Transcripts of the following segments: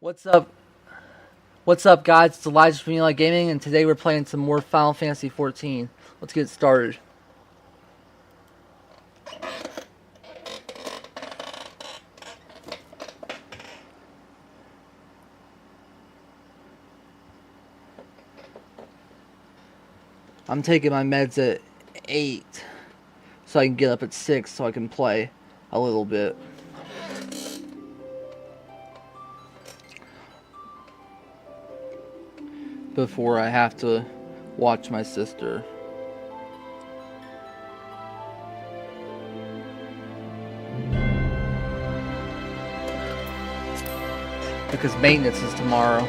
What's up? What's up, guys? It's Elijah from Eli Gaming, and today we're playing some more Final Fantasy 14. Let's get started. I'm taking my meds at 8, so I can get up at 6 so I can play a little bit. Before I have to watch my sister. Because maintenance is tomorrow.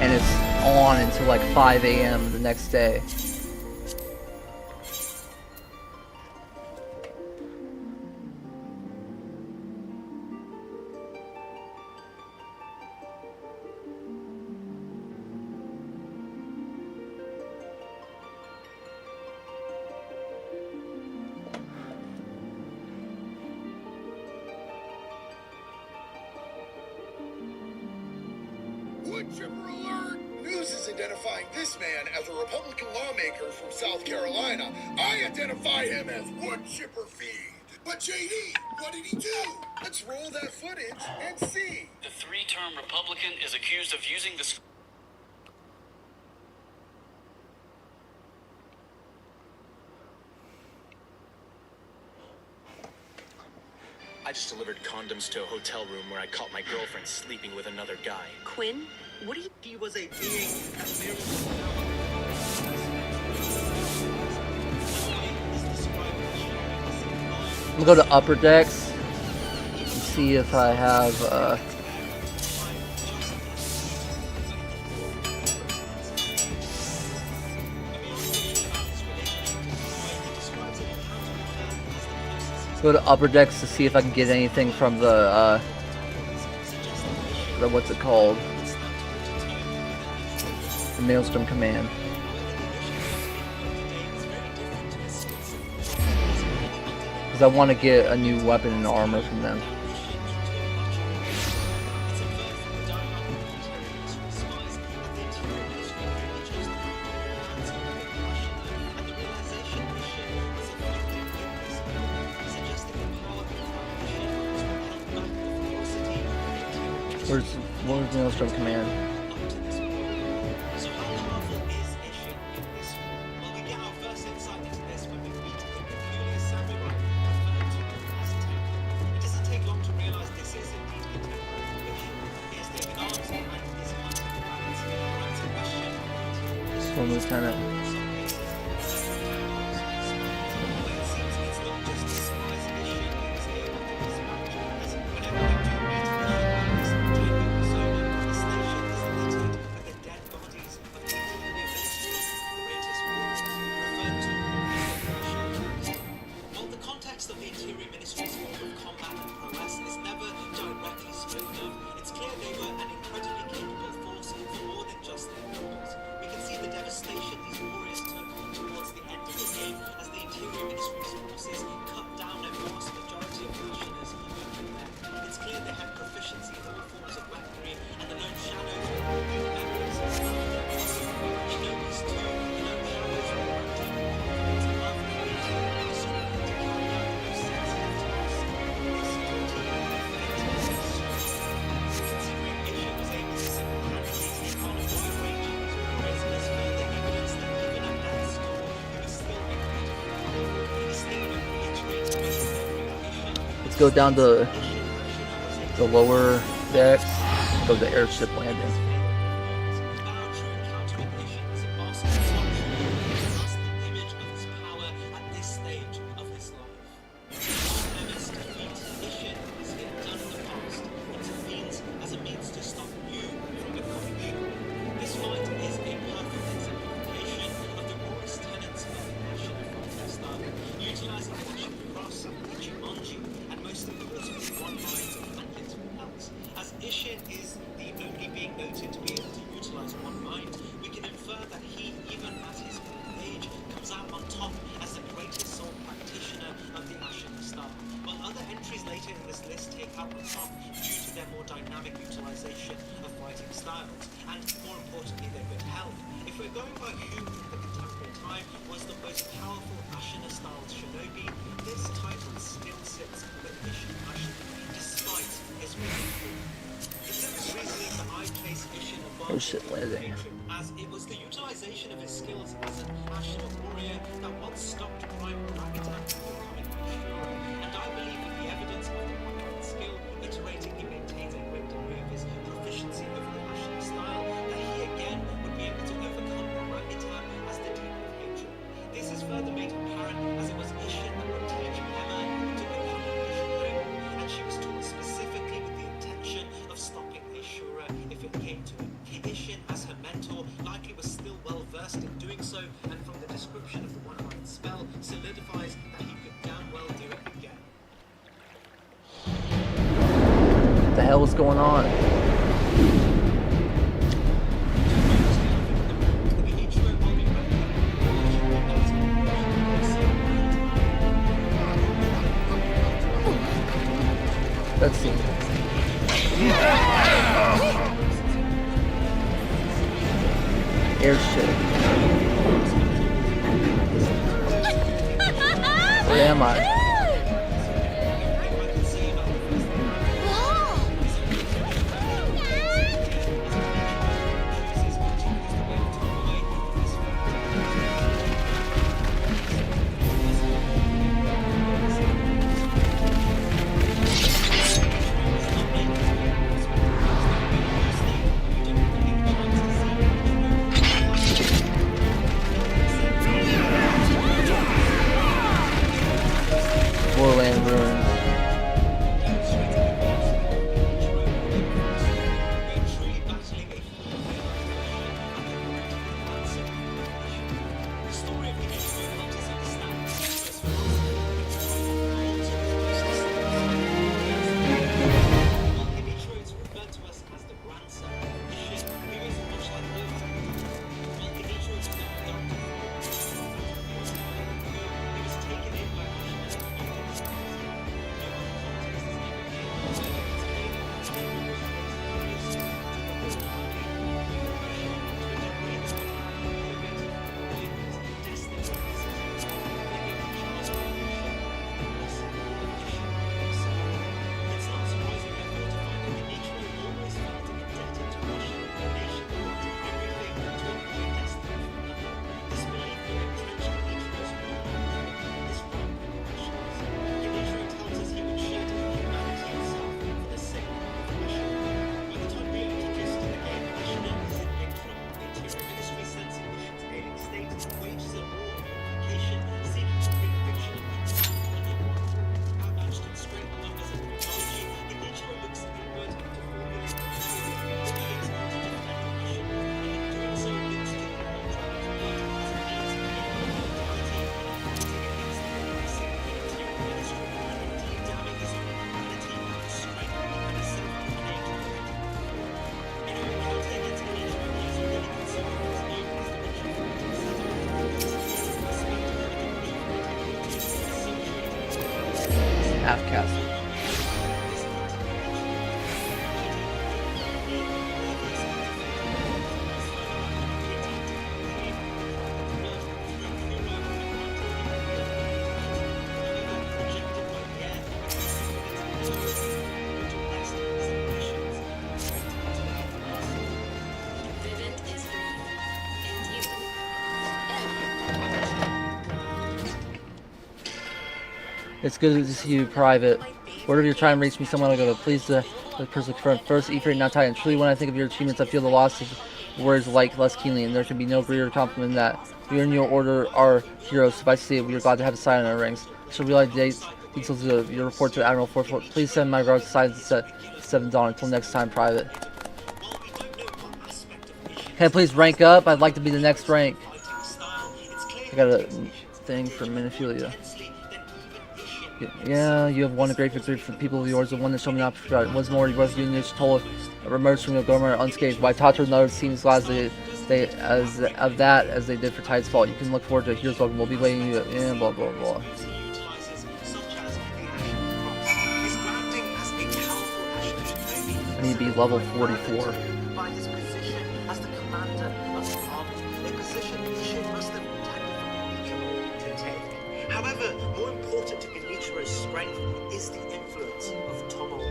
And it's on until like 5 a.m. the next day. Wood chipper alert! News is identifying this man as a Republican lawmaker from South Carolina. I identify him as wood chipper fiend. But JD, what did he do? Let's roll that footage and see. The three-term Republican is accused of using the... I just delivered condoms to a hotel room where I caught my girlfriend sleeping with another guy. Quinn, what do you... He was a being... I'm gonna go to Upper Decks and see if I have go to Upper Decks to see if I can get anything from the what's it called? The Maelstrom Command. Because I want to get a new weapon and armor from them. Where's Maelstrom Command? Storm Lieutenant. Go down to the lower decks, go to the airship landing. Ishin is the only being noted styles, and more importantly, their good health. If we're going by who in the contemporary time was the most powerful Ashina style shinobi, this title still sits with Isshin Ashina, despite his weak form. It's in this reasoning that I place Isshin above Oh shit, landing. as it was the utilization of his skills as an Ashina warrior that once stopped Prime Orangutan from becoming Ashura, and I believe that the evidence of the one-hand skill iteratingly maintains a great degree of his proficiency over the Ashina style, that he again would be able to overcome Orangutan as the demon of hatred. This is further made apparent as it was Isshin that would teach Emma to become a Shinobi, and she was taught specifically with the intention of stopping Ashura if it came to it. Isshin, as her mentor, likely was still well versed in doing so, and from the description of the one-handed spell, solidifies that he could damn well do it again. What the hell is going on? Let's see. Airship. Where am I? Warland ruins. Half castle. It's good to see you, Private. Whatever you're trying to reach me, someone will go to please the person confront first. Ephraim, not tight. And truly, when I think of your achievements, I feel the loss of words like less keenly, and there can be no greater compliment than that. We in your order are heroes. Suffice to say, we are glad to have a sign on our ranks. So realize details of your report to Admiral 44. Please send my regards to Science at 7 Dawn. Until next time, Private. Can I please rank up? I'd like to be the next rank. I got a thing for Minophilia. Yeah, you have won a great victory for the people of yours, the one that showed me not to forget. It was more worth you told emerged from the Gomer unscathed. Why Tato and others seem as glad as they did for Tide's fault. You can look forward to a hero's welcome. We'll be waiting you. Yeah, blah blah blah. I need to be level 44. By his position as the commander of the army, a position Isshin must have intended for Genichiro to take. However, more important to Genichiro's strength is the influence of Tomoe.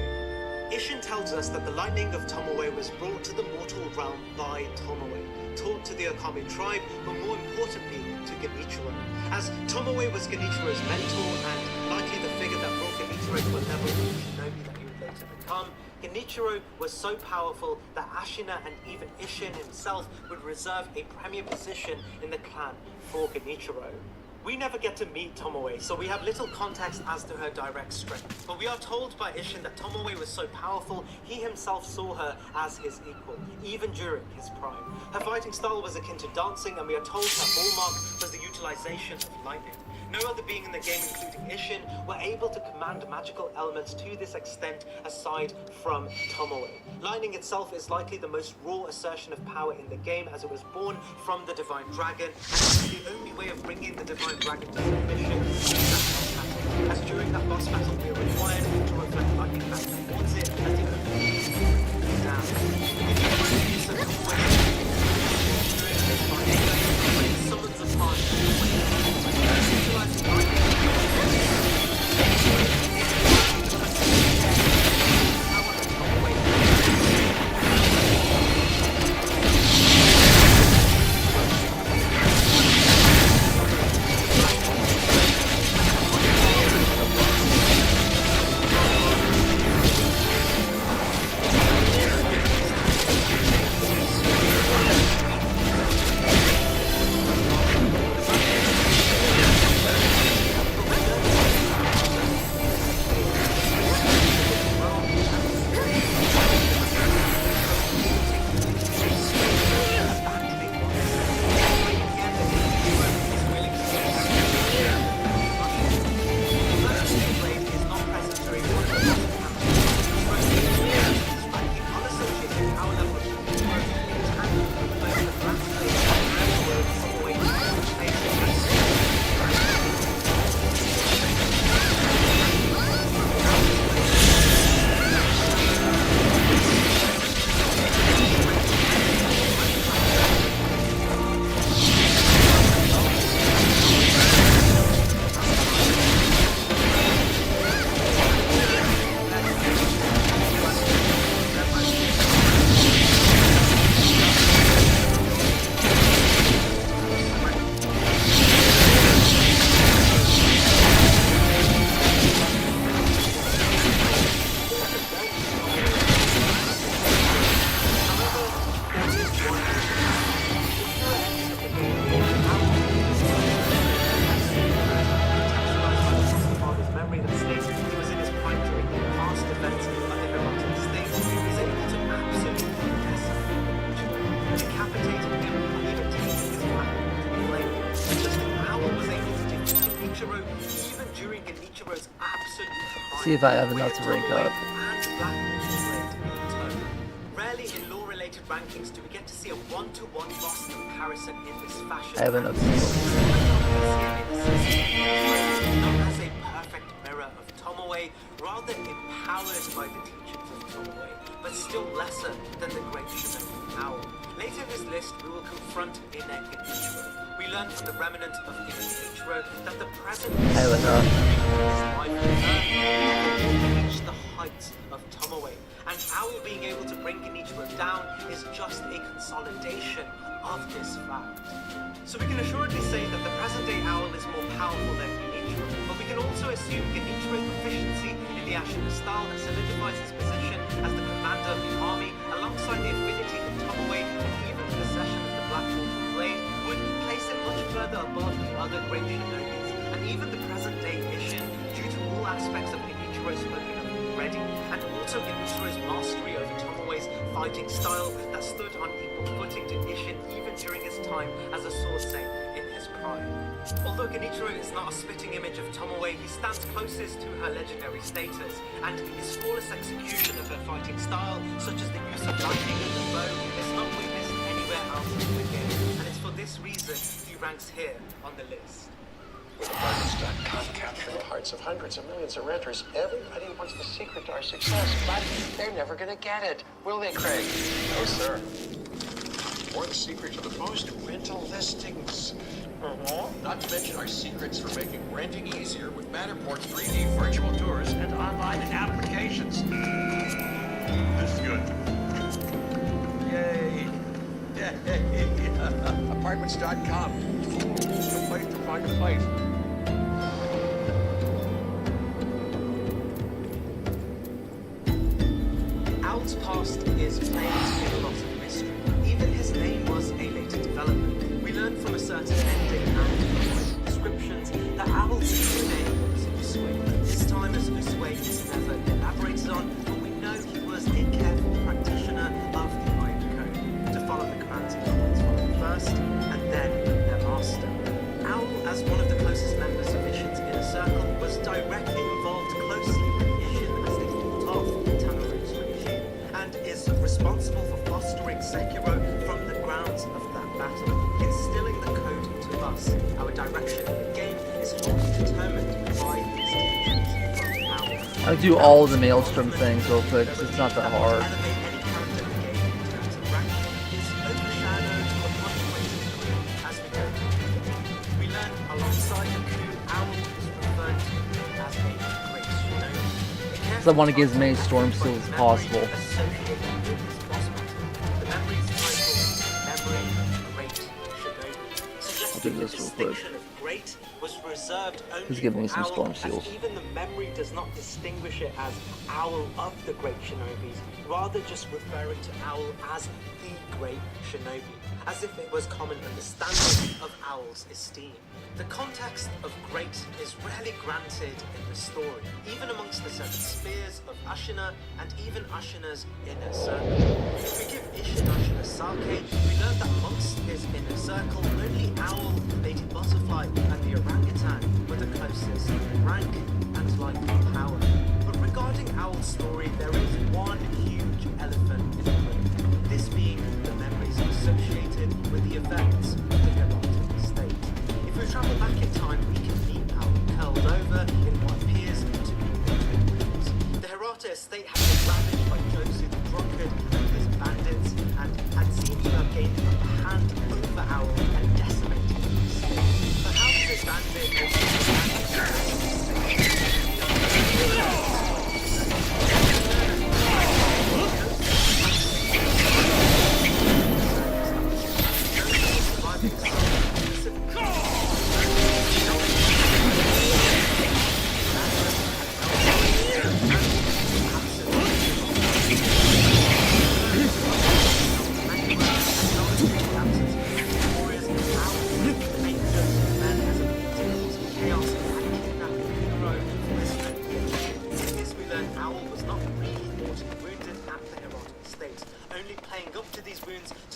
Isshin tells us that the lightning of Tomoe was brought to the mortal realm by Tomoe, taught to the Okami tribe, but more importantly to Genichiro. As Tomoe was Genichiro's mentor and likely the figure that brought Genichiro to a level of shinobi that he would later become, Genichiro was so powerful that Ashina and even Isshin himself would reserve a premier position in the clan for Genichiro. We never get to meet Tomoe, so we have little context as to her direct strength. But we are told by Isshin that Tomoe was so powerful, he himself saw her as his equal, even during his prime. Her fighting style was akin to dancing, and we are told her hallmark was the utilization of lightning. No other being in the game, including Isshin, were able to command magical elements to this extent aside from Tomoe. Lightning itself is likely the most raw assertion of power in the game, as it was born from the Divine Dragon, and it's the only way of bringing the Divine Dragon to submission is that boss battle. As during that boss battle, we are required to reflect lightning back towards it as the only means to bring it down. The use of Tomoe summons upon utilizing lightning. See if I have enough to rank up. Rarely in lore-related rankings do we get to see a one-to-one boss comparison in this fashion. I have enough. Not as a perfect mirror of Tomoe, rather empowered by the teachings of Tomoe, but still lesser than the great shinobi Owl. Later in this list, we will confront Ine Genichiro. We learn from the remnant of Genichiro that the present reach the heights of Tomoe, and Owl being able to bring Genichiro down is just a consolidation of this fact. So we can assuredly say that the present-day Owl is more powerful than Genichiro, but we can also assume Genichiro's proficiency in the Ashina style that solidifies his position as the commander of the army, alongside the affinity with Tomoe and even the possession of the Black Mortal Blade, would place him much further above the other great shinobis, and even the present-day Isshin, due to all aspects of Genichiro's spoken of already, and also Genichiro's mastery over Tomoe's fighting style that stood on equal footing to Isshin even during his time as a sword saint in his prime. Although Genichiro is not a spitting image of Tomoe, he stands closest to her legendary status, and his flawless execution of her fighting style, such as the use of lightning and the bow, is not witnessed anywhere else in the game, and it's for this reason he ranks here on the list. With Apartments.com capturing the hearts of hundreds of millions of renters, everybody wants the secret to our success, but they're never going to get it. Will they, Craig? No, sir. Or the secret to the most rental listings. Not to mention our secrets for making renting easier with Matterport's 3D virtual tours and online applications. This is good. Yay! Yay! Apartments.com. The place to find a place. Owl's past is plagued with a lot of mystery. Even his name was a later development. We learned from a certain ending and descriptions that Owl's true name was Usway. This time as Usway is never elaborated on, but we know he was a careful practitioner of the Iron Code to follow the commands of the ones followed first, and then their master. Owl, as one of the closest members of Ishin's inner circle, was directly involved closely with Ishin as they fought off Tamaru's regime, and is responsible for fostering Sekiro from the grounds of that battle, instilling the code to us. Our direction in the game is wholly determined by these teachings from Owl. I do all of the Maelstrom things real quick because it's not that hard. Elevate any character in the game in terms of ranking is overshadowed to a much greater degree as we go through the game. We learn alongside the crew, Owl is referred to as a great shinobi. So I want to get as many storm seals as possible. Associated with this boss battle. The memory's title, Memory Great Shinobi, suggesting the this real quick. distinction of great was reserved only He's giving me for some Owl, storm as seals. even the memory does not distinguish it as Owl of the Great Shinobis, rather just referring to Owl as the Great Shinobi, as if it was common understanding of Owl's esteem. The context of great is rarely granted in the story, even amongst the seven spears of Ashina and even Ashina's inner circle. If we give Ishin Ashina Sake, we learn that amongst his inner circle, only Owl, Lady Butterfly, and the orangutan were the closest in rank and likely power. But regarding Owl's story, there is one huge elephant in the room, this being the memories associated with the events of the Herotic State. If we travel back in time, we can meet Owl curled over in what appears to be the twin rooms. The Hirata estate had been ravaged by Josie the Drunkard and his bandits, and had seemed to have gained the upper hand over Owl and decimated the estate. But how did this bandit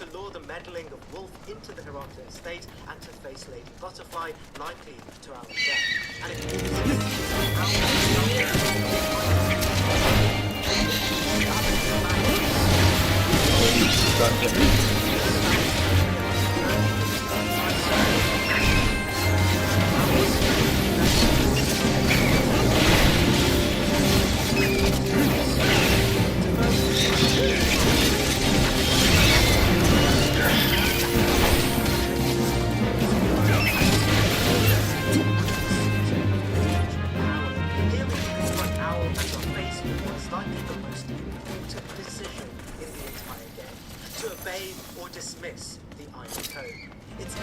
to lure the meddling of Wolf into the Hirata estate and to face Lady Butterfly, likely to our death. And or dismiss the Iron Code. It's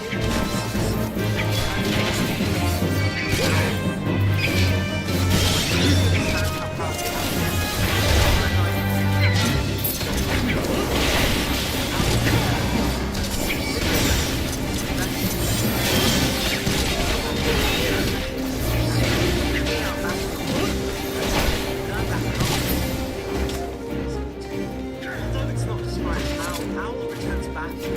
Owl returns back to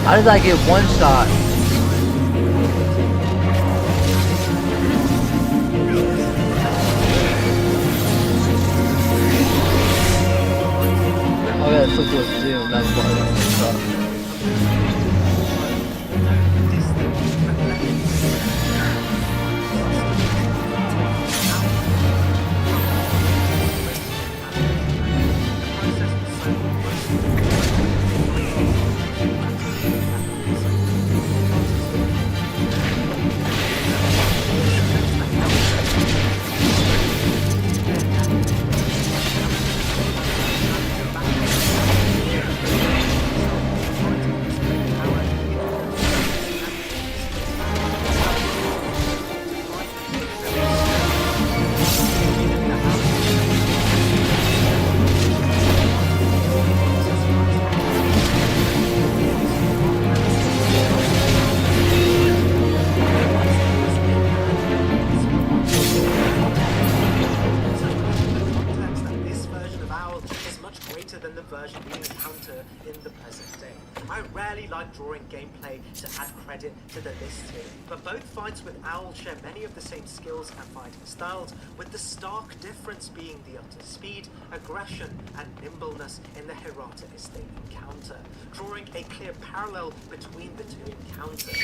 How did I get one shot? Oh yeah, it's looked with Zoom, that's why I don't stop. Than the version we encounter in the present day. I rarely like drawing gameplay to add credit to the list here, but both fights with Owl share many of the same skills and fighting styles, with the stark difference being the utter speed, aggression, and nimbleness in the Hirata Estate encounter, drawing a clear parallel between the two encounters.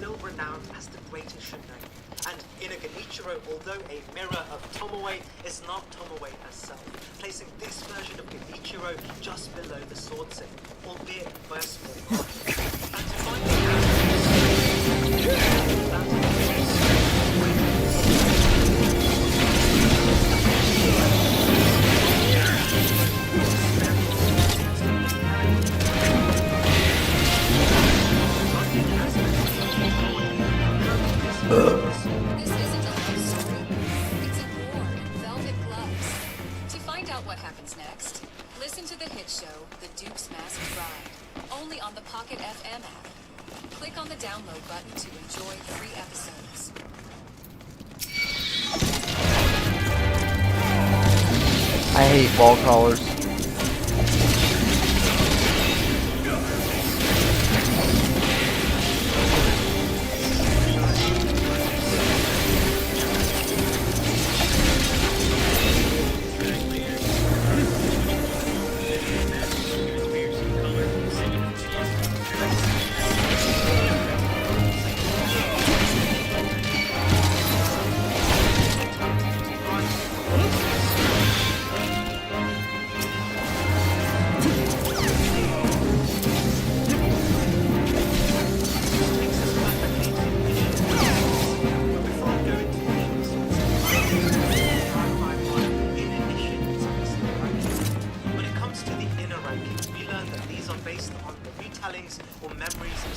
still renowned as the greatest shonen. And in a Genichiro, although a mirror of Tomoe, is not Tomoe herself, placing this version of Genichiro just below the sword scene, albeit by a small margin. And to find the This isn't a love story. It's a war in velvet gloves. To find out what happens next, listen to the hit show, The Duke's Masked Bride, only on the Pocket FM app. Click on the download button to enjoy 3 episodes. I hate ball crawlers. When it comes to the inner rankings, we learn that these are based on the retellings or memories of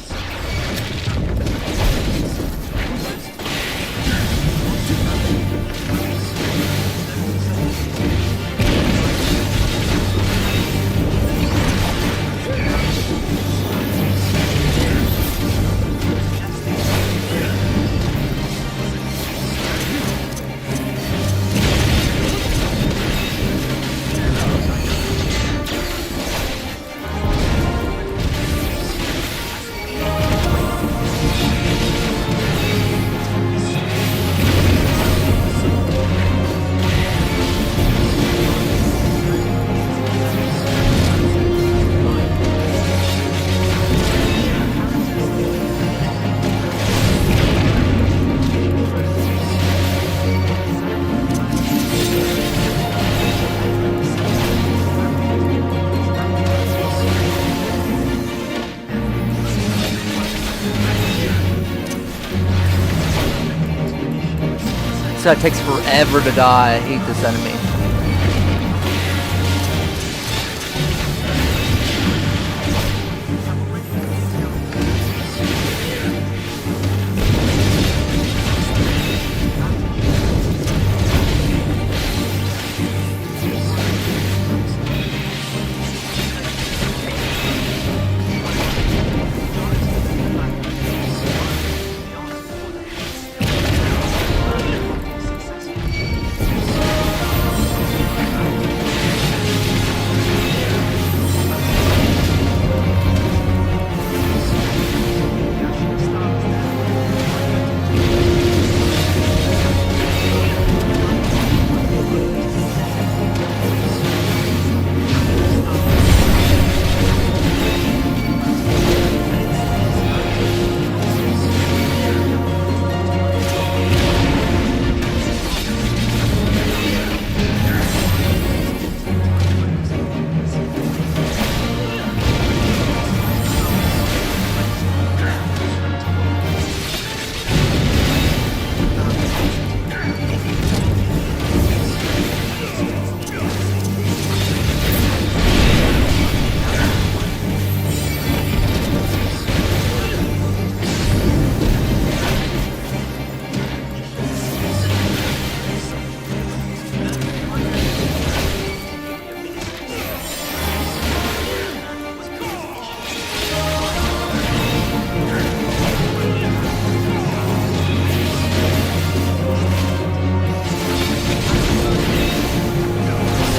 So it takes forever to die. I hate this enemy.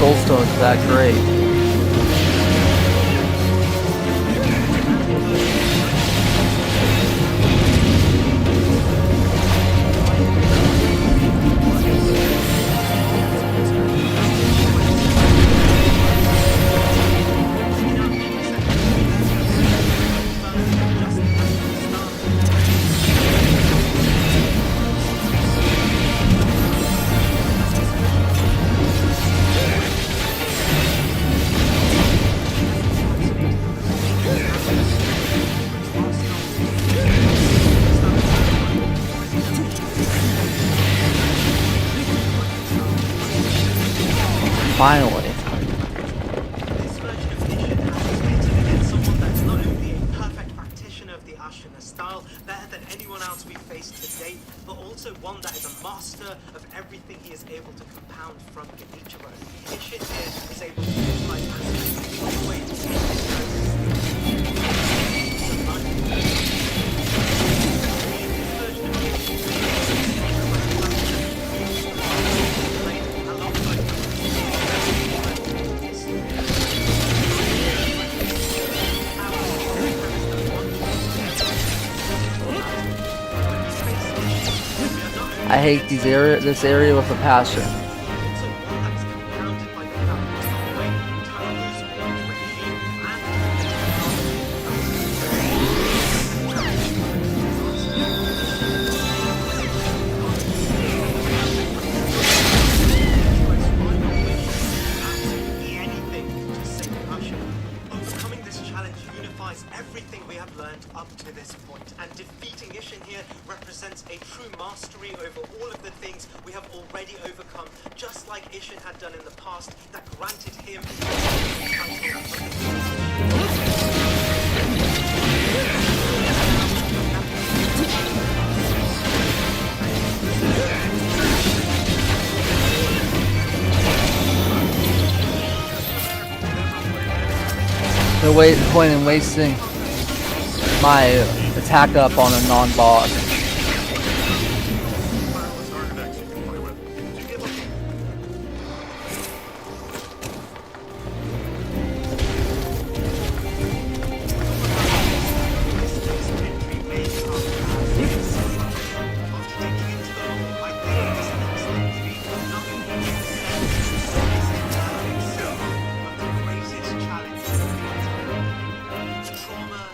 Soulstone's that great. Finally. This version of Ishin has pitted against someone that's not only a perfect practitioner of the Ashina style, better than anyone else we've faced to date, but also one that is a master of everything he is able to compound from Genichiro. Ishin here is able to utilize aspects all the way to I hate this area with a passion. Everything we have learned up to this point, and defeating Ishin here represents a true mastery over all of the things we have already overcome, just like Ishin had done in the past, that granted him No point in wasting my attack up on a non-bog.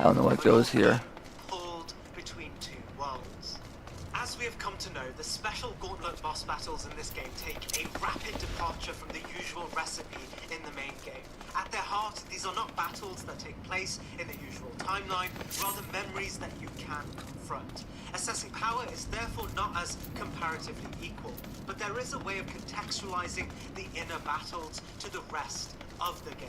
I don't know what goes here. Pulled between two worlds. As we have come to know, the special gauntlet boss battles in this game take a rapid departure from the usual recipe in the main game. At their heart, these are not battles that take place in the usual timeline, rather memories that you can confront. Assessing power is therefore not as comparatively equal, but there is a way of contextualizing the inner battles to the rest of the game.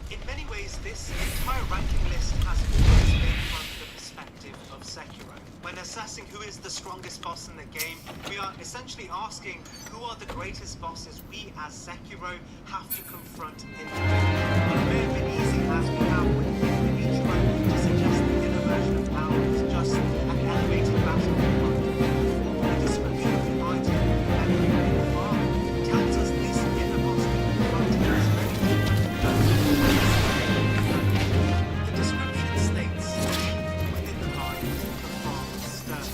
In many ways, this entire ranking list has always been from the perspective of Sekiro. When assessing who is the strongest boss in the game, we are essentially asking who are the greatest bosses we as Sekiro have to confront in the game. It may have been easy as we have with Genichiro to suggest the inner version of power is just an elevated battle commander. The description of the item and the far tells us this inner boss confronting is very different. The description states, within the mind, the far stern.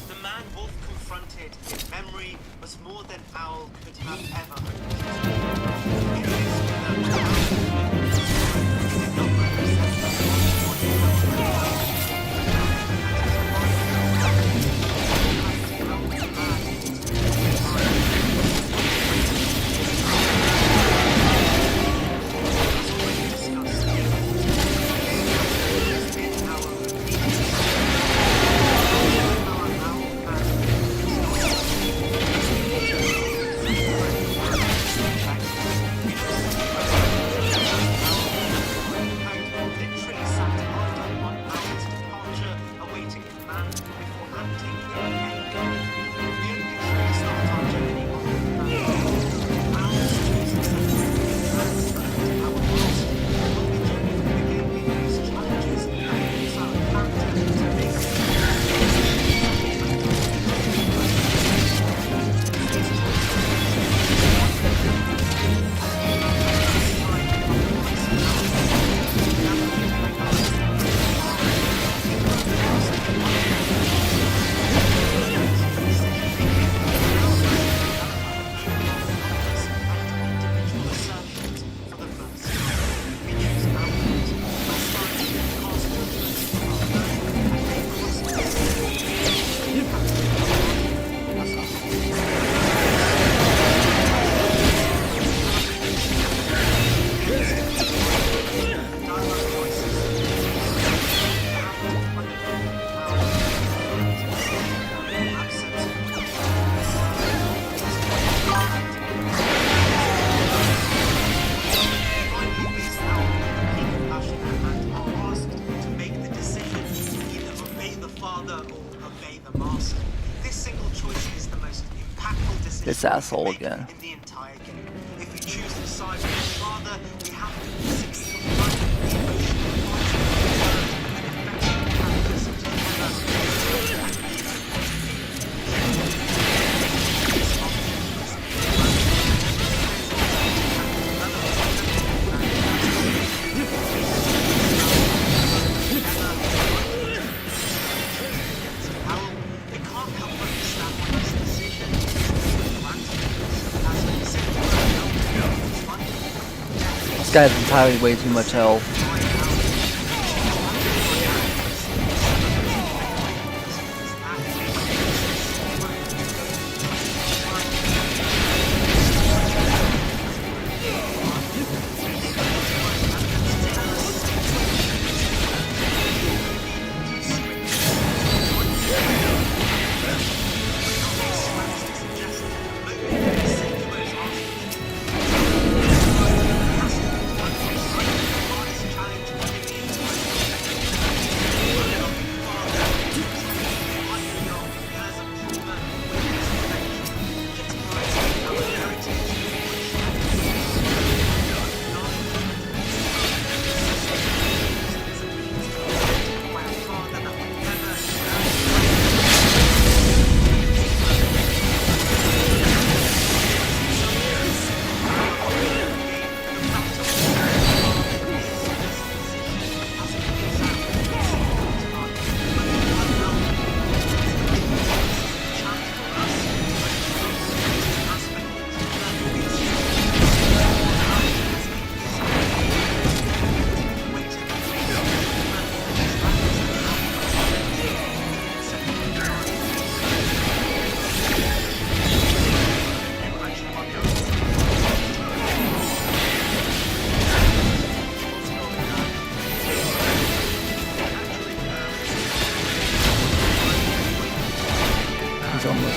The man Wolf confronted in memory was more than Owl could have ever hoped to be. It is without doubt, it did not represent the This asshole again. in the entire game. If we choose to side with his father, we have to consider the life, the emotional fighting, and effective characters they can't help but understand what this decision is. This guy's entirely way too much health.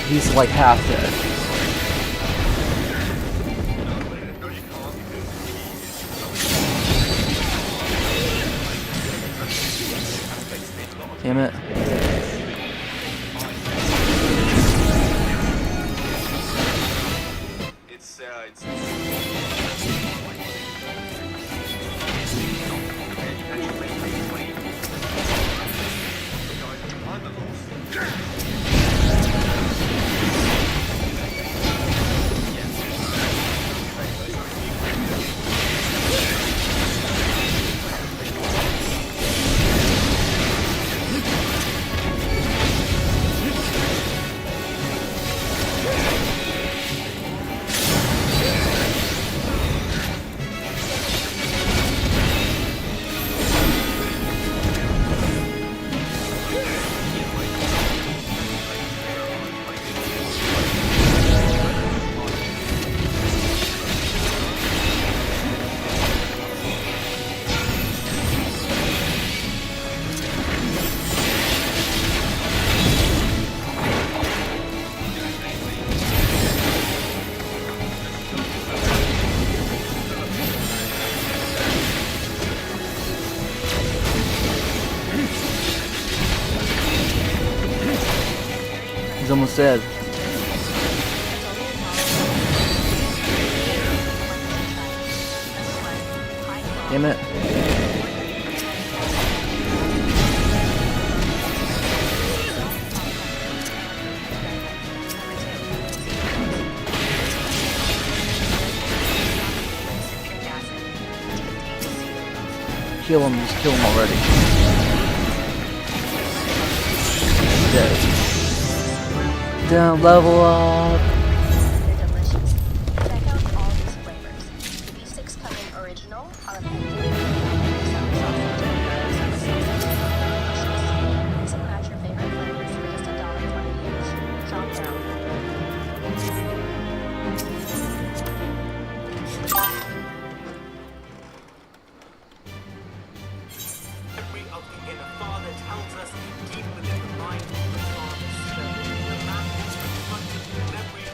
He's like half dead. Damn it. He's almost dead. Damn it. Kill him, just kill him already. Dead. Down, level up. They're delicious. Check out all these flavors. The beef sticks come in original, jalapeno, summer sausage, delicious. Mix and match your favorite flavors for just $1.20 each. Shop now. Every of the inner father tells us deep within the mind of the father's spirit. The man is confronted with memory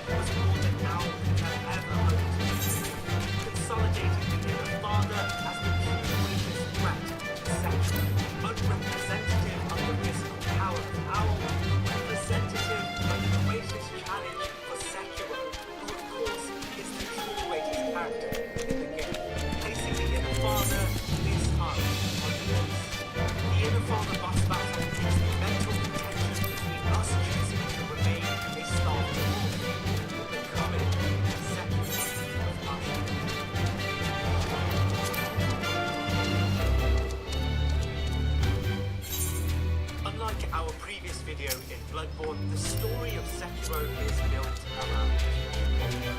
Lightborn, the story of Sekiro is built around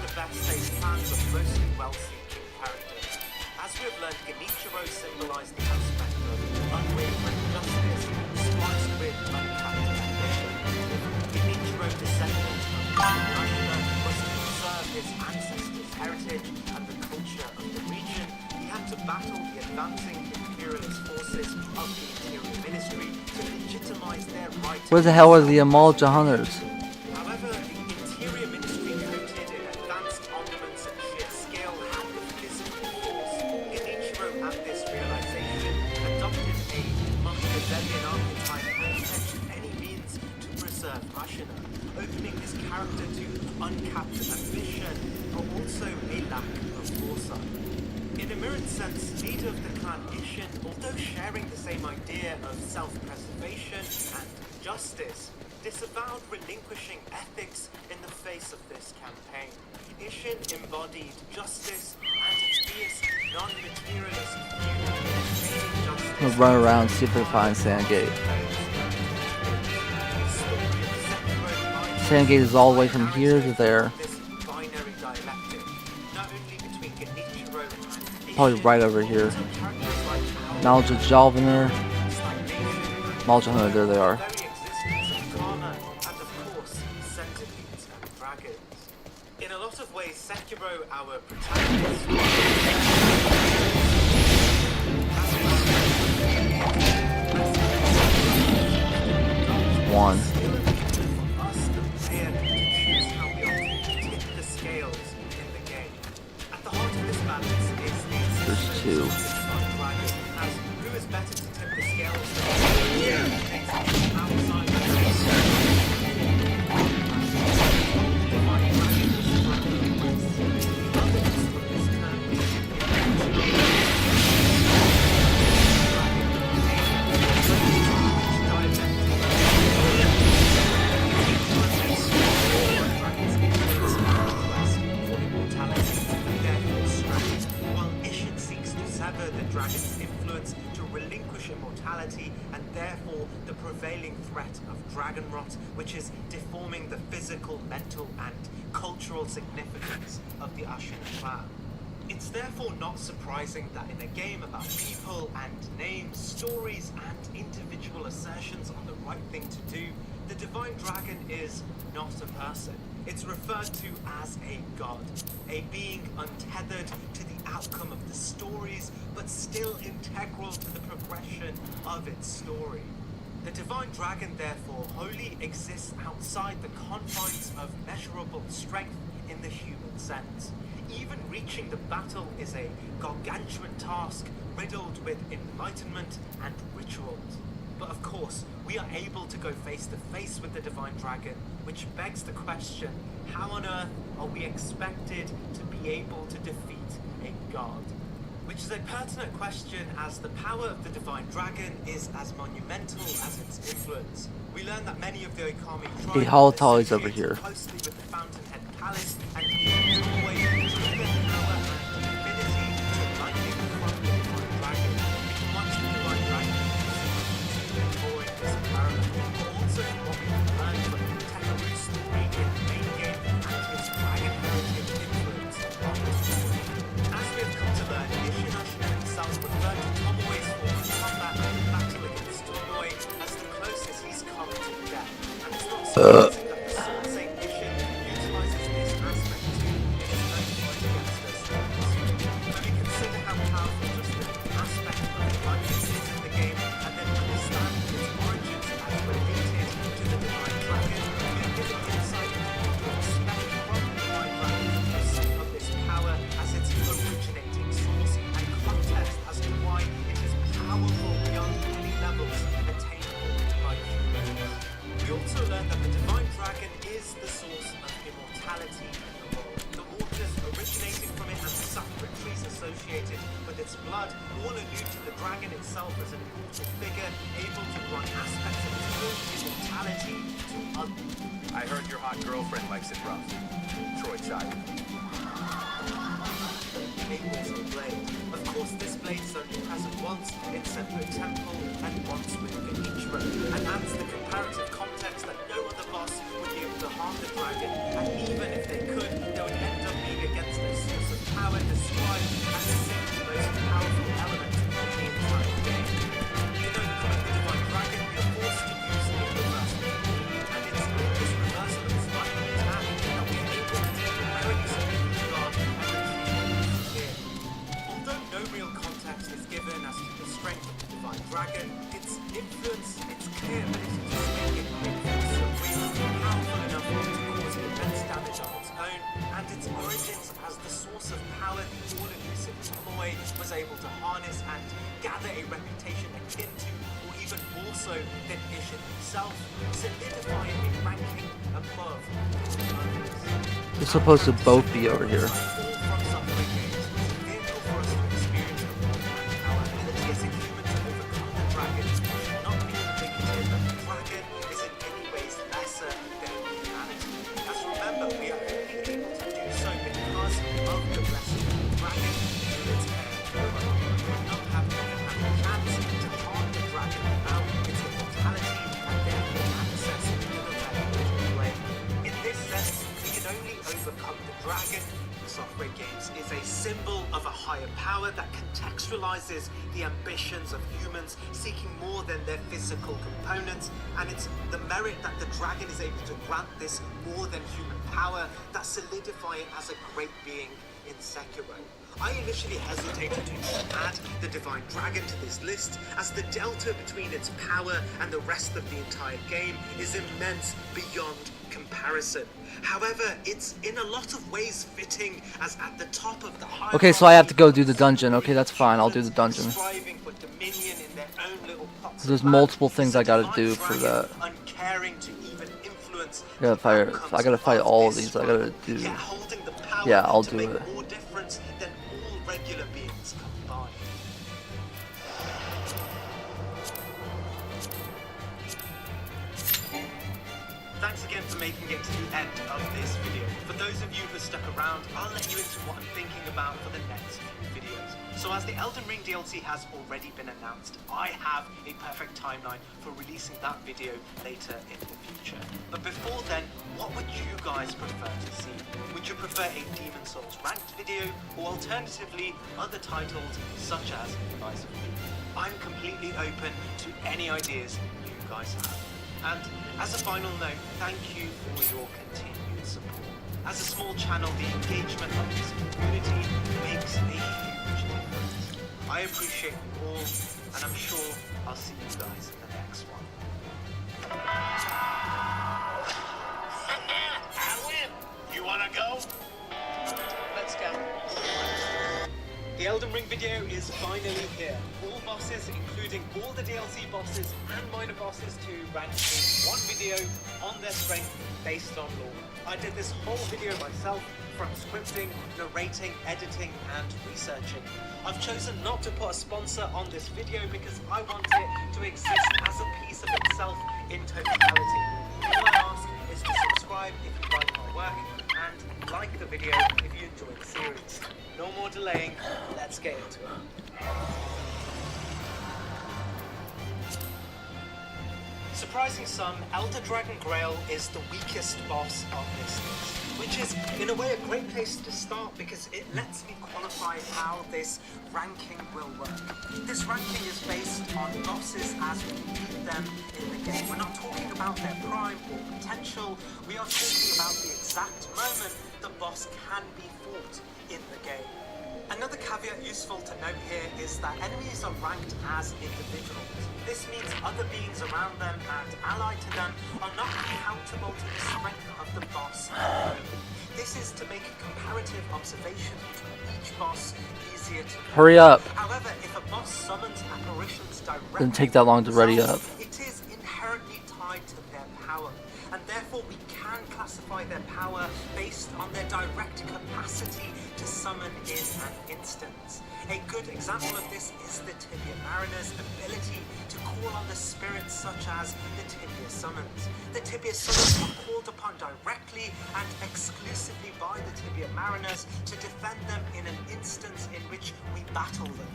the best laid plans of mostly well-seeking characters. As we have learned, Genichiro symbolized the aspect of unwavering justice spliced with uncapped ambition. Genichiro, descendant of Ashina, was to preserve his ancestors' heritage and the culture of the region. He had to battle the advancing imperialist forces of the Interior Ministry to legitimize their right. Where the hell are the Amalja hunters? However, the Interior Ministry coated in advanced armaments and sheer scale had the physical force. Genichiro had this realization, adopted a Machiavellian archetype and attempted any means to preserve Ashina, opening his character to uncapped ambition, but also a lack of foresight. In a mirrored sense, leader of the clan Ishin, although sharing the same idea of self-preservation and justice, disavowed relinquishing ethics in the face of this campaign. Ishin embodied justice and a fierce, non-materialist view. We'll run around, see if we find Sandgate. Sandgate is all the way from here to there. Probably right over here. Knowledge of Jalvaner. Knowledge of Hunter, there they are. In a lot of ways, Sekiro, our protagonist, One. There's two. Who is better to tip the scales than outside the dragon's influence to relinquish immortality and therefore the prevailing threat of dragon rot, which is deforming the physical, mental and cultural significance of the Ashina clan. It's therefore not surprising that in a game about people and names, stories and individual assertions on the right thing to do, the Divine Dragon is not a person. It's referred to as a god, a being untethered to the outcome of the stories, but still integral to the progression of its story. The Divine Dragon, therefore, wholly exists outside the confines of measurable strength in the human sense. Even reaching the battle is a gargantuan task riddled with enlightenment and rituals. But of course, we are able to go face to face with the Divine Dragon, which begs the question, how on earth are we expected to be able to defeat a god? Which is a pertinent question, as the power of the Divine Dragon is as monumental as its influence. We learn that many of the Okami tribes Holotolly's over here. closely with the Fountainhead Palace and even always drew their power and divinity to lightning from the Divine Dragon. Much the Divine Dragon avoid this parallel, but also what we can learn from Tekaru's story in the main game and his dragon heritage influence on the story. As we have come to learn, Ishin Ashina himself referred to Tomoe's form of combat and battle against Tomoe as the closest he's come to death. And it's not surprising that the sword-saying Ishin utilizes this aspect too in his own fight against their stories. When we consider how powerful just the aspect of the life is in the game, and then understand its origins as related to the Divine Dragon, we are given insight into what to expect from the Divine Dragon of this power as its originating source and context as to why it is powerful beyond any levels attainable by humans. We also learn that the Divine Dragon is the source of immortality in the world. The waters originating from it and the sacred trees associated with its blood all allude to the dragon itself as an immortal figure able to grant aspects of its own immortality to others. I heard your hot girlfriend likes it rough. Troy child. Immortal blade. Of course, this blade is only present once in Senpo Temple and once with Genichiro, and adds the comparative context that no other dragon, and even if they could, they would end up being against their source of power described as the single most powerful element in the entire game. You know, becoming the divine dragon, you're forced to use a reversal technique, and it's this reversal of its lightning attack that we're able to take the merits of the god and retrieve here. Although no real context is given as to the strength of the divine dragon, its influence, it's clear that it's just making influence so real, powerful enough to cause immense damage on its own, and its origins as the source of power the all-elusive Tomoe was able to harness and gather a reputation akin to, or even more so than Ishin himself, solidifying a ranking above others. They're supposed to both be over here. Software Games is a symbol of a higher power that contextualizes the ambitions of humans seeking more than their physical components, and it's the merit that the dragon is able to grant this more than human power that solidify it as a great being in Sekiro. I initially hesitated to add the Divine Dragon to this list, as the delta between its power and the rest of the entire game is immense beyond comparison. However, it's in a lot of ways fitting, as at the top of the hierarchy. Okay, so I have to go do the dungeon. Okay, that's fine. I'll do the dungeon. Striving for dominion in their own little pots of There's land, multiple things is I a gotta divine do for dragon, that. uncaring to even influence I gotta fight. I gotta fight all of these. I gotta do. yet holding the power Yeah, I'll to do make it. more difference than all regular beings combined. Thanks again for making it to the end of this video. For those of you who stuck around, I'll let you into what I'm thinking about for the next few videos. So as the Elden Ring DLC has already been announced, I have a perfect timeline for releasing that video later in the future. But before then, what would you guys prefer to see? Would you prefer a Demon Souls ranked video, or alternatively, other titles such as Rise of P? I'm completely open to any ideas you guys have. And as a final note, thank you for your continued support. As a small channel, the engagement of this community makes a huge difference. I appreciate you all, and I'm sure I'll see you guys in the next one. I win. You wanna go? Let's go. The Elden Ring video is finally here. All bosses, including all the DLC bosses and minor bosses, to rank in one video on their strength based on lore. I did this whole video myself, from scripting, narrating, editing, and researching. I've chosen not to put a sponsor on this video because I want it to exist as a piece of itself in totality. All I ask is to subscribe if you like my work, and like the video if you enjoy the series. No more delaying, let's get into it. Surprising some, Elder Dragon Grail is the weakest boss on this list, which is in a way a great place to start because it lets me qualify how this ranking will work. This ranking is based on bosses as we meet them in the game. We're not talking about their prime or potential, we are talking about the exact moment the boss can be fought in the game. Another caveat useful to note here is that enemies are ranked as individuals. This means other beings around them and allied to them are not accountable to the strength of the boss alone. This is to make a comparative observation between each boss easier to know. Hurry up. However, if a boss summons apparitions directly, Doesn't take that long to ready up. it is inherently tied to their power, and therefore we can classify their power based on their direct capacity to summon in an instance. A good example of this is the Tibia Mariner's ability to call on the spirits such as the Tibia Summons. The Tibia Summons are called upon directly and exclusively by the Tibia Mariners to defend them in an instance in which we battle them.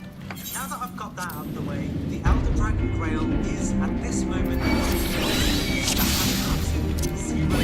Now that I've got that out of the way, the Elder Dragon Grail is at this moment that has absolutely zero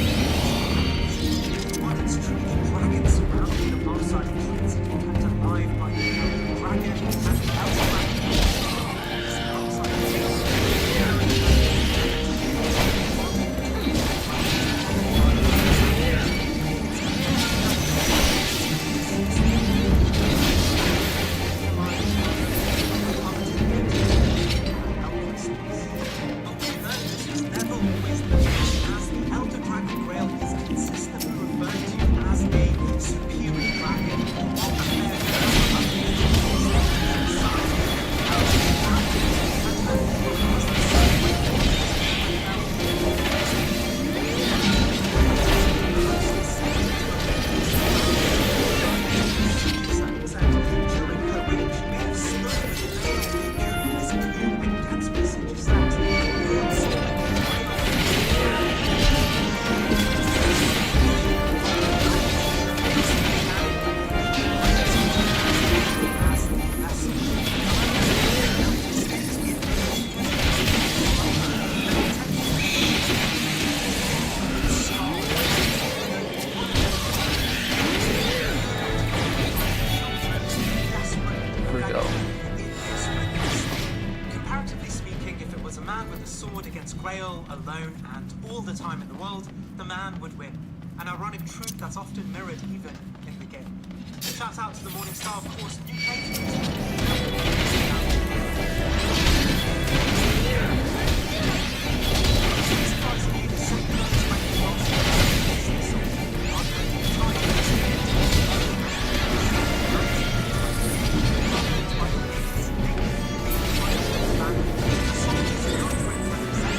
all the time in the world, the man would win. An ironic truth that's often mirrored even in the game. Shout out to the Morning Star, of course, new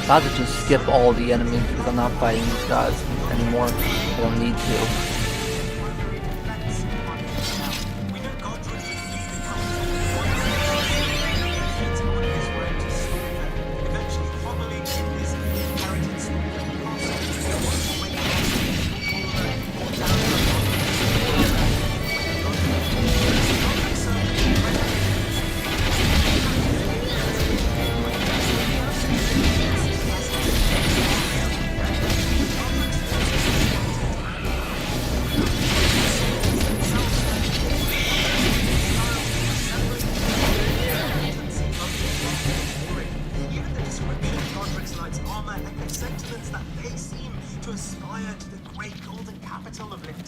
I have to just skip all the enemies because I'm not fighting these guys anymore. I don't need to.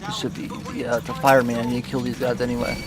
This should be easy. Yeah, it's a fireman. I need to kill these guys anyway.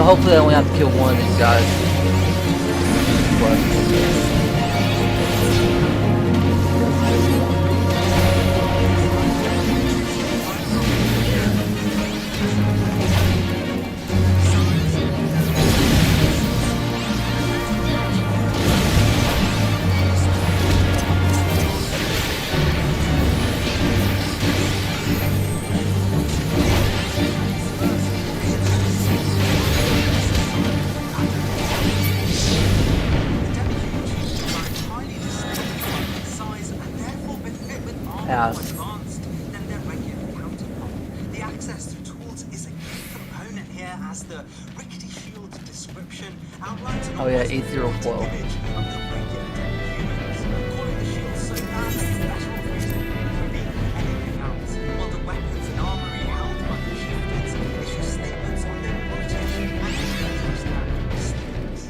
Hopefully I only have to kill one of these guys. The access to tools is a key component here, as the rickety shield description outlines an yeah, 8-0 flow. image of the regular humans, calling the shield so bad that it's better off using anything else, while the weapons and armory held by the chieftains issue statements on their British and British characteristics.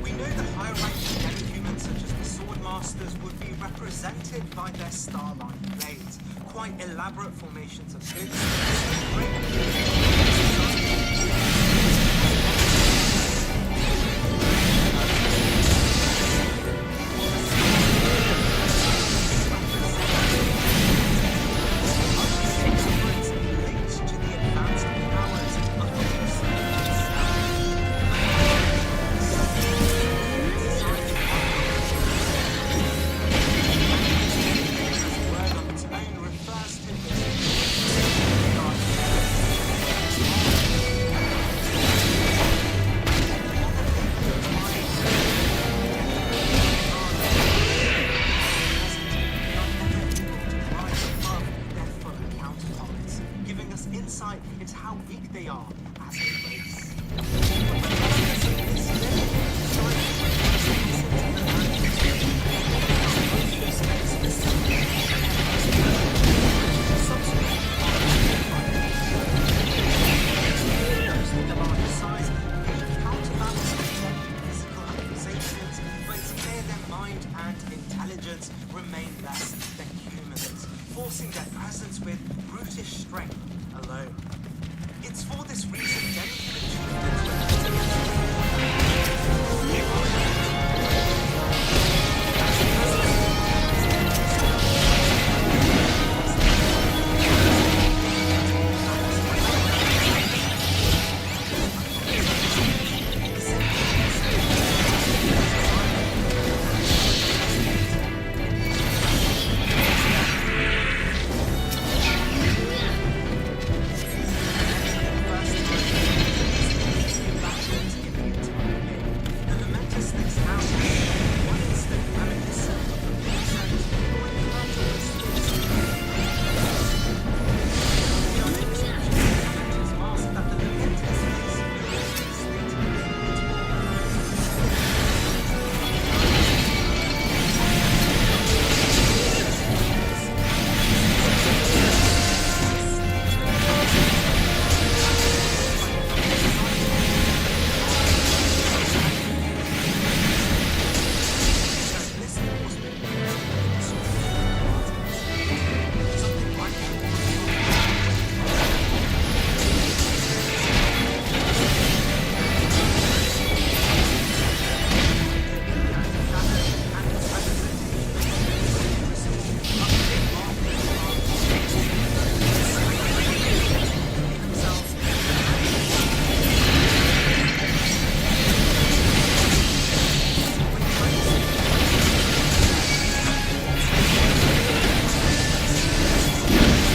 We know the higher-ranking demi-humans, such as the Swordmasters, would be represented by their star-line blades, quite elaborate formations of slits. Insight into how weak they are as a race. Intelligence remain less than humans, forcing their presence with brutish strength alone. It's for this reason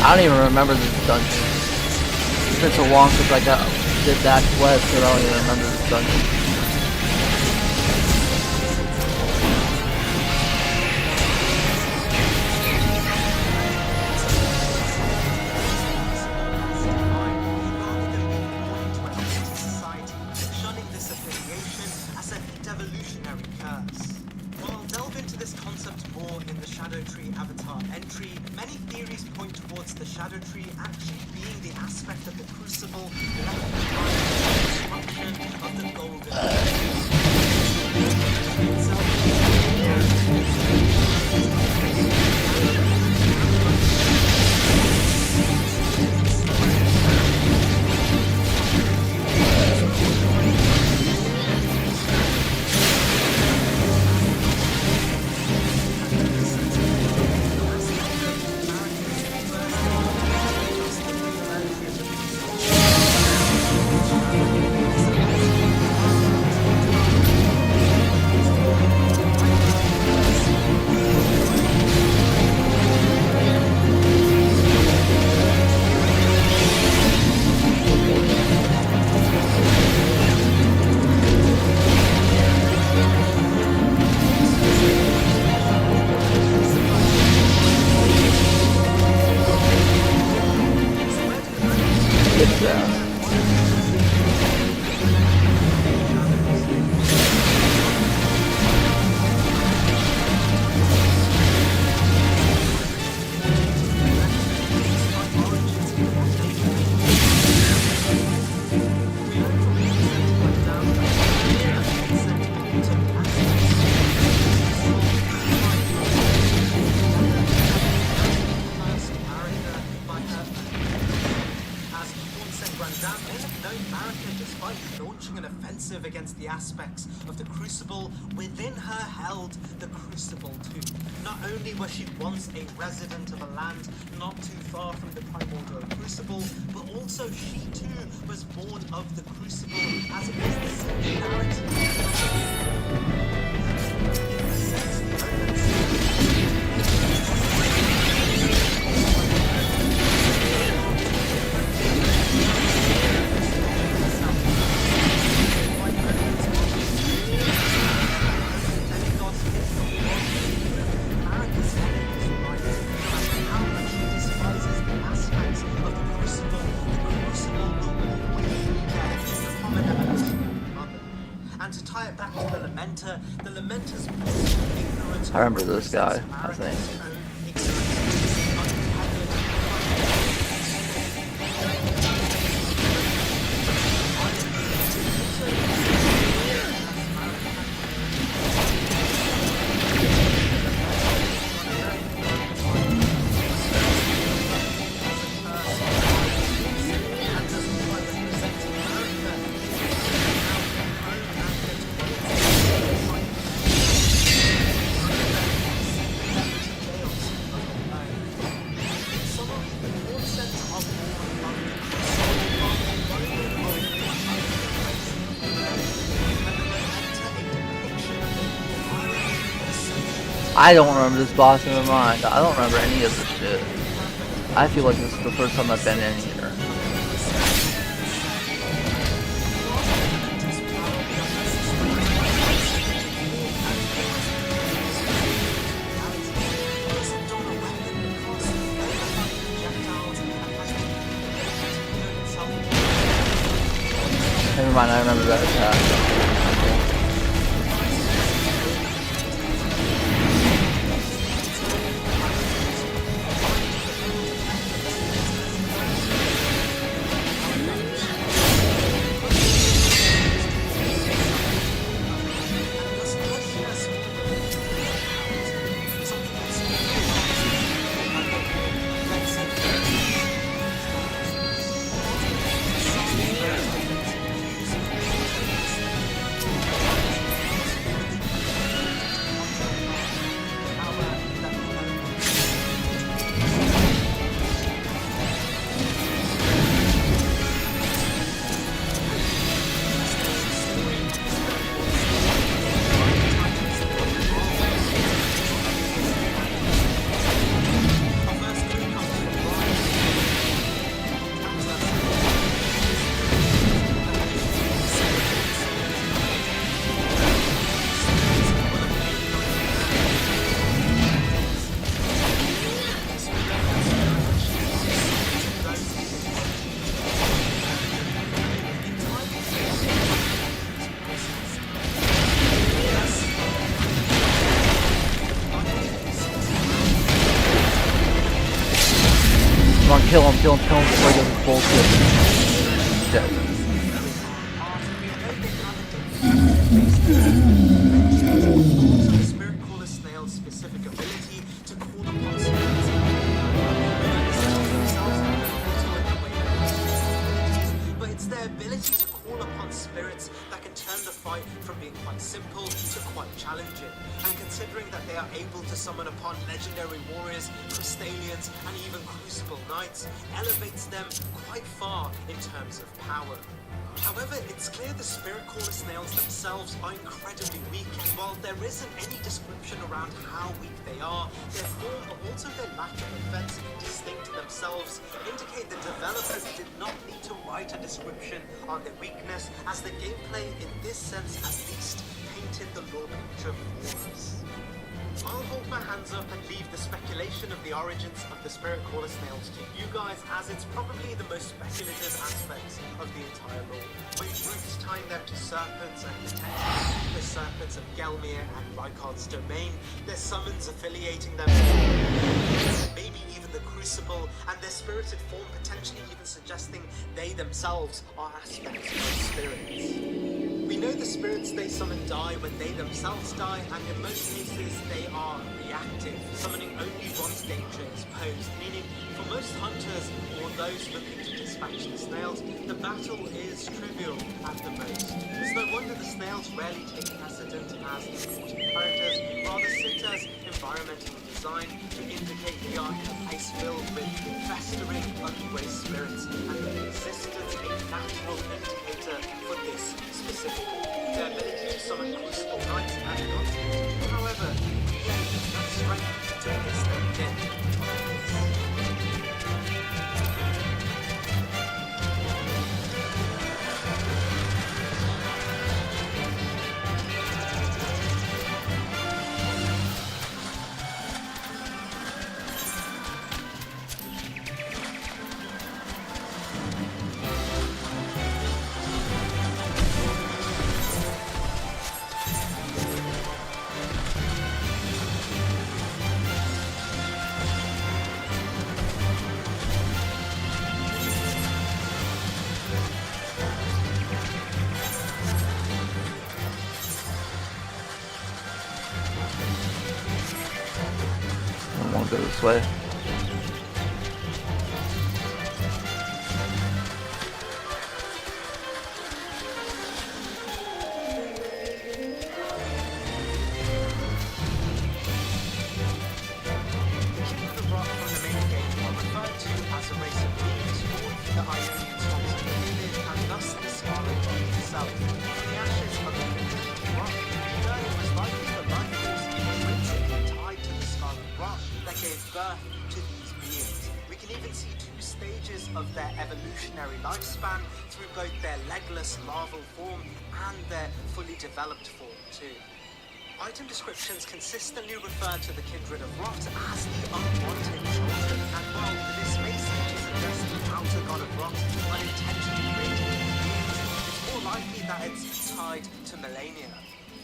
I don't even remember this dungeon. It's been so long since I did that quest that I don't even remember this dungeon. Shunning this affiliation as a devolutionary curse. While delve into this concept more in the Shadow Tree Avatar entry, many theories point towards the Shadow Tree actually being the aspect of the Crucible left behind in the destruction of the Golden against the aspects of the Crucible within her held the Crucible too. Not only was she once a resident of a land not too far from the primordial Crucible, but also she too was born of the Crucible as it was the singularity. In a sense, the I remember this guy, I think. I don't remember this boss in my mind. I don't remember any of this shit. I feel like this is the first time I've been in here. Never mind, I remember that attack. Come on, kill him before he does his bullshit. He's dead. Also, the spirit caller snail's specific ability to call upon spirits. But it's their ability to call upon spirits that can turn the fight from being quite simple to quite challenging. And considering that they are able to summon upon legendary warriors, Crystalians, and even Crucible Knights, elevates them quite far in terms of power. However, it's clear the spirit caller snails themselves are incredibly weak, and while there isn't any description around how weak they are, their form but also their lack of effects distinct to themselves indicate the developers did not need to write a description on their weakness, as the gameplay in this sense at least painted the lore picture for us. I'll hold my hands up and leave the speculation of the origins of the spirit caller snails to you guys, as it's probably the most speculative aspects of the entire lore, with roots tying them to serpents and potentially the serpents of Gelmir and Rykard's domain, their summons affiliating them maybe even the Crucible, and their spirited form potentially even suggesting they themselves are aspects of spirits. We know the spirits they summon die when they themselves die, and in most cases they are reactive, summoning only once danger is posed, meaning for most hunters or those looking to dispatch the snails, the battle is trivial at the most. It's no wonder the snails rarely take precedent as important characters, rather sit as environmentally designed to indicate we are in a place filled with festering, ungraced spirits, and the existence a natural indicator for this specifically. Their ability to summon Crucible Knights and Gods. However, we gain enough strength to piss them dead. I won't go this way. of their evolutionary lifespan through both their legless larval form and their fully developed form too. Item descriptions consistently refer to the kindred of Rot as the unwanted children, and while this may seem to suggest the outer god of Rot unintentionally created beings, it's more likely that it's tied to Melania.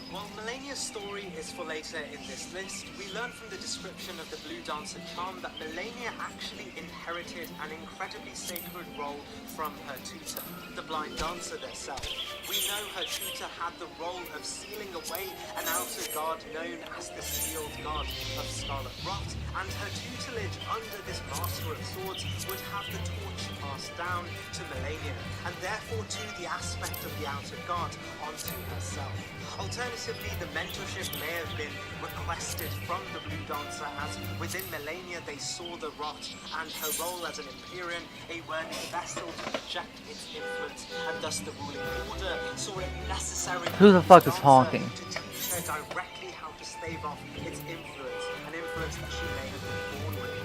While Melania's story is for later in this list, we learn from the description of the Blue Dancer charm that Melania actually inherited an incredibly sacred role from her tutor, the Blind Dancer herself. We know her tutor had the role of sealing away an outer god known as the Sealed God of Scarlet Rot, and her tutelage under this Master of Swords would have the torch passed down to Melania, and therefore to the aspect of the outer god onto herself. Alternatively, the mentorship may have been requested from the Blue Dancer, as within Melania they saw the Rot and her role as an Empyrean, a worthy vessel to project its influence, and thus the ruling order saw it necessary Who the fuck is honking? to teach her directly how to stave off its influence, an influence that she may have been born with.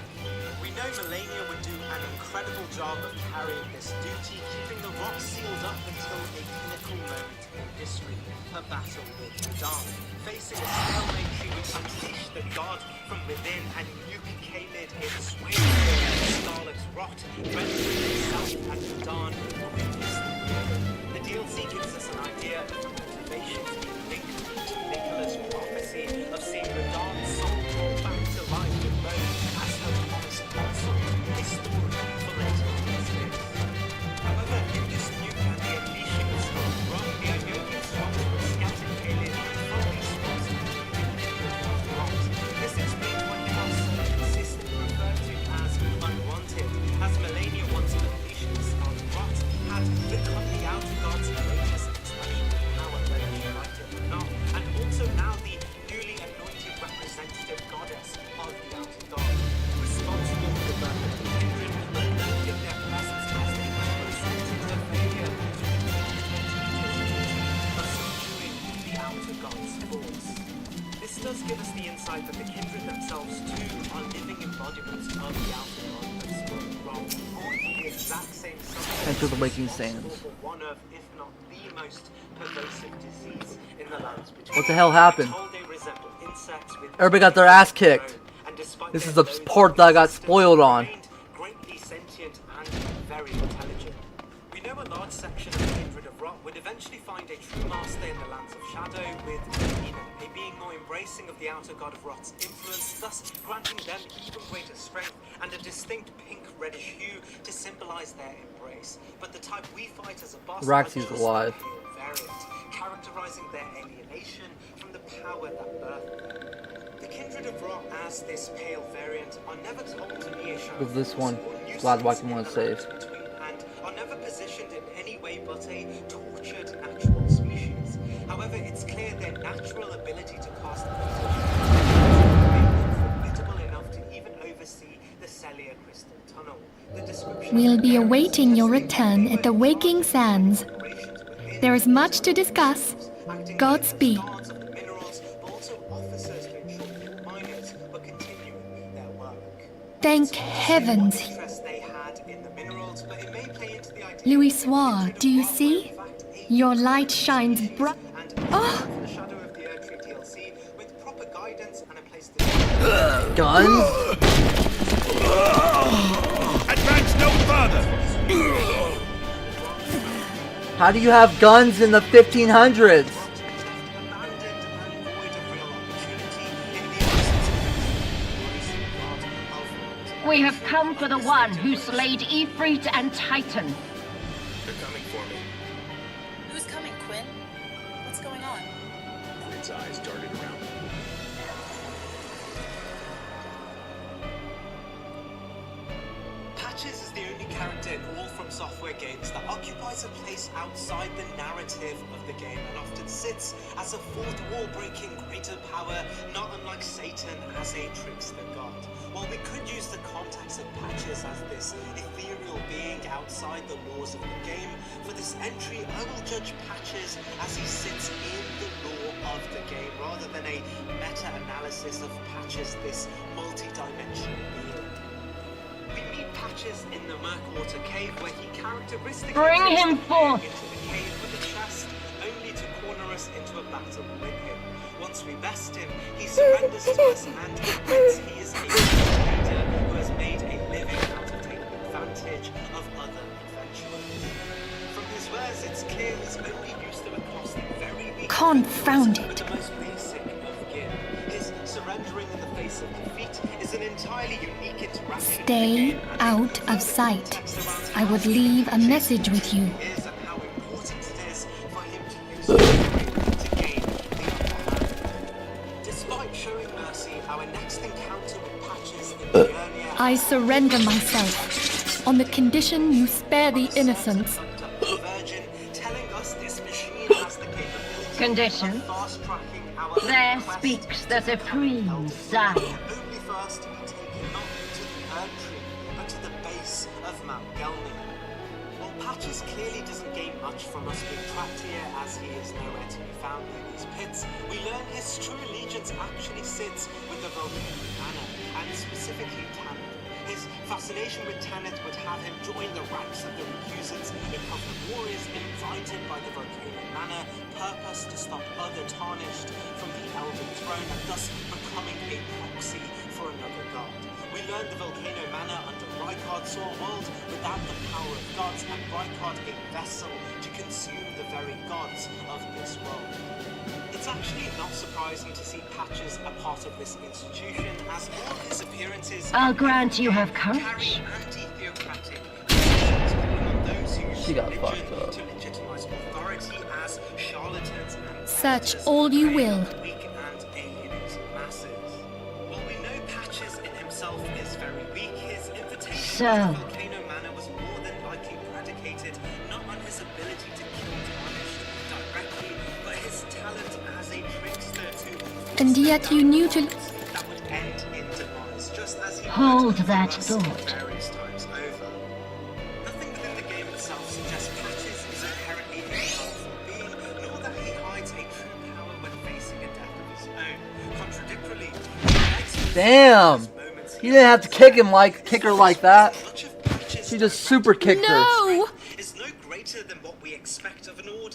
We know Melania would do an incredible job of carrying this duty, keeping the Rot sealed up until a pinnacle moment in history, her battle with Radahn. Facing a stalemate, she would unleash the god from within and nuke Khalid in swing Scarlet's Rot, rendering himself and Radahn grievously wounded. The DLC gives us an idea of the motivations being linked to Nicholas' prophecy of seeing Radahn's soul brought back to life with Rome as her promised consort, a story Enter the waking sands. One of, if not the most pervasive disease in the lands between. What the hell happened? Told they resemble insects with Everybody got their ass kicked. and despite This their is the loads part of that I got resistance, spoiled on. remained greatly sentient and very intelligent. We know a large section of the kindred of Rot would eventually find a true master in the lands of Shadow, with Eden, a being more embracing of the outer god of Rot's influence, thus granting them even greater strength and a distinct pink-reddish hue to symbolize their embrace. But the type we fight as a boss Raxi's are just alive. a pale variant, characterizing their alienation from the power that birthed them. The kindred of Rot, as this pale variant, are never told to be a shadow With this one, force or glad nuisance Wacky in wants the to lands save. between, and are never positioned in any way but a tortured natural species. However, it's clear their natural ability to cast formidable enough to even oversee the Celia Crystal Tunnel. The description We'll be awaiting your return at the Waking Sands. There is much to discuss. Godspeed. guards of the minerals, but also officers to ensure that miners were continuing their work. Thank heavens. Interest they had in the minerals, but it may play into the idea Louis Soir, do you see? Your light shines bright. Oh! the Shadow of the Earth Tree DLC with proper guidance and a place to Guns? Advance no further! How do you have guns in the 1500s? We have come for the one who slayed Ifrit and Titan. They're coming for me. Who's coming, Quinn? What's going on? Quinn's eyes darted around. Patches is the only character in all From Software games that occupies a place outside the narrative of the game and often sits as a fourth wall breaking greater power, not unlike Satan as a trickster god. While we could use the context of Patches as this ethereal being outside the laws of the game, for this entry I will judge Patches as he sits in the law of the game rather than a meta-analysis of Patches, this multi-dimensional being. We meet Patches in the Murkwater Cave, where he characteristically Bring takes him the player forth. into the cave with a chest, only to corner us into a battle with him. Once we best him, he surrenders to us and admits he is a leader who has made a living out of taking advantage of other adventurers. From his words, it's clear he's only used to across the very weak Confound with it. the most basic of gear. His surrendering in the face of defeat is an entirely unique interaction. Stay out of sight. I would leave a message with you. Is and how important it is for him to use to gain the upper hand. Despite showing mercy, our next encounter with Patches in the earlier I surrender myself on the condition you spare the innocents. Virgin telling us this machine has the capability Condition? of fast-tracking our There quest speaks the to supreme elder Sire. only for us to be taken not to the Earth Tree, but to the base of Mount Gelmir. While Patches clearly doesn't gain much from us being trapped here, as he is nowhere to be found near these pits, we learn his true allegiance actually sits with the volcano Manor, and specifically Tanith. His fascination with Tanith would have him join the ranks of the recusants, a couple of warriors invited by the volcano Manor, purpose to stop other tarnished from the Elven throne and thus becoming a proxy for another god. We learned the volcano Manor under Rykard saw a world without the power of gods, and Rykard a vessel to consume the very gods of this world. It's actually not surprising to see Patches a part of this institution, as all his appearances I'll grant you have carry courage. anti-theocratic positions, calling on those who use She got religion fucked up. to legitimize authority as charlatans and Search predators all you preying will. on the weak and alienated masses. While we know Patches in himself is very weak, his invitation So. to the volcano manor was more than likely predicated not on his ability to kill tarnished directly, but his talent as a trickster to And yet you knew to... that would end in demise, just as he Hold would that for us thought. various times over. Nothing within the game itself suggests Patches is inherently a powerful being, nor that he hides a true power when facing a death of his own. Contradictorily, Damn! You didn't have to kick her like that. She just super kicked her. No!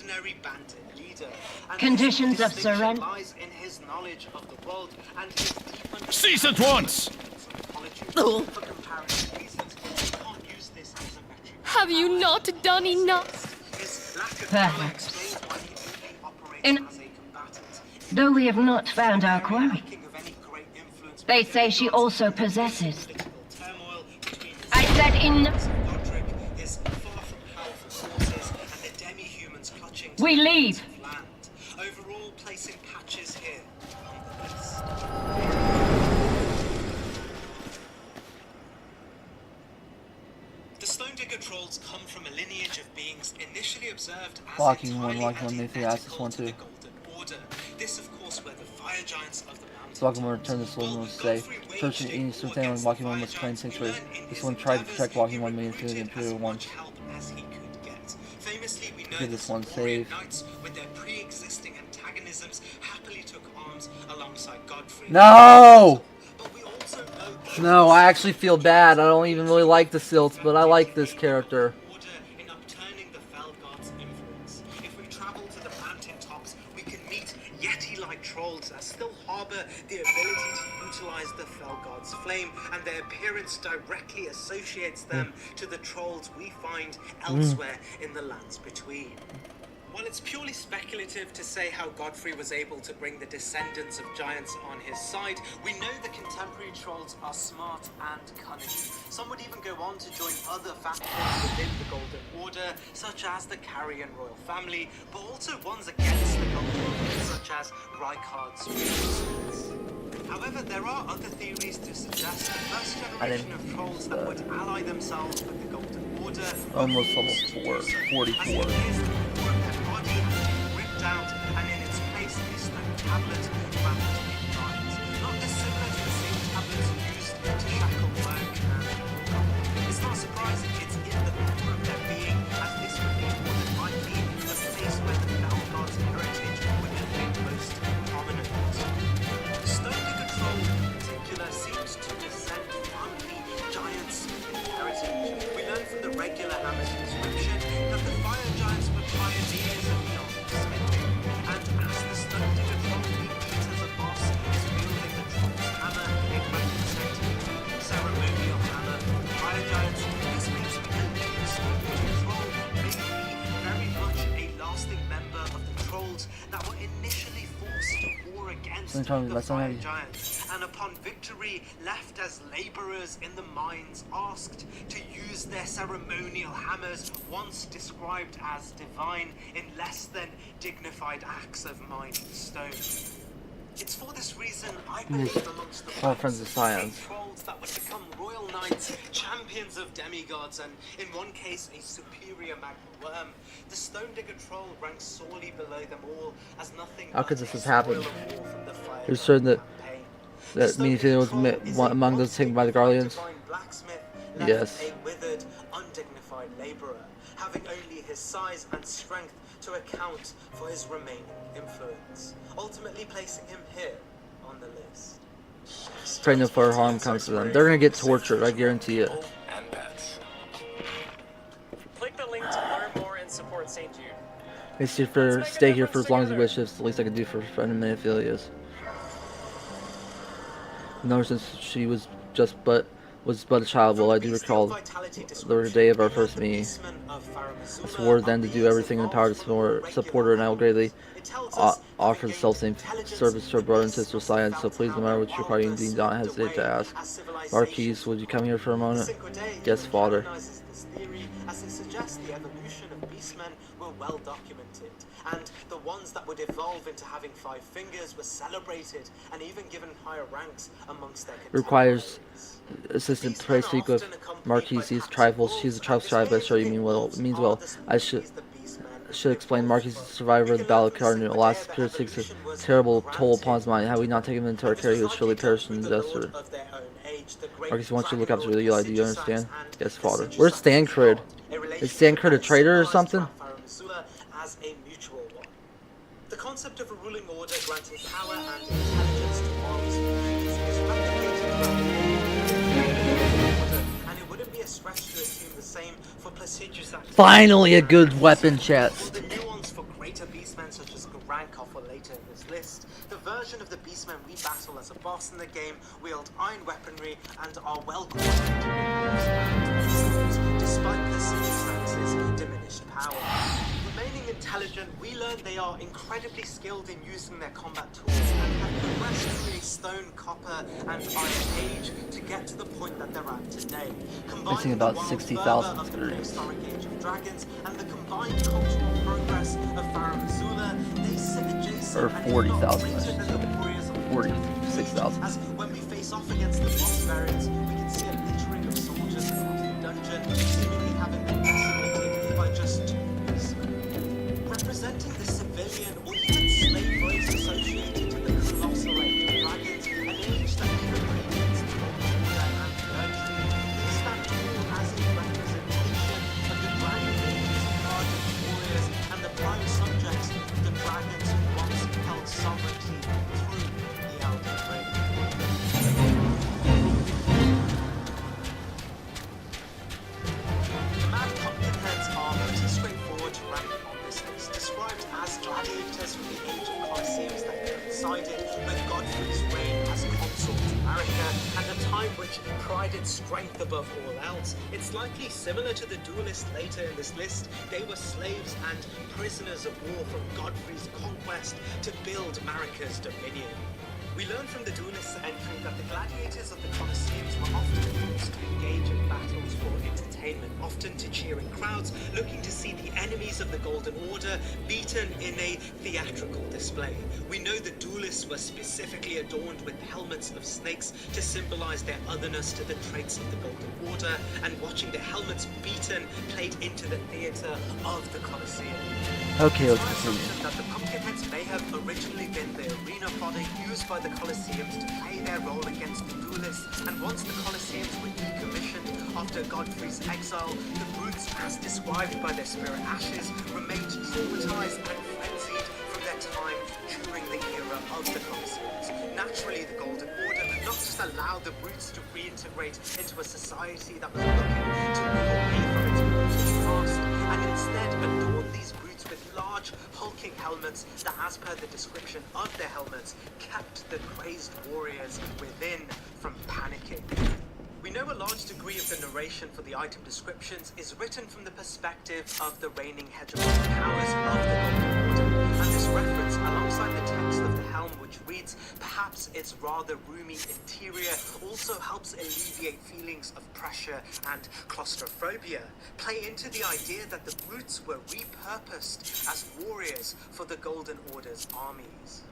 visionary bandit leader. And Conditions his of distinction surrender. lies in his knowledge of the world and his deep understanding Cease at once! For comparative reasons, we can't use this as a metric. Have you not done enough? His lack of Perhaps. power explains why he only operates In- as a combatant. Though we have not found our quarry, Lacking of any great influence they with say she demigods, also possesses. political turmoil between the I said in. Godric is far from powerful forces and the demi-humans clutching to We the leave. of land. Overall, placing patches here on the list. The Stone Digger trolls come from a lineage of beings initially observed as Walking one, entirely walking one, maybe ask this antithetical one to the too. Golden Order. This, of course, were the fire giants of the mountain. So Walking One returned this little to say, person eating certain when Walking One was playing sanctuary. This one tried to protect Walking One, meaning to the Imperial One. Famously, we know Give this one warrior save. knights with their pre-existing antagonisms happily took arms alongside Godfrey. No! But we also know No, I actually feel bad. I don't even really like the Silts, but I like this character. order in upturning the Fel God's influence. If we travel to the mountain tops, we can meet Yeti-like trolls that still harbor the ability to utilize the Fel God's flame, and their appearance directly associates them to the trolls we find elsewhere in the lands between. While it's purely speculative to say how Godfrey was able to bring the descendants of giants on his side, we know the contemporary trolls are smart and cunning. Some would even go on to join other factions within the Golden Order, such as the Carrion royal family, but also ones against the Golden Order, such as Rykard's resistance. However, there are other theories to suggest the first generation of trolls that would ally themselves with the Golden Order Almost level 4, 44. body has been ripped out, and in its place a stone tablet wrapped in vines. Not dissimilar to the same tablets used to shackle work and it's not surprising it's in the core of their being, as this would be more than likely the place where the Fel God's heritage would have been most prominent. The Stone Digger troll in particular seems to descend from the giants' heritage. We learn from the regular Hammer's description that the fire giants were pioneers of the art of smithing, and as the Stone Digger troll we meet as a boss is wielding the troll's hammer, a representative ceremonial hammer. Fire giants, this means we believe the Stone Digger troll may be very much a lasting member of the trolls that were initially forced to war against the fire giants, and upon victory left as laborers in the mines, asked to use their ceremonial hammers, once described as divine, in less than dignified acts of mining stone. It's for this reason I believe amongst the All friends of science. trolls that would become royal knights, champions of demigods, and in one case a superior magma worm. The Stone Digger troll ranks sorely below them all, as nothing How could but this a have happened? spoil of war from the fire You're certain that campaign. that Minifigure was among those taken by the Guardians? Yes. A withered, undignified laborer, having only his size and strength to account for his remaining influence, ultimately placing him here on the list. Pray no further harm comes to them. They're gonna get tortured, I guarantee it. And pets. Click the link to learn more and support St. Jude. Stay here for as long as you wish. It's the least I can do for friend of Miniphilia's. No, since she was but a child, well, I do recall the day of our first meeting. I swore then to do everything in the power to support her, and I will greatly offer the self-same service to her brother and sister Science. So please, no matter what you require, you do not hesitate to ask. Marquise, would you come here for a moment? Yes, father. As it suggests the evolution of beastmen were well documented, and the ones that would evolve into having 5 fingers were celebrated and even given higher ranks amongst their Requires assistant pray speak with Marquise. He's trifles. She's a tribal tribe, but sure you mean well. It means well. I should explain. Marquise is a survivor of the Battle of Cardinal. Last period takes a terrible toll upon his mind. Had we not taken him into our care, he would surely perish in disaster. Marcus wants you to look after the Eli. Do you understand? Yes, father. Where's Stancred? Is Stancred a traitor or something? As a mutual one. The concept of a ruling order granting power and intelligence to arms is replicated throughout the order, and it wouldn't be a stretch to assume the same for prestigious activities. Finally, a good weapon chest. The nuance for great version of the Beastmen we battle as a boss in the game wield iron weaponry and are well coordinated despite the Sinistrex's diminished power. Remaining intelligent, we learn they are incredibly skilled in using their combat tools and have progressed through a stone, copper, and iron age to get to the point that they're at today. I think about 60,000 of the prehistoric age of dragons and the combined cultural progress of Farum Azula, they sit adjacent or 40,000, I should than the warriors of say. 46,000. As when we face off against the boss variants, we can see a littering of soldiers across the dungeon, seemingly having been decimated by just tools. Representing the civilian or even slave race associated to the colossal age of dragons, an age that even predates the order and nurturing, they stand tall as a representation of the dragon ages of hardened warriors and the prime subjects of the dragons who once held sovereignty through the Elden Ring. The Mad Pumpkinheads are pretty straightforward to rank on this list, described as gladiators from the age of Colosseums that coincided with Godfrey's reign as consul to America and a time which prided strength above all else. It's likely similar to the duelists later in this list. They were slaves and prisoners of war from Godfrey's conquest to build America's dominion. We learn from the duelists' entry that the gladiators of the Colosseums were often used to engage in battles for entertainment, often to cheering crowds looking to see the enemies of the Golden Order beaten in a theatrical display. We know the duelists were specifically adorned with helmets of snakes to symbolize their otherness to the traits of the Golden Order, and watching the helmets beaten played into the theater of the Colosseum. Okay, let's It's my continue. assumption that the Pumpkinheads may have originally been the arena fodder used by the Colosseums to play their role against the duelists, and once the Colosseums were decommissioned after Godfrey's exile, the brutes, as described by their spirit ashes, remained traumatized and frenzied from their time during the era of the Colosseums. Naturally, the Golden Order could not just allow the brutes to reintegrate into a society that was looking to move away from its brutal past, and instead adorn these brutes with large, hulking helmets that, as per the description of their helmets, kept the crazed warriors within from panicking. We know a large degree of the narration for the item descriptions is written from the perspective of the reigning hegemonic powers of the Golden Order, and this reference, alongside the text of the helm which reads, perhaps its rather roomy interior, also helps alleviate feelings of pressure and claustrophobia, play into the idea that the brutes were repurposed as warriors for the Golden Order's armies.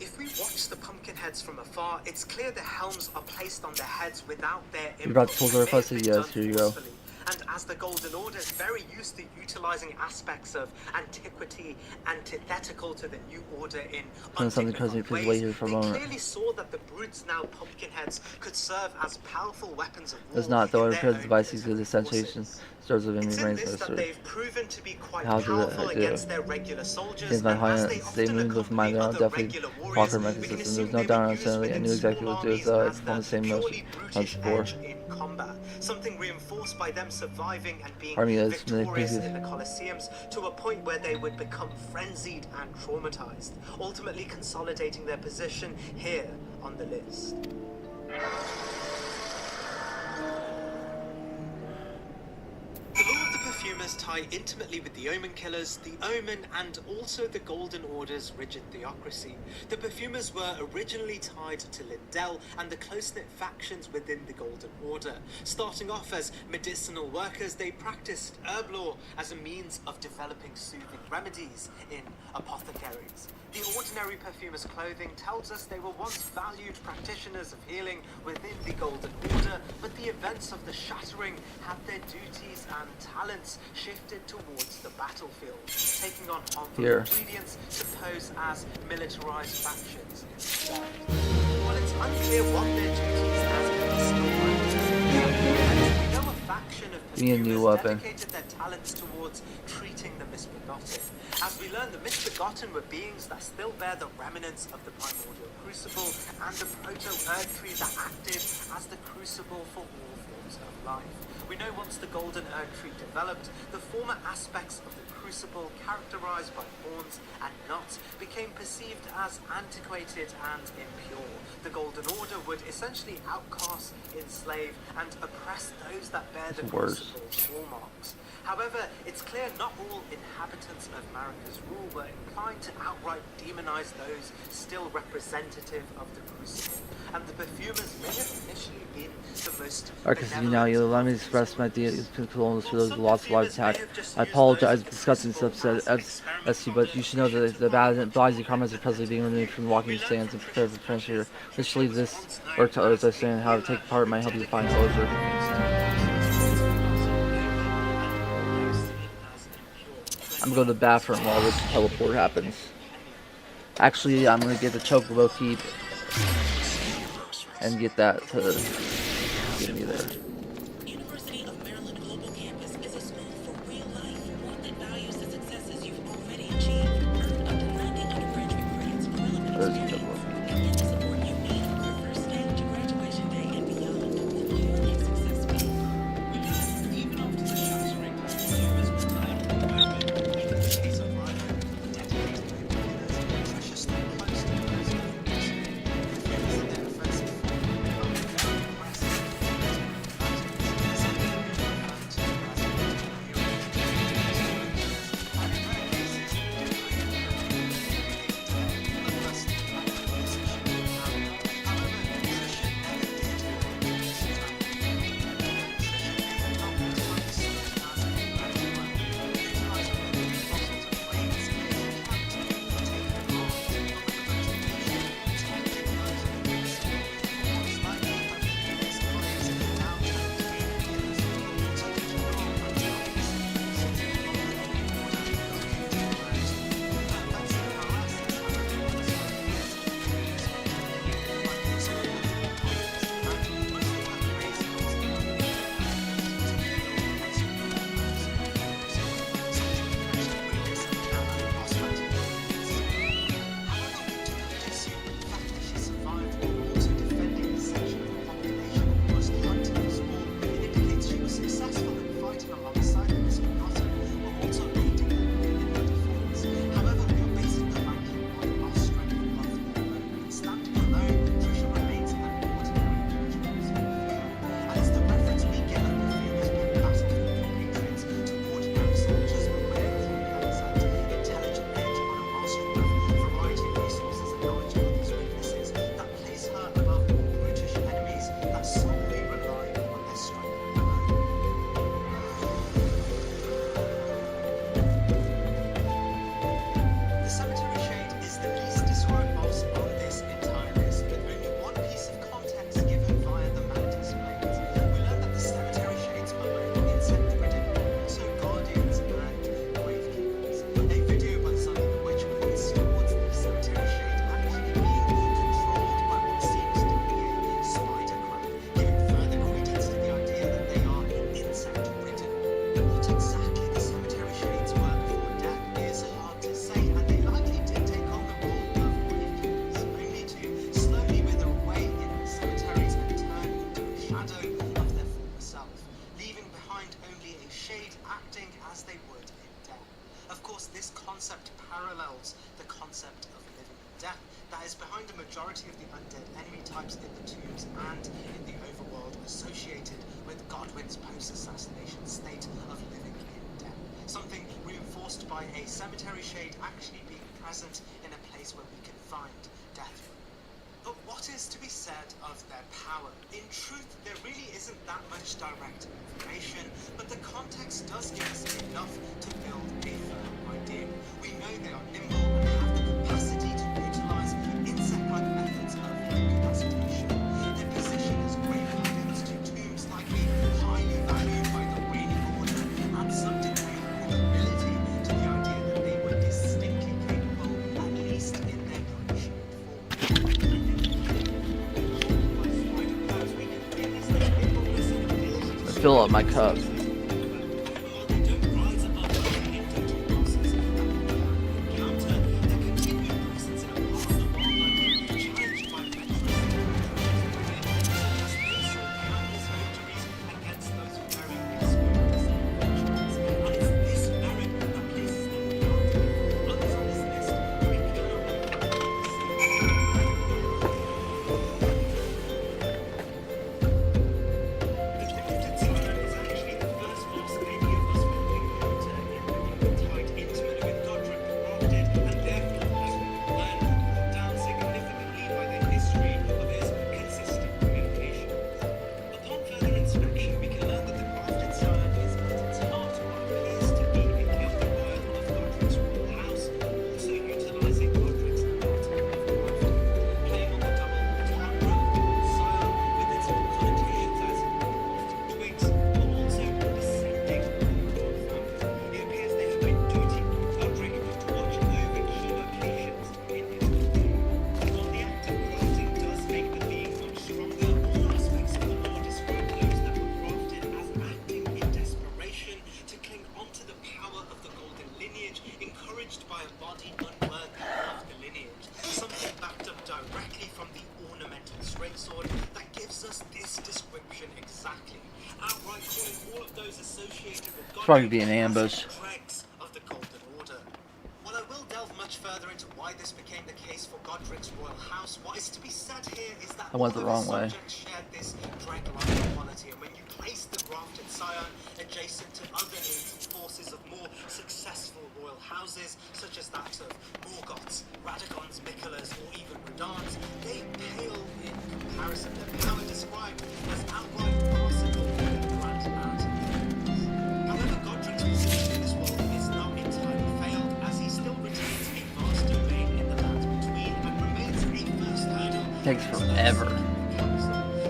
If we watch the Pumpkinheads from afar, it's clear the helms are placed on their heads without their input. You're about to pull the They may have fussy? been Yes, done here you go. forcefully. And as the Golden Order is very used to utilizing aspects of antiquity antithetical to the New Order in something crazy, undignified please ways, wait here for a they moment. clearly saw that the brutes, now Pumpkinheads, could serve as powerful weapons of war. Does not, though. in It their appears own devices physical with accentuation forces. stores of enemy It's in range this that history. they've proven to be quite How did powerful I do? against their regular soldiers, Seems my and as they highness, they often moved with my accompany own other definitely regular warriors, Walker we can mechanism. assume There's no they doubt were on used insanity. I within knew exactly small what to do, armies so I as performed the same purely motion once brutish before. edge in combat, something reinforced by them surviving and being Pardon me, that's victorious previous. in the Colosseums to a point where they would become frenzied and traumatized, ultimately consolidating their position here on the list. The Law of the Perfumers tie intimately with the Omen Killers, the Omen, and also the Golden Order's rigid theocracy. The Perfumers were originally tied to Lindell and the close-knit factions within the Golden Order. Starting off as medicinal workers, they practiced herb law as a means of developing soothing remedies in apothecaries. The ordinary Perfumer's clothing tells us they were once valued practitioners of healing within the Golden Order, but the events of the Shattering had their duties and talents shifted towards the battlefield, taking on harmful ingredients to pose as militarized factions instead. While it's unclear what their duties as medicinal practitioners were, we know a faction of Perfumers dedicated their talents towards treating the misbegotten. As we learn, the misbegotten were beings that still bear the remnants of the primordial crucible and the proto-earth tree that acted as the crucible for all forms of life. We know once the golden earth tree developed, the former aspects of the crucible crucible characterized by horns and nuts became perceived as antiquated and impure. The Golden Order would essentially outcast, enslave, and oppress those that bear the crucible's hallmarks. However, it's clear not all inhabitants of Marika's rule were inclined to outright demonize those still representative of the crucible, and the perfumers may have initially been the most now you allow me to express my condolences for those who lost lives attack. I apologize for discussing this upset SC, but you should know that the bodies comments are presently being removed from the walking stands and prepared for transfer. Literally, this work to others I understand how to take part might help you find closure. I'm gonna go to the bathroom while this teleport happens. Actually, I'm gonna get the chocobo keep and get that to get me there. University of Maryland Global Campus is a school for real life, one that values the successes you've already achieved. Earn up to 90 undergraduate credits for relevant experience, and get the support you need from your first day to graduation day and beyond. You're a success fee. Even after the shattering, consumers were tired of the moment. In the case of Rhino, dedicated computers preciously close to those of the consumers in their offensive parallels the concept of living and death that is behind the majority of the undead enemy types in the tombs and in the overworld associated with Godwin's post-assassination state of living in death. Something reinforced by a cemetery shade actually being present in a place where we can find death. But what is to be said of their power? In truth, there really isn't that much direct information, but the context does give us enough to build a firm idea. We know they are nimble and have the capacity to utilize insect-like methods of incapacitation. Their position as great guardians to tombs likely highly valued by the reigning order adds some degree of probability to the idea that they were distinctly capable, at least in their conditioned form. Fill up my cup. associated with It's probably be an ambush. dregs of the Golden Order. While I will delve much further into why this became the case for Godric's royal house, what is to be said here is that I went the all wrong of the way. subjects shared this drag-like quality, and when you place the grafted scion adjacent to other elite forces of more successful royal houses, such as that of Morgoths, Radagons, Mikolas, or even Redans, they pale in comparison. Their power described as outright farcical in grand narrative. However, Godric's position in this world is not entirely failed, as he still retains a vast domain in the lands between and remains a first hurdle. Takes forever.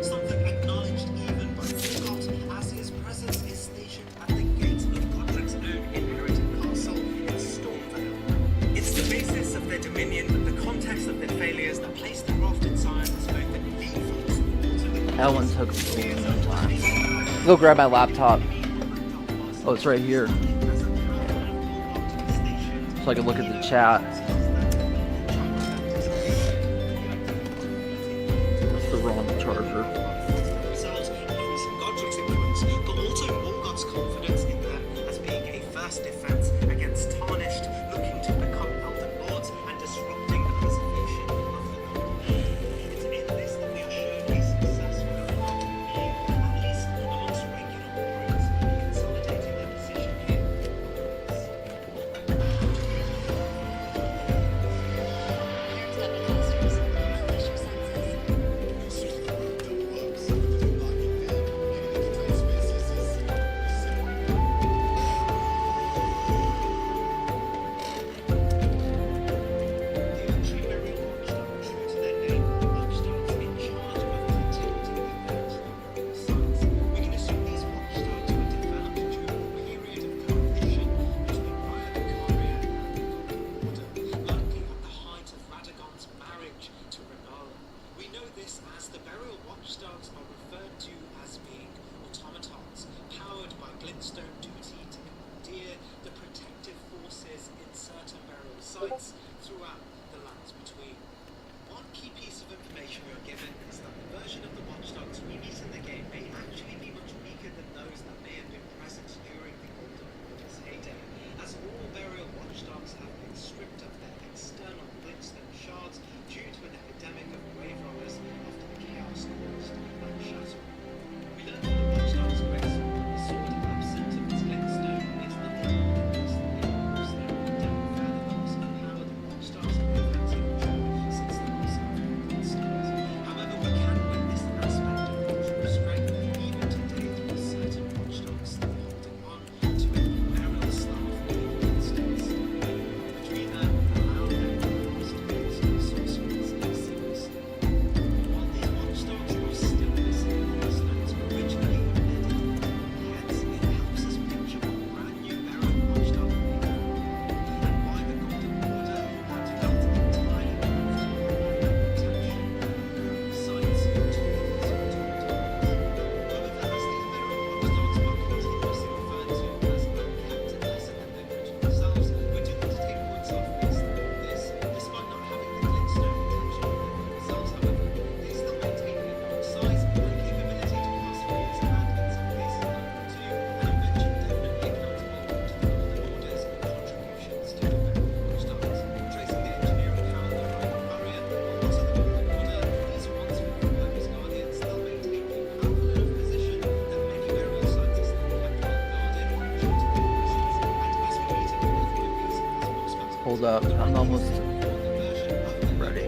Something acknowledged even by Morgoth, as his presence is stationed at the gates of Godric's own inherited castle in Stormvale. It's the basis of their dominion, but the context of their failures that place the grafted scion as both an elite force and also the That one took some time. Go grab my laptop. Oh, it's right here. So I can look at the chat. That's the wrong charger. themselves use Godric's influence, but also Morgoth's confidence in them as being a first defense against tarnished, looking to become elder lords and disrupting the preservation of the Golden. It's in this that we are shown a successful being, at least amongst regular warriors, consolidating their position here. Throughout the lands between. One key piece of information we are given is that the version of the watchdogs we meet in the game may actually be much weaker than those that may have been present during the Golden Order's heyday, as all burial watchdogs have been stripped of their external glintstone shards due to an epidemic of grave robbers after the chaos caused by the Shadow. We learn from the watchdog's grace the sword absent of its glintstone is nothing more than just the lost their epidemic further loss of power the watchdogs have been since the loss of the glintstones. However, we can witness an aspect of cultural strength even today with certain watchdogs still holding on to a burial staff with glintstones. Between them, allow their lost tools and sorceries seriously. While these watchdogs are still missing glintstones originally embedded, hence it helps us picture what brand new burial watchdog may be, and why the Golden Order had developed entirely protection, sites, tools, and tools. However, as these burial watchdogs are continuously referred to as unkept and lesser than their original selves, we're doomed to take points off based on this. Despite not having the glintstone protection of their themselves, however, they still maintain a enormous size and capability to pass forwards and, in some cases, to an invention definitely accountable to the Golden Order's contributions to the burial watchdogs. Tracing the engineering power of the Rhine barrier, while also the Golden Order, these once repurposed guardians still maintain a powerful enough position that many burial sites are still kept well guarded due to their presence. And as we meet in both movies, as prospects of Hold up, I'm almost the version of the ready.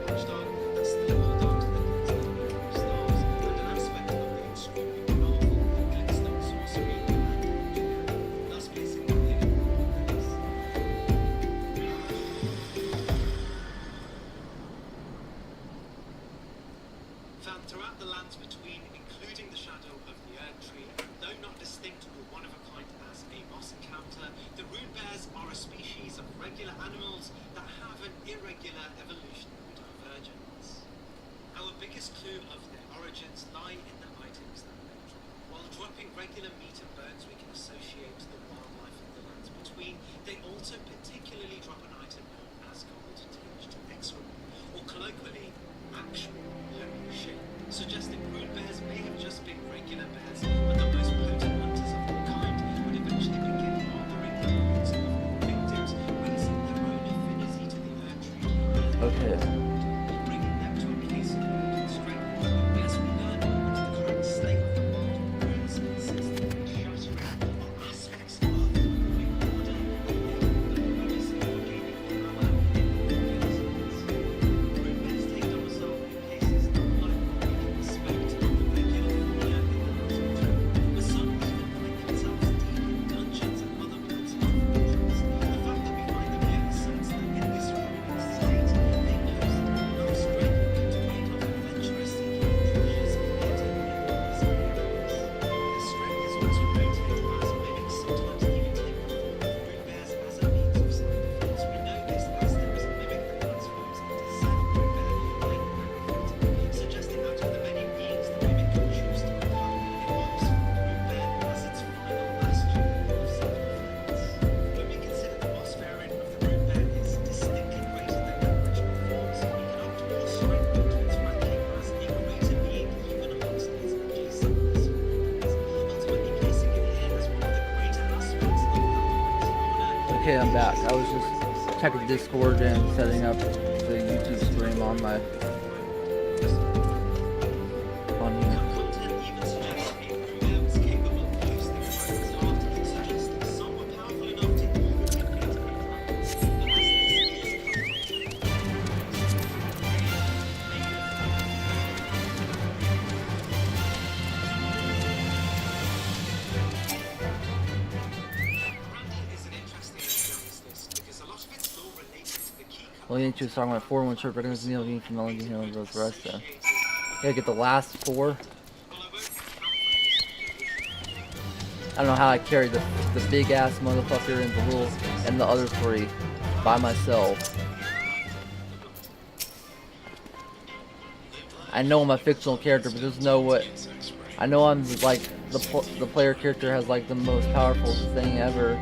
watchdog that still hold on to the glintstone stars and an aspect of the extremely powerful glintstone sorcery and engineering, thus placing them here on the list. Found throughout the lands between, including the shadow of the Erd Tree, though not distinct or one of a kind as a moss encounter, the rune bears are a species of regular animals that have Okay, I'm back. I was just checking Discord and setting up the YouTube stream on my on here. Well, you just talking about 4-1 shirt, Breakers Neil Dean from Melody Hill and those rest then. Gotta get the last 4. I don't know how I carried the big ass motherfucker and the little and the other 3 by myself. I know I'm a fictional character, but there's no way. I know I'm like the player character has like the most powerful thing ever.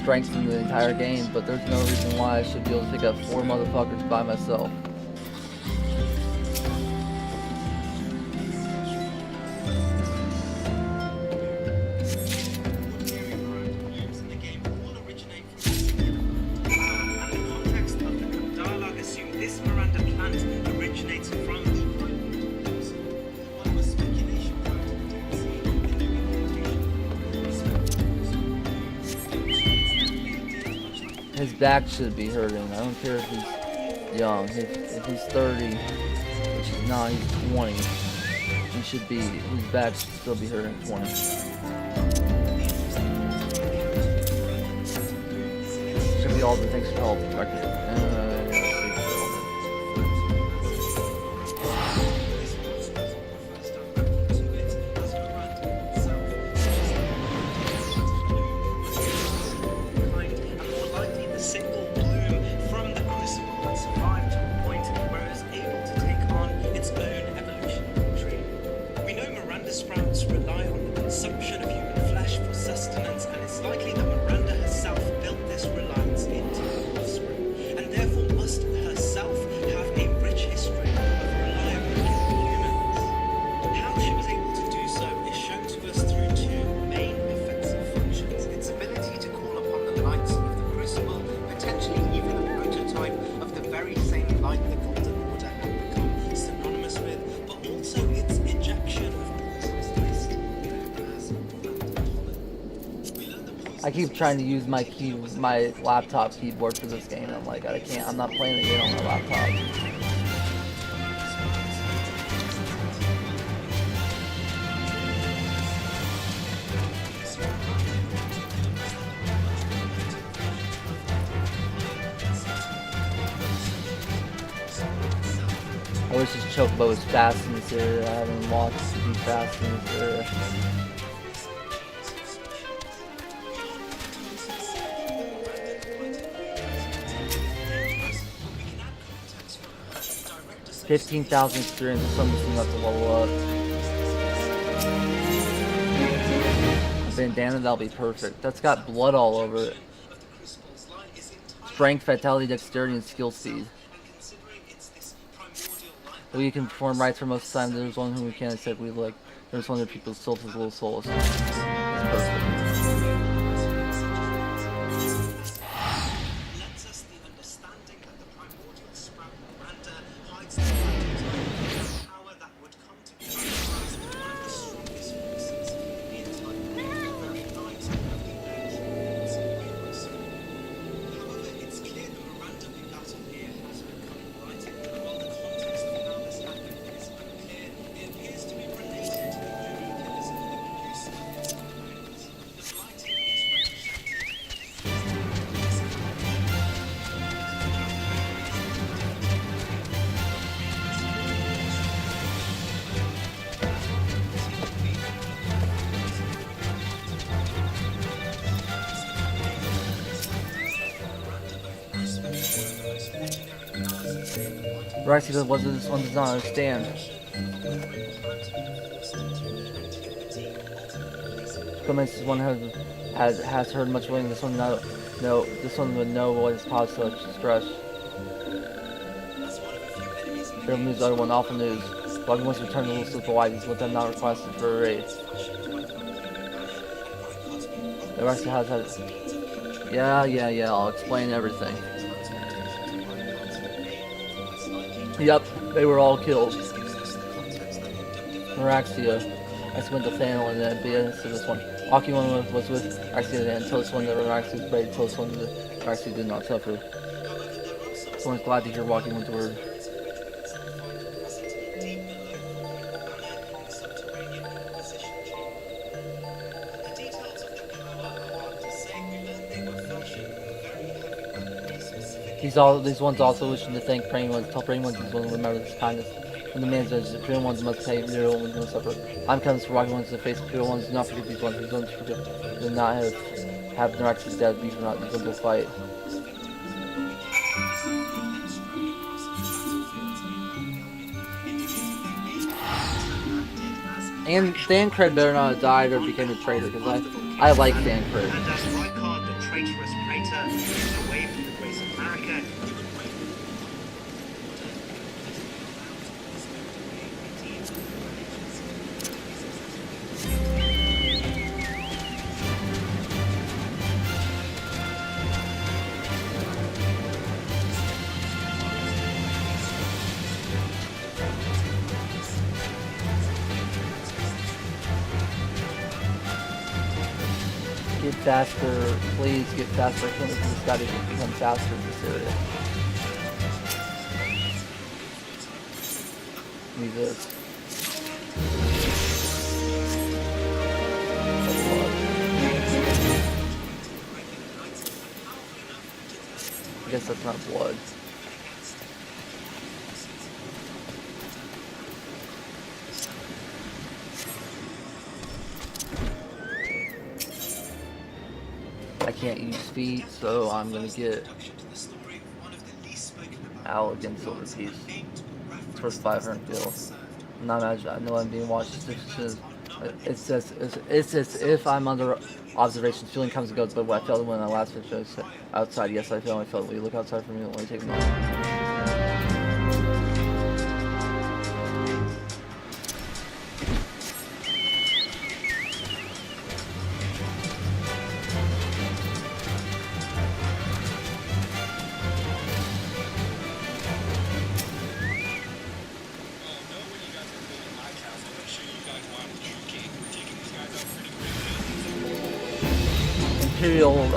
Strength in the entire game, but there's no reason why I should be able to pick up 4 motherfuckers by myself. His back should be hurting. I don't care if he's young. If he's 30, which he's not, he's 20. He should be, his back should still be hurting at 20. Should be all the thanks for help. I keep trying to use my laptop keyboard for this game. I'm like, I'm not playing the game on my laptop. I wish this Chocobo was fast in this area. I haven't watched to be fast in this area. $15,000 experience is something enough to level up. A bandana, that'll be perfect. That's got blood all over it. Strength, vitality, dexterity, and skill speed. We can perform rites for most of the time. There's one whom we can't accept. We like. There's one that people's soul is little souls. It's perfect. Roxy says, what does this one does not understand? Comments this one has heard much willing. This one this one would know what is caused such stress. Fair news, the other one, awful news. Buggy wants to return to the Little White. He's what them not requested for a raid. The Roxy has had Yeah, I'll explain everything. Yep, they were all killed. Meraxia. That's when the final and then BS to this one. Aki one was with Meraxia until this one that Meraxia was brave, until this one that Meraxia did not suffer. Someone's glad to hear Walking One's word. These ones also wishing to thank praying ones. Tell praying ones he's willing to remember this kindness. When the man says the praying ones must pay, the ones must suffer. Time comes for walking ones to face the pure ones. Do not forget these ones. These ones do not have Narax's dead. These are not. These ones will fight. And Thancred better not have died or became a traitor, because I like Thancred. And as Rykard, the traitorous praetor, moved away from the grace of Marika, Get faster, please get faster. I can't wait for this guy to become faster in this area. Need this. I guess that's not blood. I can't use feet, so I'm gonna get Al against Silver Piece. It's worth 500 gil. I'm not imagine. I know I'm being watched. It's as if I'm under observation. Feeling comes and goes, but what I felt when I last finished outside. Yes, I felt. Will you look outside for me? It'll only take a moment.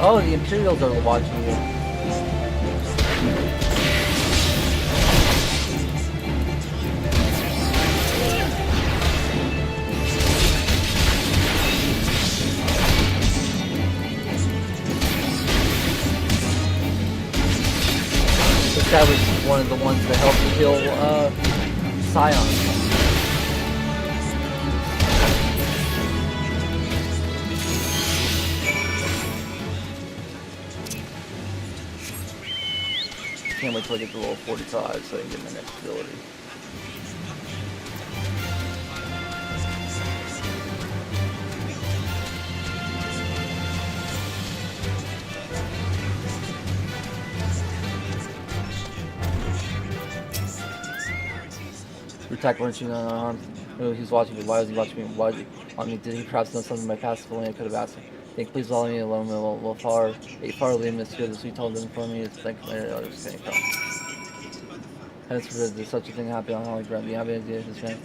Oh, the Imperials are watching you. This guy was one of the ones that helped kill Scion. Can't wait till I get to level 45 so I can get my next ability. Attack weren't you unarmed? Oh, he's watching me. Why was he watching me? Why on me? Did he perhaps know something of my past? If only I could have asked him. Think, please follow me alone. Will far leave Miss Good as we told them for me. It's thank my others can come. Hence forbid there's such a thing happen on Holly Grant. The idea of this man.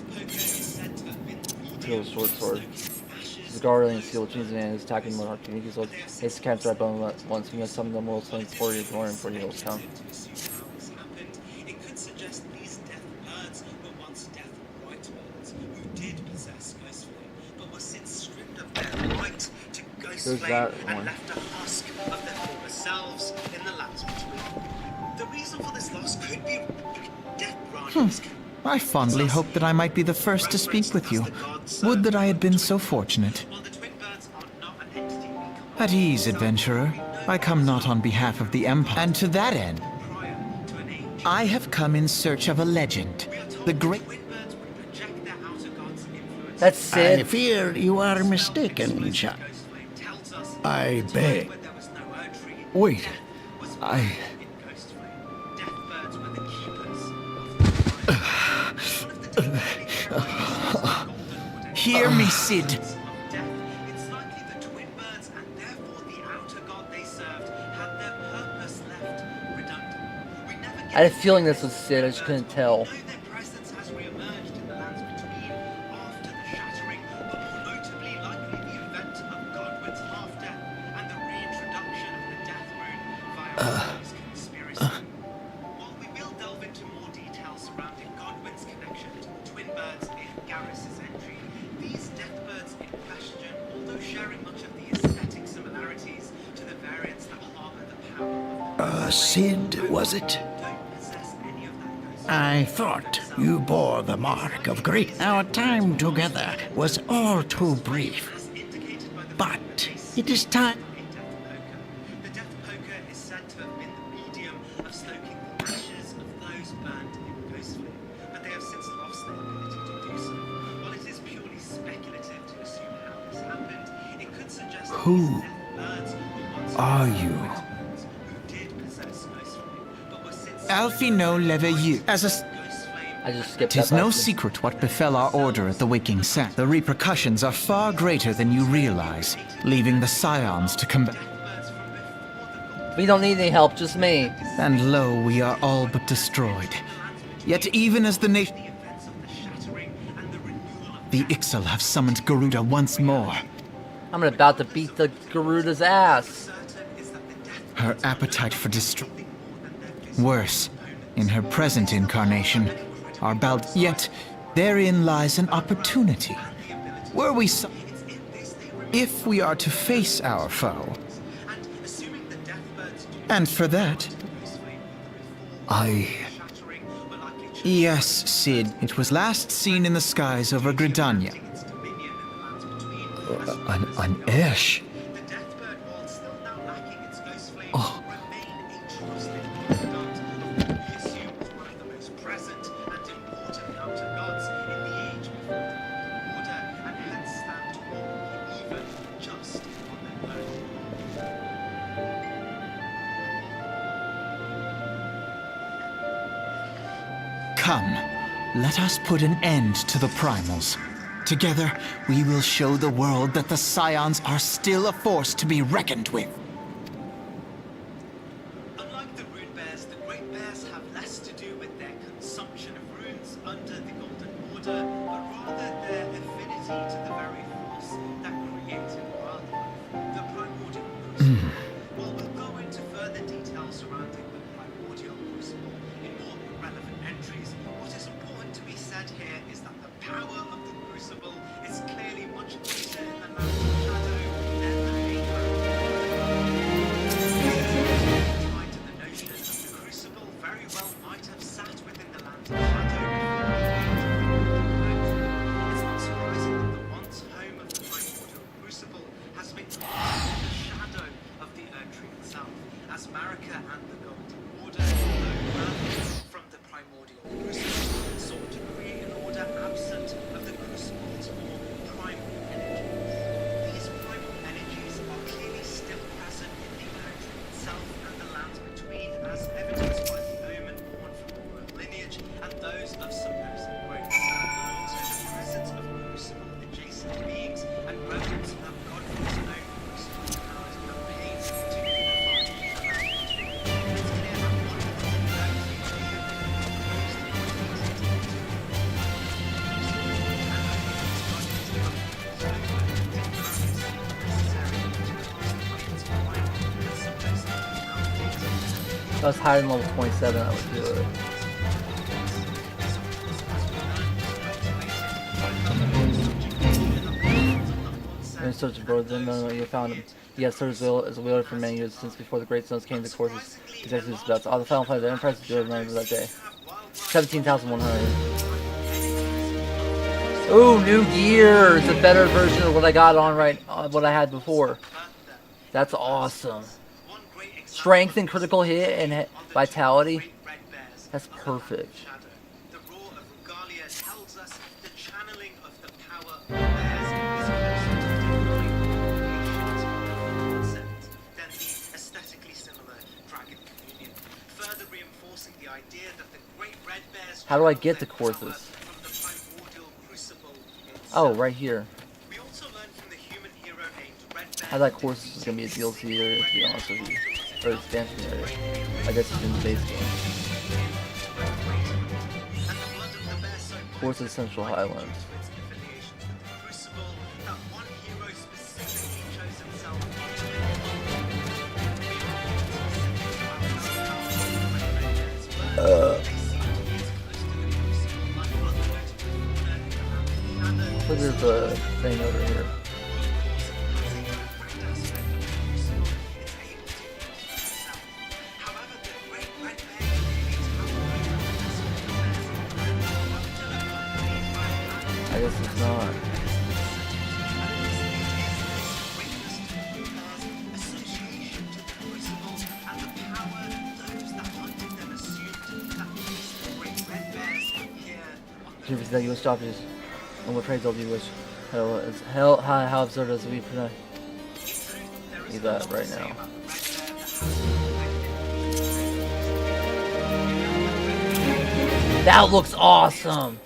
Feel short sword. He's a guardian steel, which means the man is attacking more hard. He's old. Hates to capture that bone once. He must summon them will swing 40 or more and 40 heals come. it could suggest these death birds were once death white birds who did possess ghost flame, but were since stripped of their right to ghost flame and left a husk of their former selves in the lands between. The reason for this loss could be death branches. I fondly hoped that I might be the first to speak with you. Would that I had been so fortunate. At ease, adventurer. I come not on behalf of the Empire. And to that end, I have come in search of a legend. The great... That's I fear you are mistaken, child. I beg. Wait. Hear me, Sid. served had their purpose left redundant. We never I had a feeling this was Sid, I just couldn't tell. know their presence has re-emerged in the lands between after the shattering, but more notably likely the event of Godwin's half-death and the reintroduction of the Death Rune via Rose's conspiracy. While we will delve into more details surrounding Godwin's connection to the twin birds in Garrus's entry, these death birds in question, although sharing much of the aesthetic similarities to the variants that harbor the power of Sid, was it? I thought you bore the mark of great. Our time together was all too brief. But it is time. The death poker is said to have been the medium of stoking the ashes of those burned in Ghostfleet, but they have since lost their ability to do so. While it is purely speculative to assume how this happened, it could suggest that Who these death birds were once are you? who did possess Ghostfleet, but were since Alfie no lever you. As a I just skipped Tis that no part. secret what befell our order at the Waking Sand. The repercussions are far greater than you realize, leaving the Scions to combat. We don't need any help, just me. And lo, we are all but destroyed. Yet even as the nation... The Ixal have summoned Garuda once more. I'm about to beat the Garuda's ass. Her appetite for destruction. Worse, in her present incarnation, our yet therein lies an opportunity. Were we if we are to face our foe. And for that, Yes, Sid, it was last seen in the skies over Gridania. An Ash? Oh. Come, let us put an end to the primals. Together, we will show the world that the Scions are still a force to be reckoned with. Unlike the rune bears, the great bears have less to do with their consumption of runes under the Golden Order, but rather their affinity to the very force that created wildlife, the primordial crucible. While we'll go into further details surrounding the primordial crucible in more relevant entries, what is important to be said here is that the power of the crucible is clearly much greater in the land of shadow than the Halo. Tied to the notion that the crucible very well might have sat within the land of shadow before. It's not surprising that the once home of the primordial crucible has been in the shadow of the Erdtree itself, as Marika and the Golden Order, though birthed from the primordial crucible, sought to create an order absent of the crucible's more primal energies. These primal energies are clearly still present in the Erdtree itself and the lands between, as evidenced by the omen born from the royal lineage and those of supposed greats. Also, the presence of crucible adjacent beings and remnants of Godwin's own crucible powers have paid to unify the land between. It's clear that one of the If I was higher than level 27, I would do it. In search of brothers, no, you found him. Yes, sir, as a wielder for many years since before the Great Stones came to courses. Exactly this about all the final fight of the Enterprise do remember that day. 17,100. Ooh, new gear! It's a better version of what I got on what I had before. That's awesome. Strength and critical hit and vitality. That's perfect. The roar of Rugalia tells us the channeling of the power of bears is closer to divine concept than the aesthetically similar Dragon Communion, further reinforcing the idea that the great red bears. How do I get to Corthus? Oh, right here. We also learn from the human hero named Red Bear I thought courses was gonna be a DLC area, to be honest with you, or expansion area. I guess it's in the base game. Courses Central Highlands. Look, there's a thing over here. I guess it's not. Jupiter's that U.S. job is, and what trades all do you wish? How absurd is we put need that right now. That looks awesome!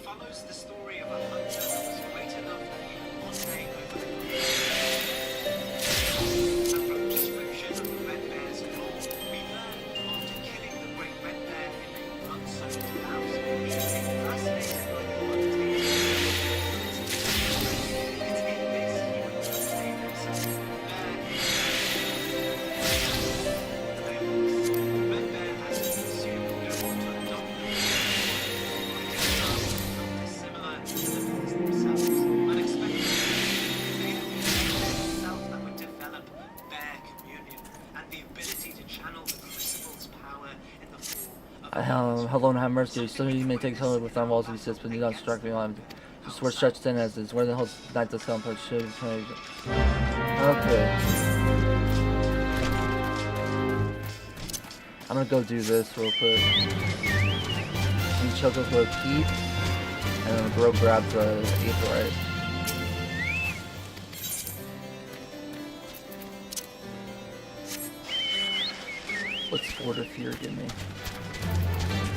Hello and have mercy. So you may take color without walls if he sits, but do not strike me on. Just where stretched thin as is. Where the hell's night does come, but should change. Okay. I'm gonna go do this real quick. And Choco's go keep, and then Bro grabs the Aetherite. What's Sword of Fear give me?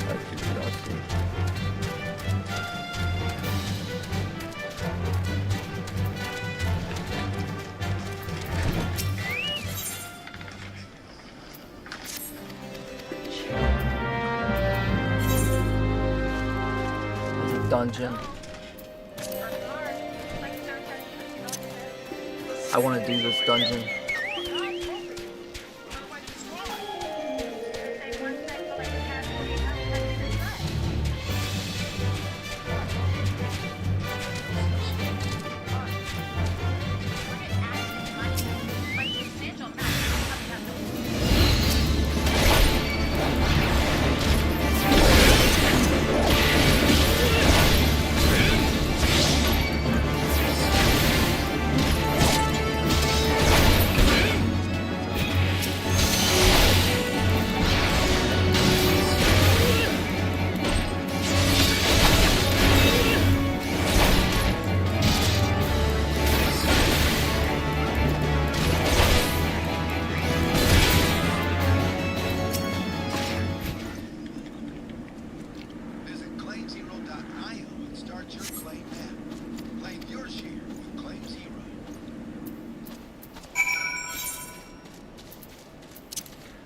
It's a dungeon. I want to do this dungeon.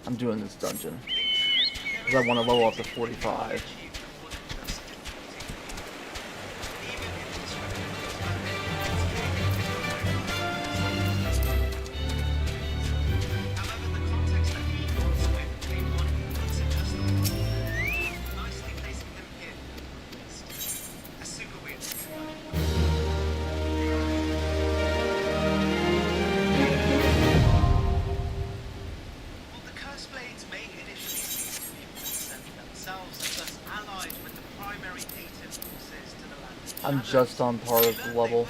I'm doing this dungeon because I want to level up to 45. I'm just on par with the level.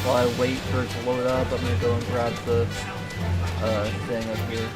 While I wait for it to load up, I'm gonna go and grab the thing up here.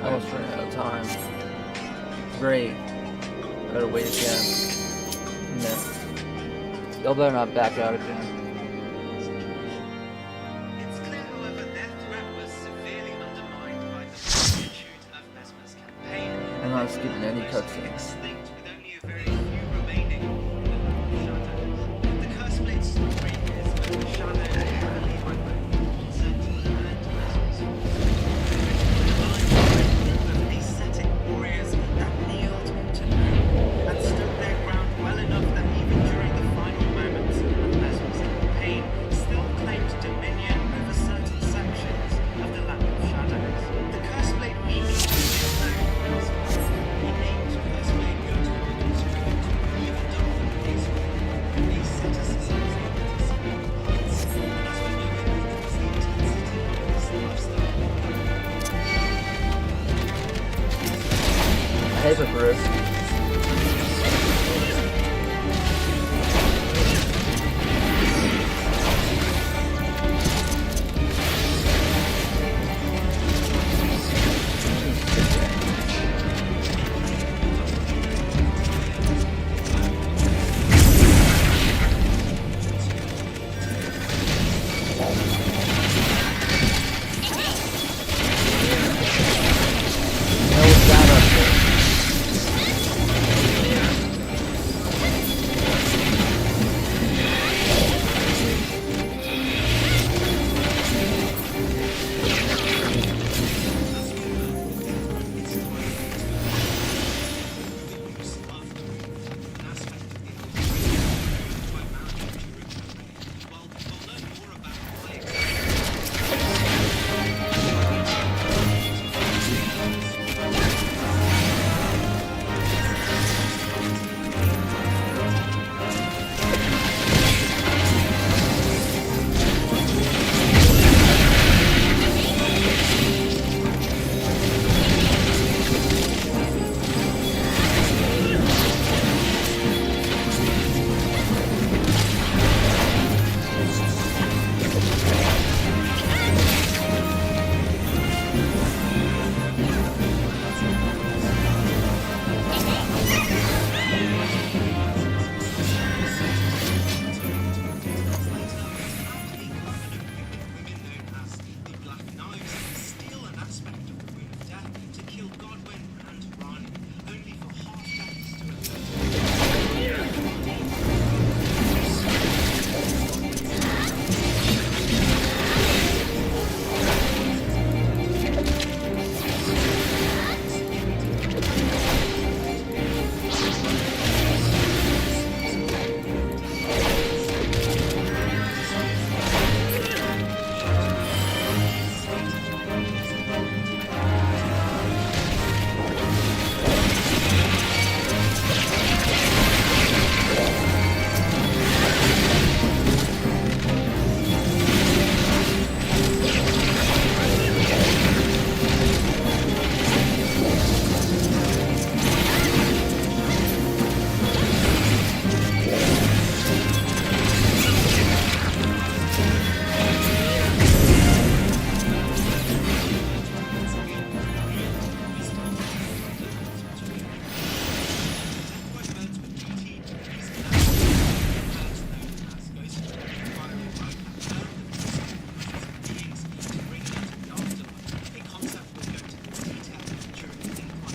I almost ran out of time. Great. I gotta wait again. A minute. Y'all better not back out again. It's clear, however, their threat was severely undermined by the magnitude of Mesmer's campaign. I'm not skipping any cutscenes. Extinct with only a very few remaining shadows. The Curseblade story is overshadowed heavily by both concept and Mesmer's of ascetic warriors that kneeled to know and stood their ground well enough that even during the final moments of Mesmer's campaign still claimed dominion over certain sections of the Land of Shadows. The Curseblade we meet is known as he named Curseblade goes to even though the place with asceticism and as we know it was the intensity of his lifestyle. Hypocrite.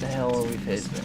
The hell are we facing?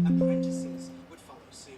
apprentices would follow suit.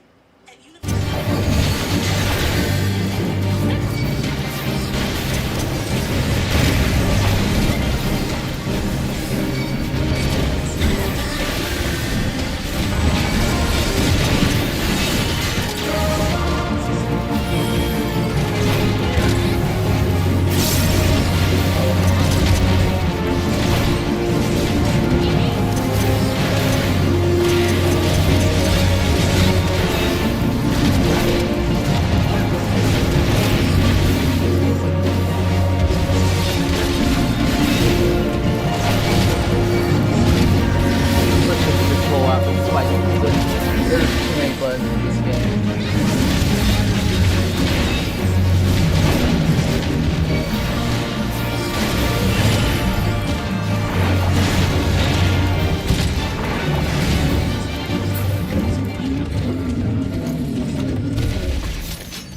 There's too many buttons in this game.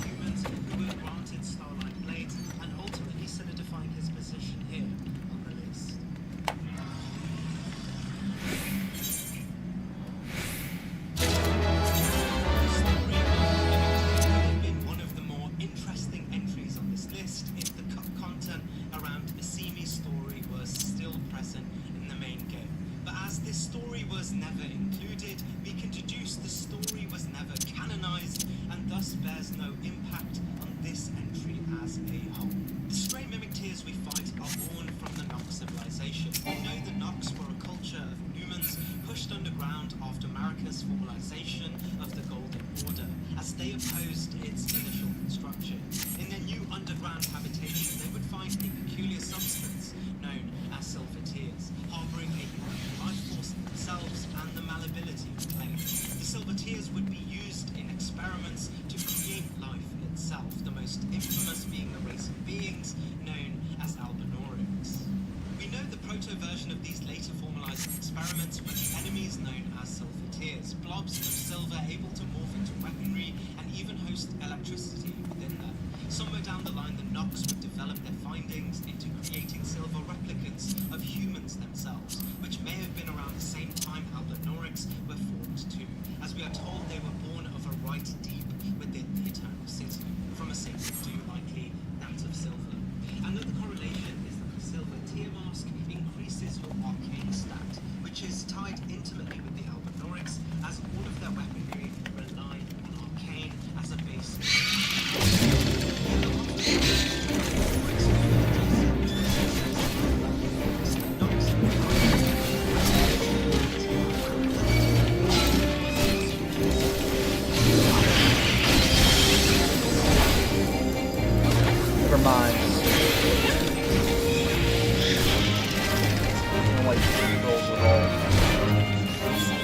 Humans who were granted Starlight Blades and ultimately solidifying his position here on the list. Been one of the more interesting entries on this list if the content around Asimi's story was still present in the main game. But as this story was never included, we can deduce the story was never canonized and thus bears no impact on this entry as a whole. The stray mimic tears we fight are born from the Nox civilization. We know the Nox were a culture of humans pushed underground after Marika's formalization of the Golden Order, as they opposed its initial construction. In their new underground habitation, they would find a peculiar substance known as silver tears, harboring a life force in themselves and the malleability of clay. The silver tears would be used in experiments to create life itself, the most infamous being the race of beings known as Albinorics. We know the proto-version of these later formalized experiments were the enemies known as silver tears, blobs of silver able to morph into weaponry and even host electricity within them. Somewhere down the line, the Nox would develop their findings into creating silver replicants of humans themselves, which may have been around the same time Albinorics were formed too, as we are told they were born of a right deep within the Eternal City, from a sacred dew, likely that of silver. Another correlation is that the silver tear mask increases your arcane stat, which is tied intimately with the Albinorics, as all of their weaponry rely on arcane as a base. Never mind. I don't like controls at all.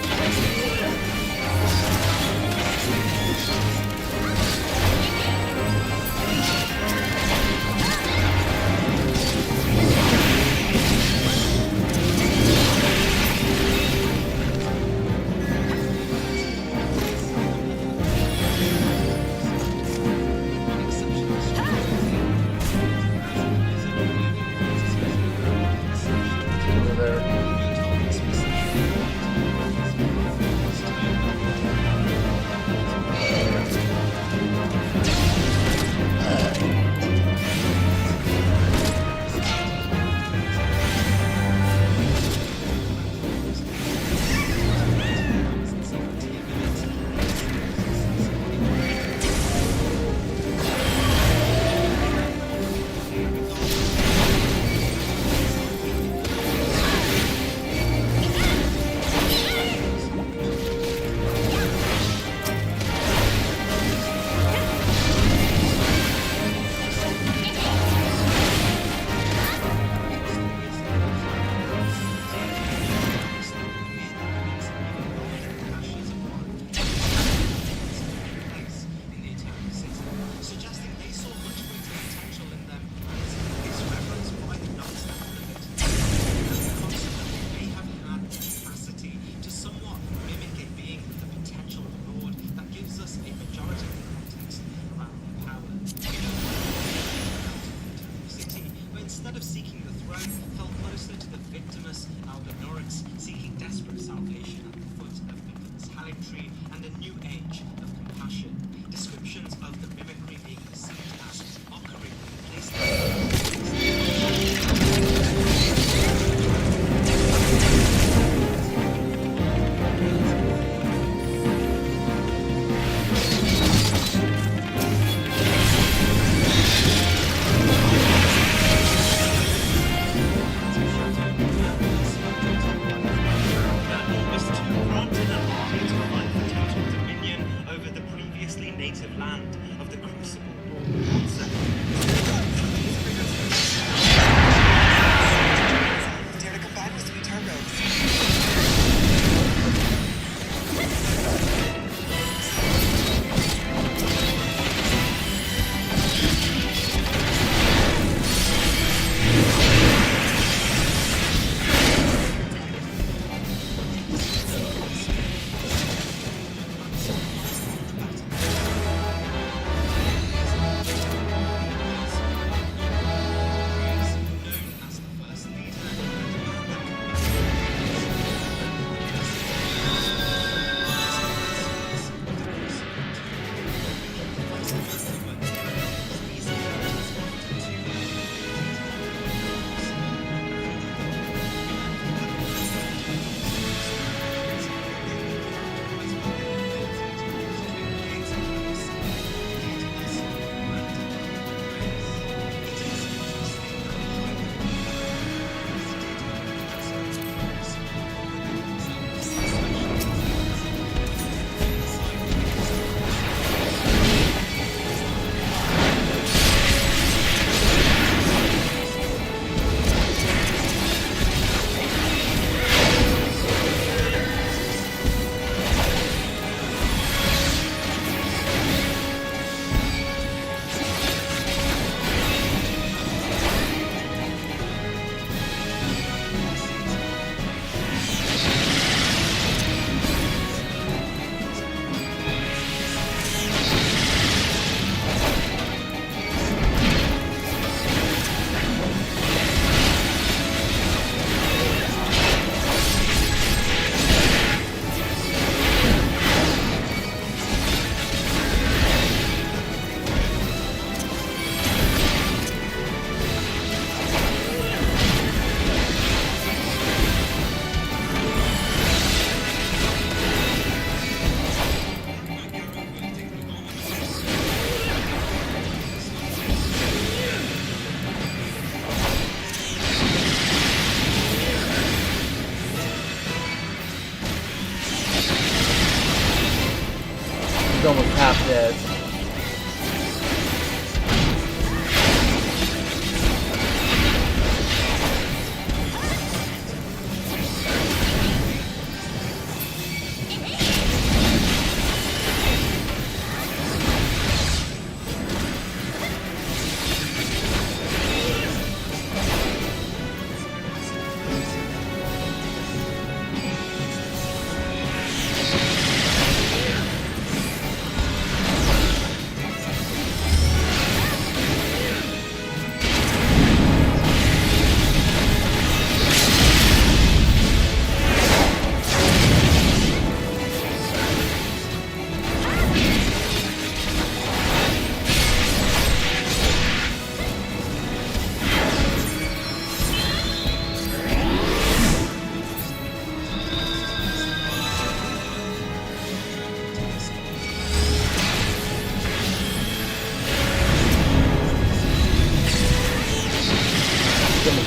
He's almost half dead.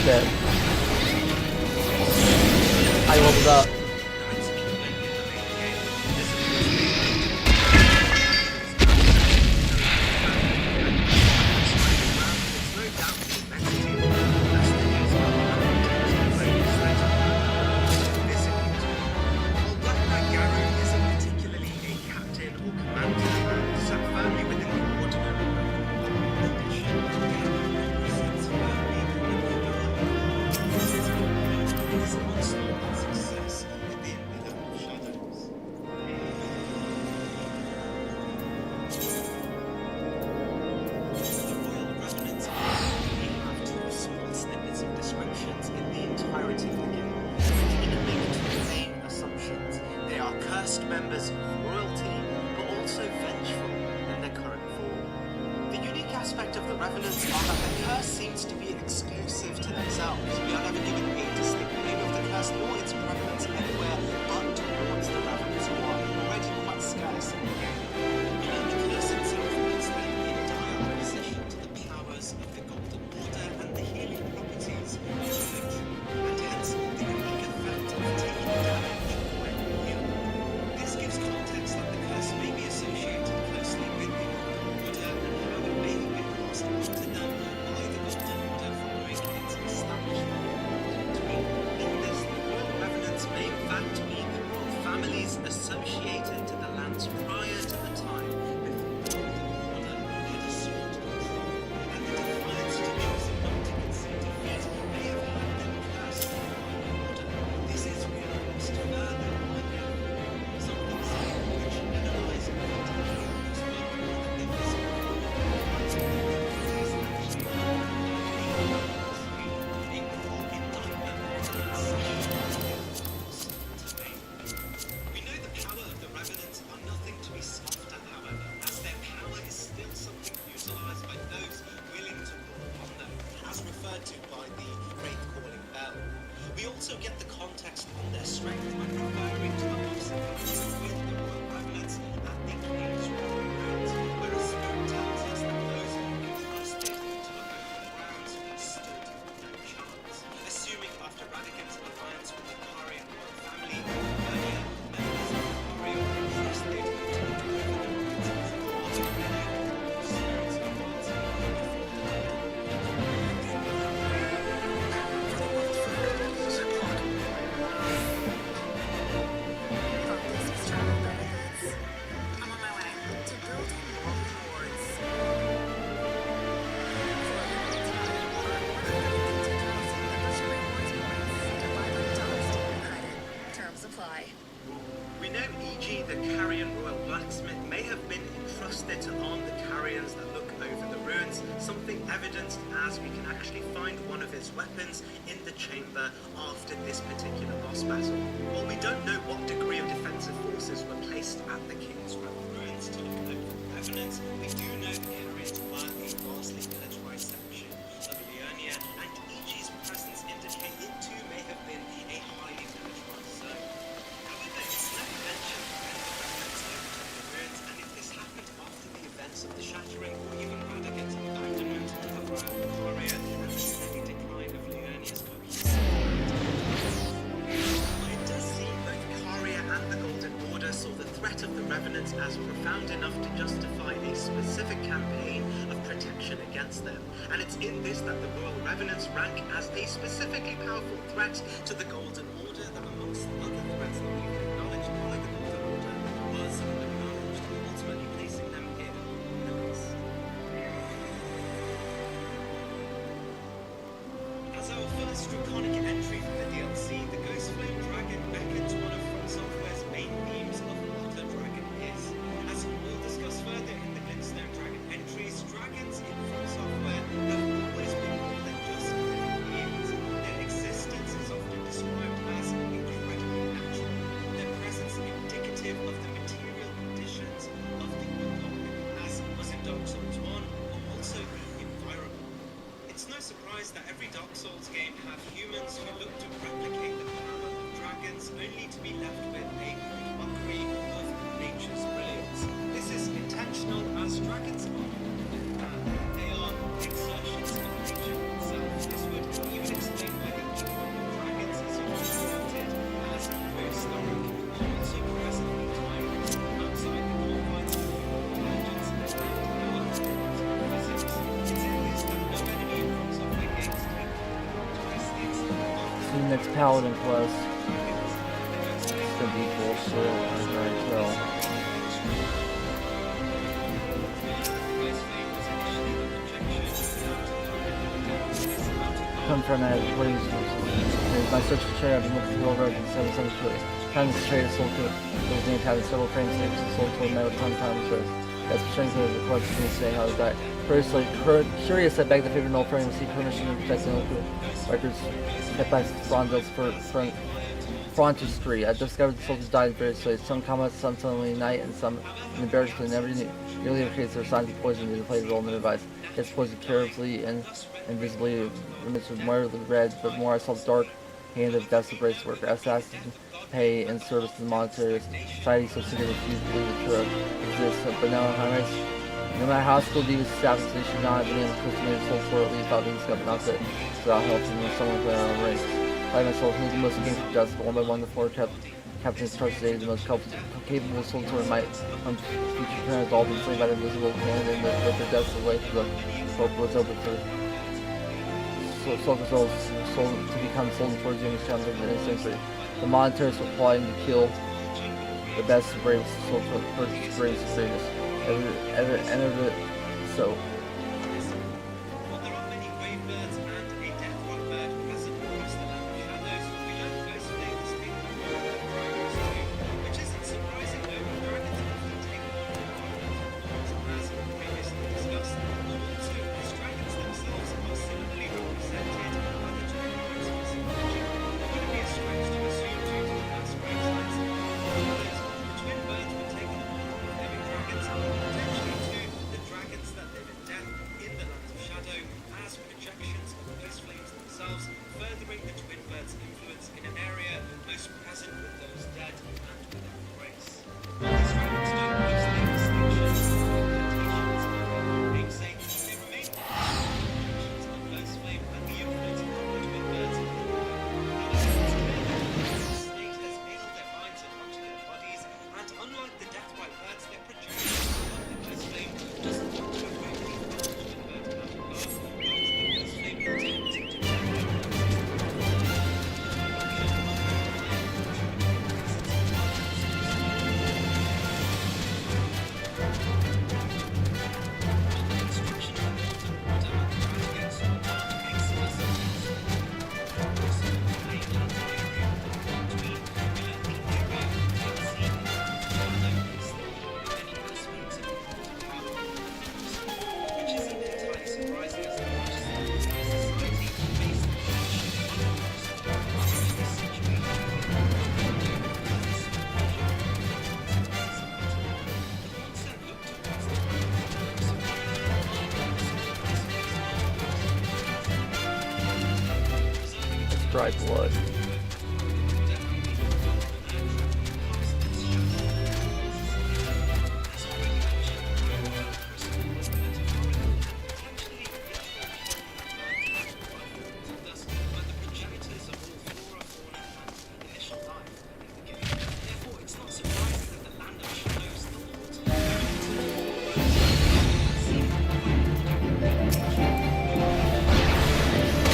Dead. I leveled up. Members of royalty, but also vengeful in their current form. The unique aspect of the Revenants are that the curse seems to be exclusive to themselves. We are never given a distinct name of the curse nor its prevalence anywhere but towards the Revenants, who are already quite scarce in the game. We know the curse itself is then in dire opposition to the powers of the Golden Order and the healing properties of religion, and hence the unique effect of taking damage when healed. This gives context that the curse may be associated closely with the Golden Order and how it may have been passed on to them by the Golden Order following its establishment. In this, the Royal Revenants may in fact be the royal families associated to the lands prior to the time before the Golden Order had assumed control, and the defiance to choosing not to concede defeat may have had them cursed by the Golden Order. This is reinforced further by something which analyze context the We know the power of the Revenants are nothing to be scoffed at, however, as their power is still something utilized by those willing to call upon them, as referred to by the Great Calling Bell. We also get the context on their strength by referring to the possibilities with the Royal Revenants at the King's Royal Ruins, where a spirit tells us that those who entrusted to the open grounds stood no chance. Assuming after Radigan's alliance with the Karian royal family, earlier members of the Karian were entrusted to look over the ruins of God and the spirits of gods We know, e.g., the Carian royal blacksmith may have been entrusted to arm the Carians that look over the ruins, something evidenced as we can actually find one of his weapons in the chamber after this particular boss battle. While we don't know what degree of defensive forces were placed at the King's Royal Ruins to look over the Revenants, we do know the Carians were a vastly militarized section of Liurnia, and e.g.'s presence indicate it too may have been a highly militarized zone. However, it's never mentioned when the Revenants overtook the ruins, and if this happened after the events of the Shattering or even Radagon's abandonment of Korea and the steady decline of Liurnia's cohesive. It does seem both Karia and the Golden Order saw the threat of the Revenants as profound enough to justify a specific campaign of protection against them. And it's in this that the Royal Revenants rank as a specifically powerful threat to the Golden Order that amongst other threats that we've acknowledged by the Golden Order was acknowledged, ultimately placing them here in the list. As our first draconic entry from the DLC, the Ghost Flame Dragon beckons one of From Software's main themes of what a dragon is. As we'll discuss further in the Glintstone Dragon entries, dragons in From Software have always been more than just living beings. Their existence is often described as incredibly natural, their presence indicative of the material conditions of the epoch, as was in Dark Souls 1, or also the environment. It's no surprise that every Dark Souls game have humans who look to replicate the power of dragons, only to be left with a crude mockery of nature's brilliance. This is intentional, as dragons are they are exertions of nature itself. This would even explain why the evil of dragons is often presented as prehistoric, but also presently tyrants outside the confines of legends and our physics. It's in this that no enemy in From Software games take characteristics of See the next paladin quest. It's gonna be bullshit. Alright, well. Come from it, what is my search for trade, I've been looking for over and 7 to it. Found this trade sold to it. There was named having several frames tapes and sold to a metal ton times shows. That's for strength of the collection to say how to die. Firstly, curious, I beg the favor no friend receive permission to protect the local records kept by Frondels for Frontistry. I discovered the soldiers died in various ways. Some combat, some suddenly at night, and some in the barracks, and nearly every case there were signs of poison due to play a role in their advice. Gets poisoned carelessly and invisibly, remits with mildly red, but more I saw the dark hand of death's brace work. Assassins pay in service to the monetary society, so sick of refuse to believe the truth exists. But no matter how skilled these assassins, they should not have been able to estimate a soul for at least without being discovered, not that without help from someone with their own race. I myself knew the most against for justice, but one by one the four captains trusted aid, the most capable soldier might from future parents all been slain by the invisible hand, and with their deaths the way to the hope was open for soldiers to become soldiers towards the youngest challenge of the century. The monetarists were plotting to kill the best and bravest soldiers for the purchase greatest and greatest. Ever so. Dry blood.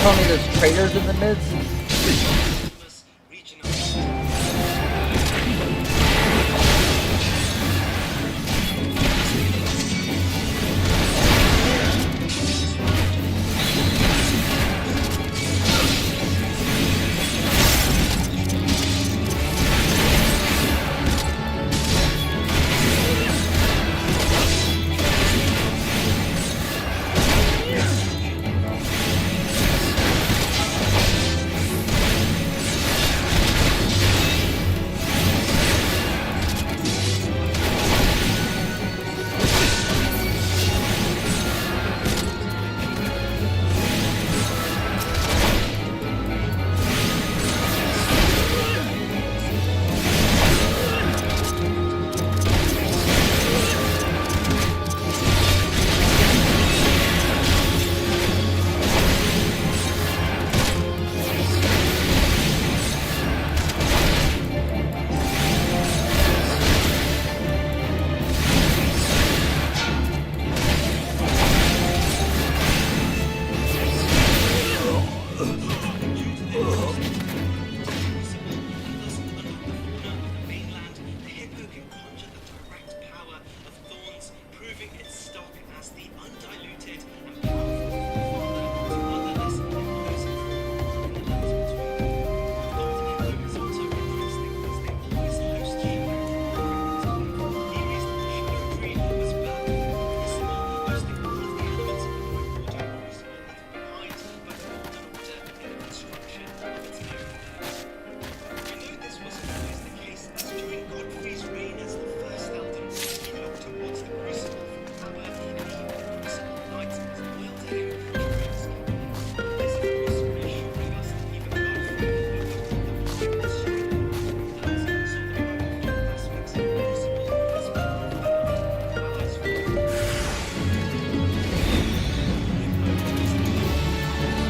telling me there's traitors in the midst?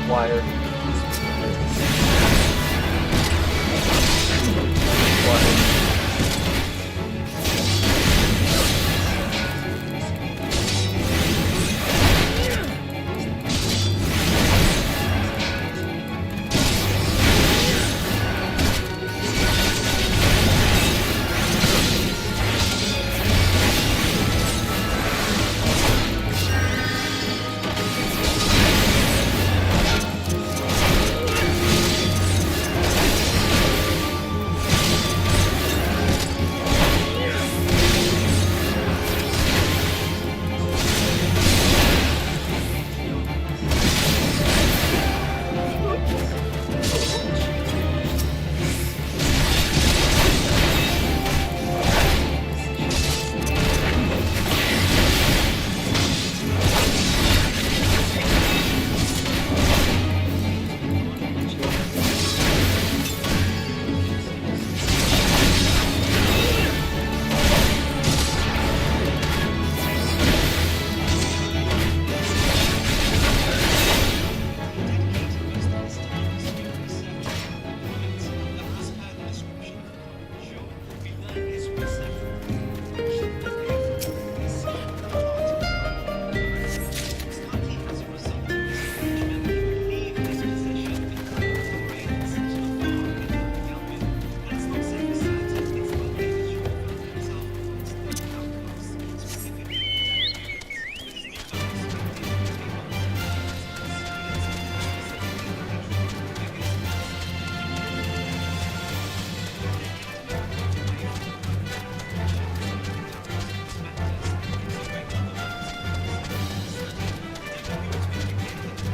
Wire.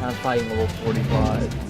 I'm fighting level 45.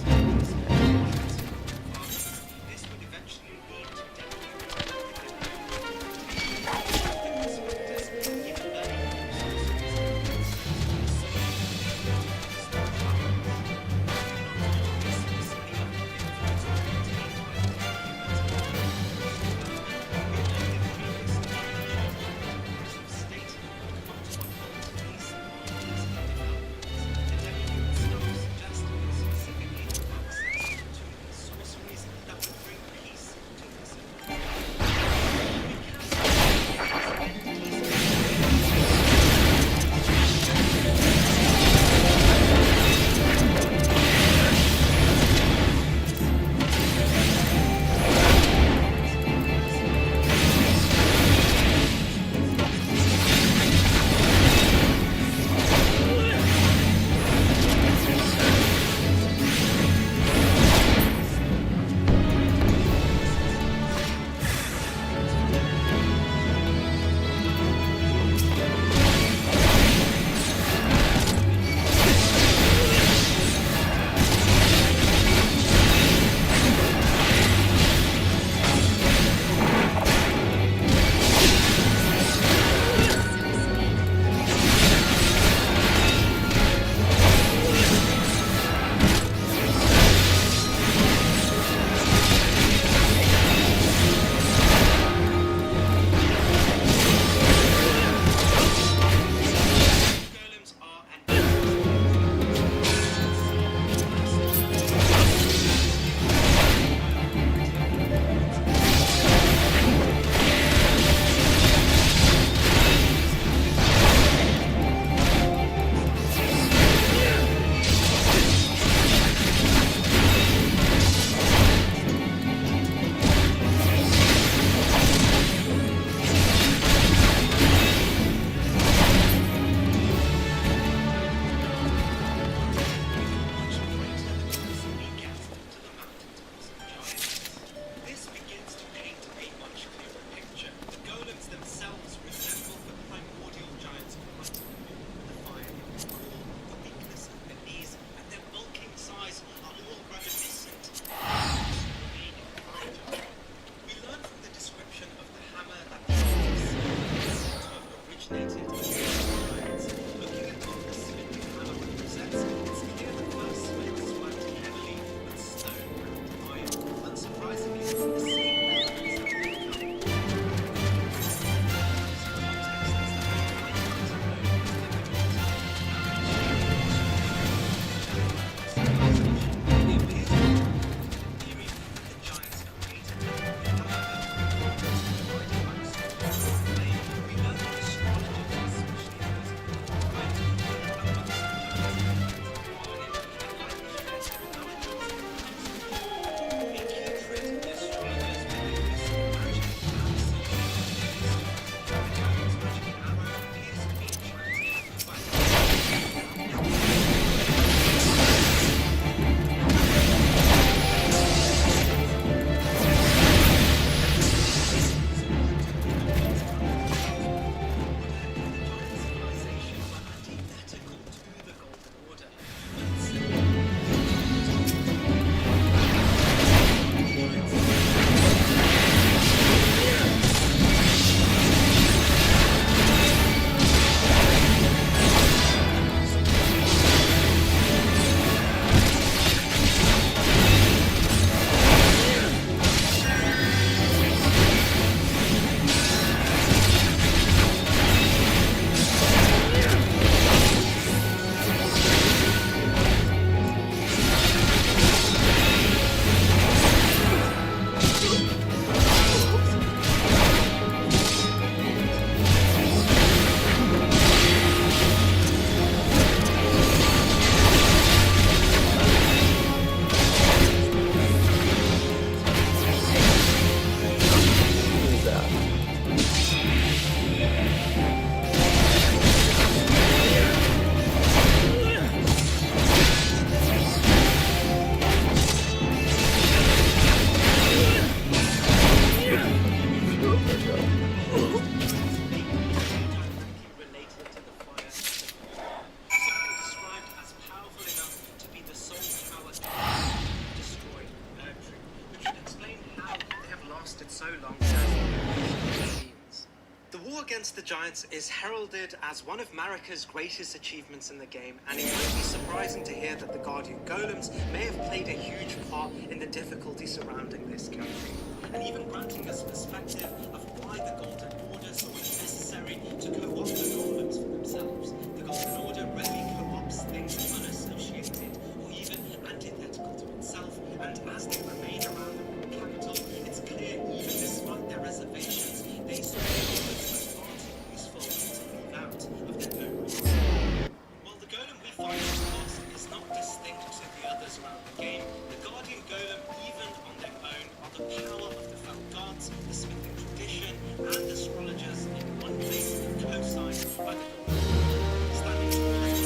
against the Giants is heralded as one of Marika's greatest achievements in the game, and it won't be surprising to hear that the Guardian Golems may have played a huge part in the difficulty surrounding this campaign, and even granting us perspective of why the Golden Order saw it necessary to co-opt the Golems for themselves. The Golden Order rarely co-opts things unassociated or even antithetical to itself, and as they remain around the capital, it's clear even despite their reservations, they saw the Golems as far too useful to leave out of their own research. While the Golem we find in Lost is not distinct to the others around the game, the Guardian Golem, even on their own, are the power of the Fell Gods, the smithing tradition, and astrologers in one place, co-signed by the Golem. Standing tall as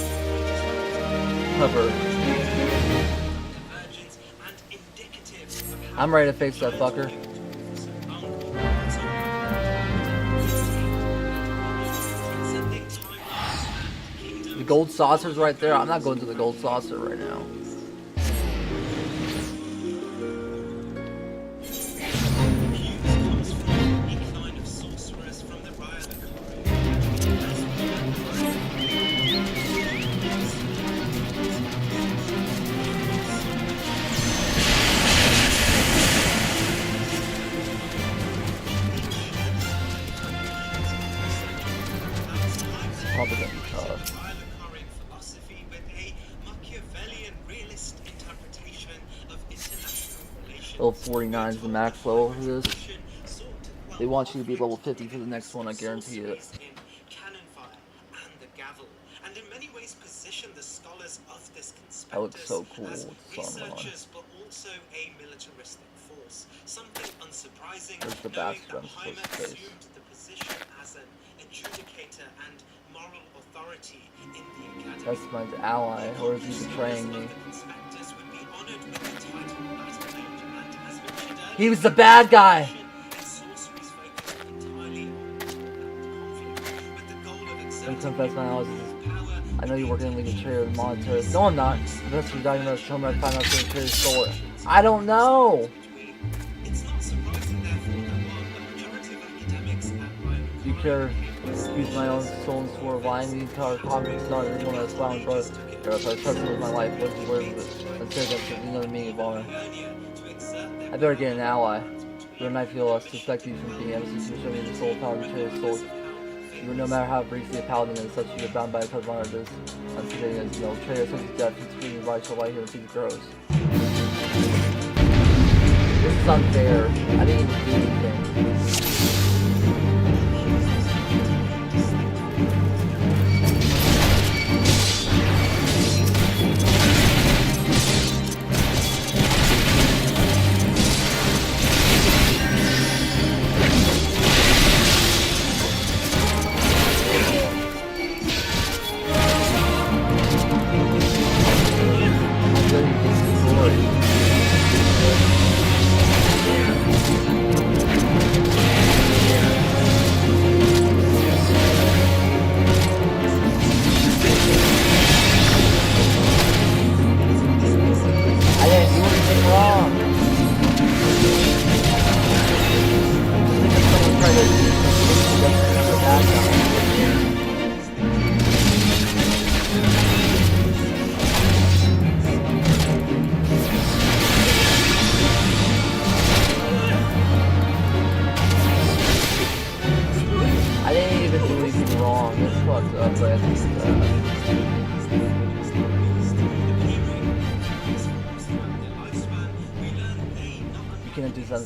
Cover. convergence and indicative of how I'm ready to face that fucker. The gold saucer's right there. I'm not going to the gold saucer right now. Probably gonna be tough. philosophy with a Machiavellian realist interpretation of international relations. Level 49 is the max level for this. They want you to be level 50 for the next one, I guarantee it. Cannon fire and the gavel, and in many ways position the scholars of this That looks so cool as with the sun on. researchers, but also a militaristic force. Something unsurprising, There's the knowing bastard that I'm supposed Hymer to face. assumed the position as an adjudicator and moral authority in the academy. That's my ally, or is he betraying me? Inspectors would be honored with the title Battle Mage, and as mentioned earlier, He was the bad guy! Don't confess my knowledge. I know you're working in League of Trader and Monitors. No, I'm not. Unless you're diving about to show me I find out the Trader stole it. I don't know! it's not surprising, therefore, that while the majority of academics at Ryan Do you care to use my own soul and swore of lying? The entire conference is not anyone that's found, but if I trust you with my life, what's the word of it? Instead of that, you know the meaning of honor. I better get an ally. Then I feel less suspect you from being ever to show me the soul power of the Trader's soul. You no matter how briefly a paladin is, such you are bound by a code of honor. This unforgiving as no Trader such as death, he's free and right shall lie here and see the grows. This is unfair. I didn't even do anything.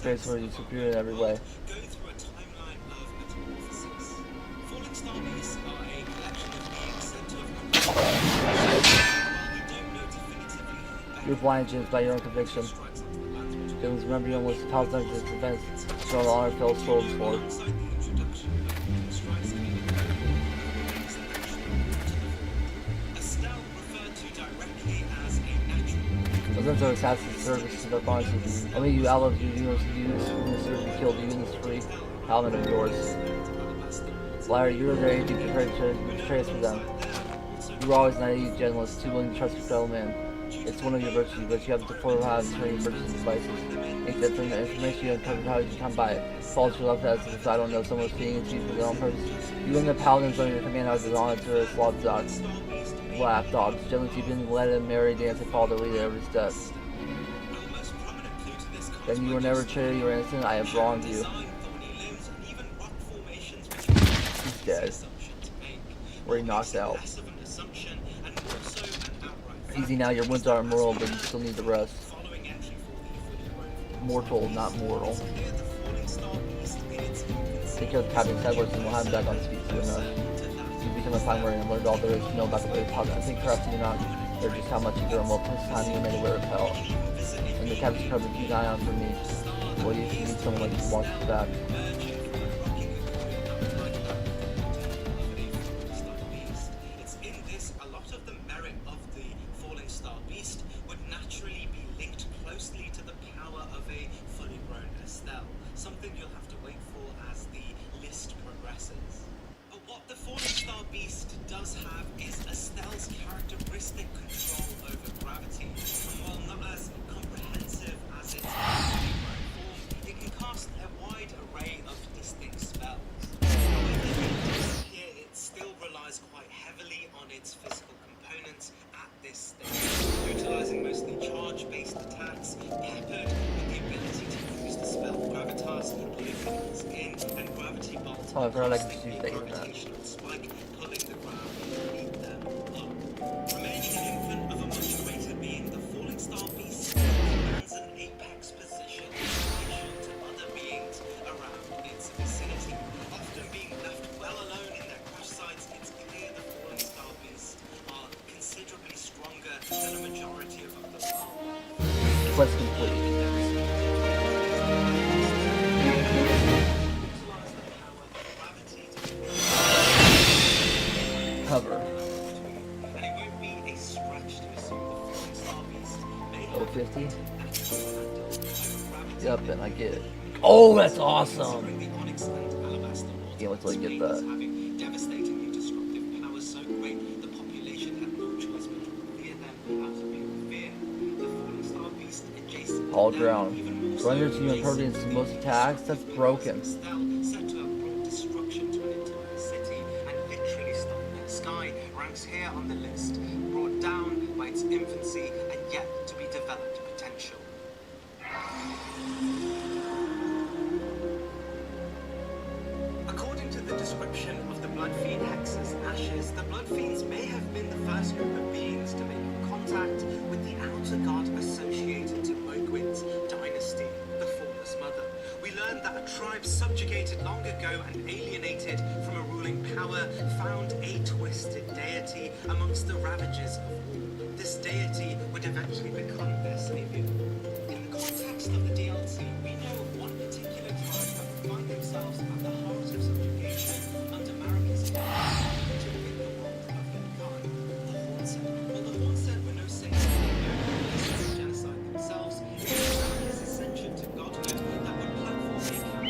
Grace or superior in every way. go through a timeline of metamorphosis. Falling star beasts are a collection of beings sent to have while we don't know definitively You're blind, James, by your own conviction. Feelings remember you almost 1,000 of events. Show the honor fell souls for. Those are assassin's service to their bosses. Only you outlaws you deserve to be killed, even this free paladin of yours. Larry, you were their agent to betray us for them. You were always naive, gentless, too willing to trust your fellow man. It's one of your virtues, but you have to follow how to turn your virtues and vices. Make that from the information you uncovered how you can come by it. False your left as if I don't know someone was feeding it to you for their own purpose. You and the paladins under your command are designed to slaughter dogs. Lapdogs, gently keeping let him marry dance and follow the leader every step. Then you will never trade your innocent, I have wronged you. He's dead. Or he knocked out. Easy now, your wounds are immoral, but you still need the rest. Mortal, not mortal. Take care of Captain Edwards and we'll have him back on his feet soon enough. You become a fine warrior and learned all there is to know about the way of I think perhaps you're not or just how much you grow most this time you made aware of hell. And the captain's covered keep an eye on for me. Well, you need someone like you to watch his back. It's in this a lot of the merit of the falling star beast would naturally be linked closely to the power of a fully grown Estelle, something you'll have to wait for as the list progresses. But what the falling star beast does have is Estelle's characteristic control over gravity, and while not as comprehensive as its fully grown form, it can cast a wide array of distinct spells. However, here it still relies quite heavily on its physical components at this stage, utilizing mostly charge-based attacks, peppered with the ability to use the spell Gravitas Luminance in and Gravity Bolt, Oh, I forgot I could just use that. gravitational spike, pulling the ground beneath them up. Remaining an infant of a much greater being, the falling star beast commands an apex position in relation to other beings around its vicinity, often being left well alone in their crash sites. It's clear the falling star beasts are considerably stronger than a majority of other worlds. Quest complete. Cover. And it won't be a stretch to assume the falling star beast may have 050? gravity. Yep, and I get it. Oh, that's awesome! The onyx and alabaster Can't wait till I get beings that. having devastatingly destructive powers so great the population had no choice but to revere them out of pure fear. The falling star beast adjacent to All them, ground. even more Surrender so to you impervious to most attacks? That's broken. Estelle, said to have brought destruction to an entire city and literally stopped the sky, ranks here on the list, brought down by its infancy and yet to be developed potential. According to the description of the Blood Fiend Hex's ashes, the Blood Fiends may have been the first group of beings to make contact with the outer god associated to Mogwit's dynasty, the Formless Mother. We learned that a tribe subjugated long ago and alienated from a ruling power found a twisted deity amongst the ravages of war. This deity would eventually become their savior. In the context of the DLC, we know of one particular tribe that would find themselves at the heart of subjugation under Marika's command to rid the world of mankind, the Hornset. While the Hornset were no saints of the genocide themselves, it was his ascension to godhood that would platform a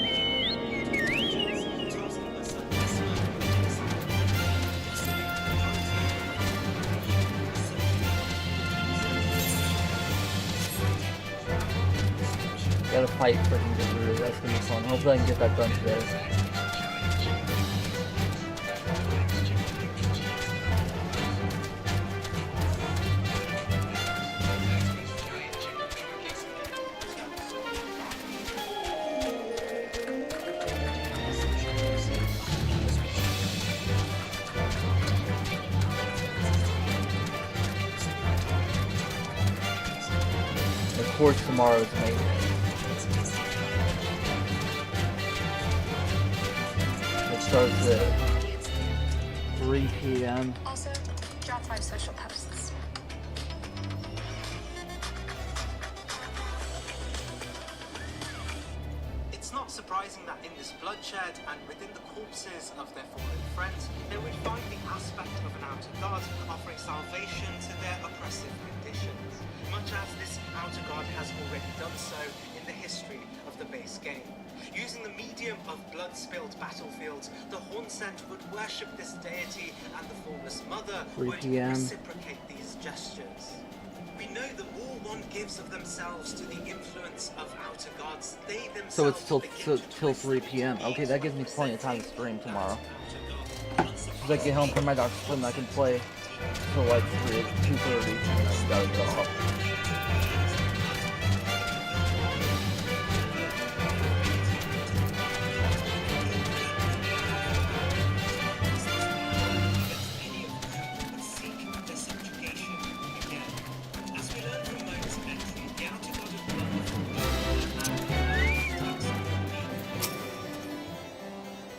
campaign tasking the Santisima with genocide. Gotta fight freaking Guru. That's gonna be fun. Hopefully I can get that done today. Of course tomorrow's amazing. It starts at 3 p.m. Also, drop 5 social posts. It's not surprising that in this bloodshed and within the corpses of their fallen friends, they would find the aspect of an outer god offering salvation to their oppressive conditions, much as this outer god has already done so in the history of the base game. Using the medium of blood-spilled battlefields, the Hornset would worship this deity and the Formless Mother 3 would p.m. reciprocate these gestures. We know the War One gives of themselves to the influence of outer gods. They themselves So it's till begin to till 3 p.m. Okay, that gives me plenty of time to stream tomorrow. As soon as I get home from my doctor's appointment, I can play till like 2:30, and I gotta go off.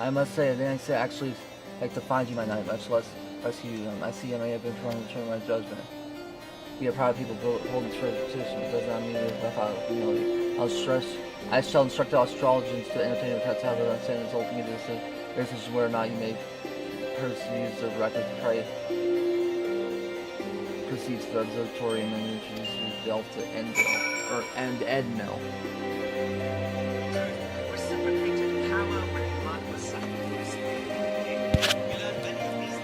I must say, I didn't actually like to find you my night, much less rescue you. I see I may have been trying to turn my judgment. We are proud of people holding tradition, but does not mean that I thought it would be I shall instruct all astrologers to entertain the pets how to understand this ultimate decision whether or not you may use the record to pray. Proceeds to the observatory and then introduces yourself to Edmill. Reciprocated power when blood was sacrificed. We learn many of these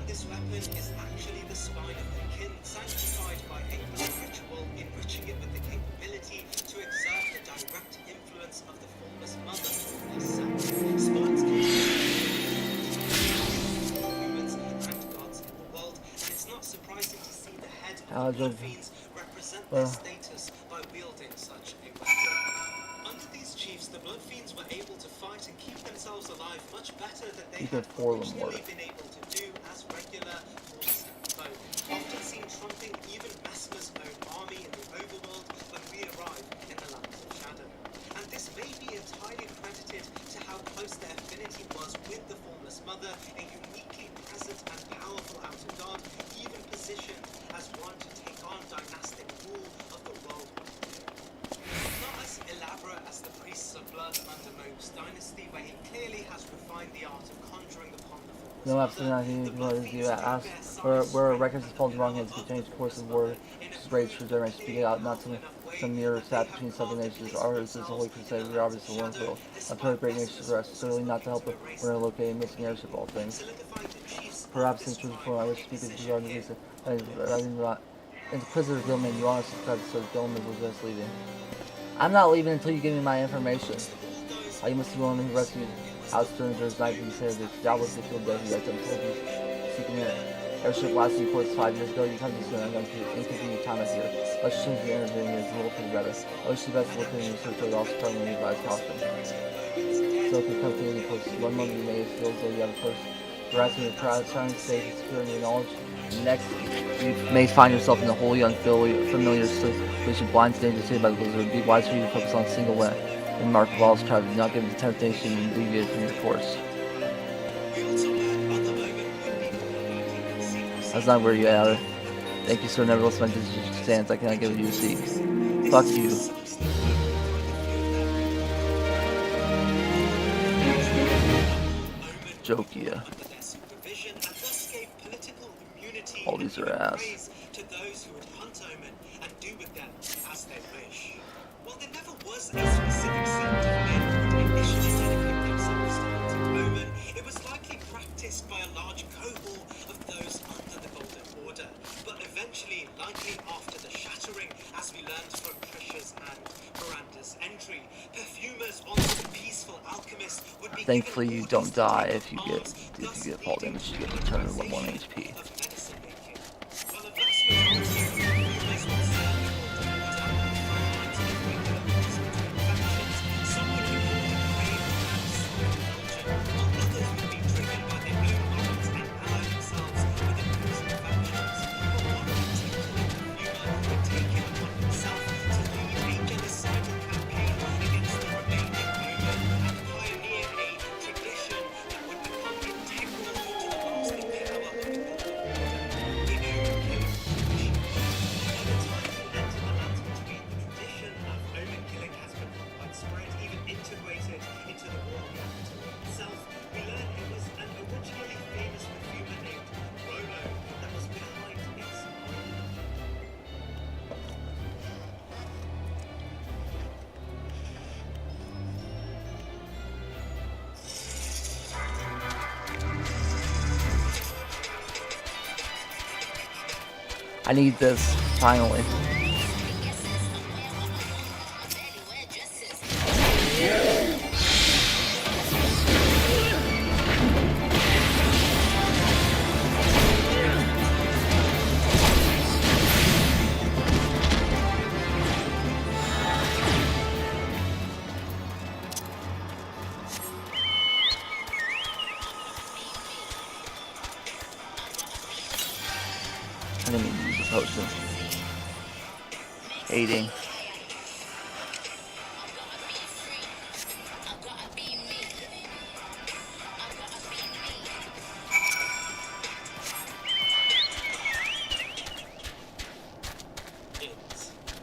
This weapon is actually the spine of the kin, sanctified by a blood ritual, enriching it with the capability to exert the direct influence of the formless mother herself. Spines can be humans and gods in the world, and it's not surprising to see the head of the blood fiends represent their status by wielding such a weapon. Under these chiefs, the blood fiends were able to fight and keep themselves alive much better than they had originally been able to do as regular force foe, often seen trumping even Mesmer's own army in the overworld when we arrive in the lands of shadow. And this may be entirely credited to how close their affinity was with the formless mother, a uniquely present and powerful outer god, even positioned as one to take on dynastic rule of the world. Not as elaborate as the priests of blood under Moog's dynasty, where he clearly has refined the art of conjuring upon the formless No, absolutely not. You ask where a record is pulled wrong hands to change the course of war, which is rage for generations, speaking out not some mere sap between several nations. Ours is a holy crusade, we are obviously one world. A third great nation for us, certainly not to help when located missing airship of all things. Perhaps in truth, before I wish to speak with regard to this, Inquisitor Gilman, you honestly predecessor Gilman was just leaving. I'm not leaving until you give me my information. You must be willing to rescue Outsterners, knife, and say that doubtless the field deputy that told you seeking an airship last reports 5 years ago. You come too soon. I'm going to inconvenient time of year. Let's change the interviewing as a little for the better. I wish you best of luck in your research, but also probably advise caution. So if you come to any course, 1 moment you may feel as though you have a first harassing your crowd, trying to save and secure your knowledge. Next, you may find yourself in a wholly unfamiliar situation, blind, dangerous city by the blizzard. Be wise for you to focus on a single way. And Mark Wallace tried to not give the temptation and deviate from your course. That's not where you at. Thank you, sir. Nevertheless, my decision stands. I cannot give you a seat. Fuck you. Jokia. All these are ass. To those who would hunt Omen and do with them as they wish. While there never was a specific set of men who would initially dedicate themselves to hunting Omen, it was likely practiced by a large cohort of those under the Golden Order, but eventually, likely after the shattering, as we learned from Trisha's and Miranda's entry, perfumers on the peaceful alchemists would be Thankfully, you don't die if you get fall damage. You get returned to 1 HP. While a vast majority of perfumers would I need this, finally. I didn't mean to use a potion. Aiding.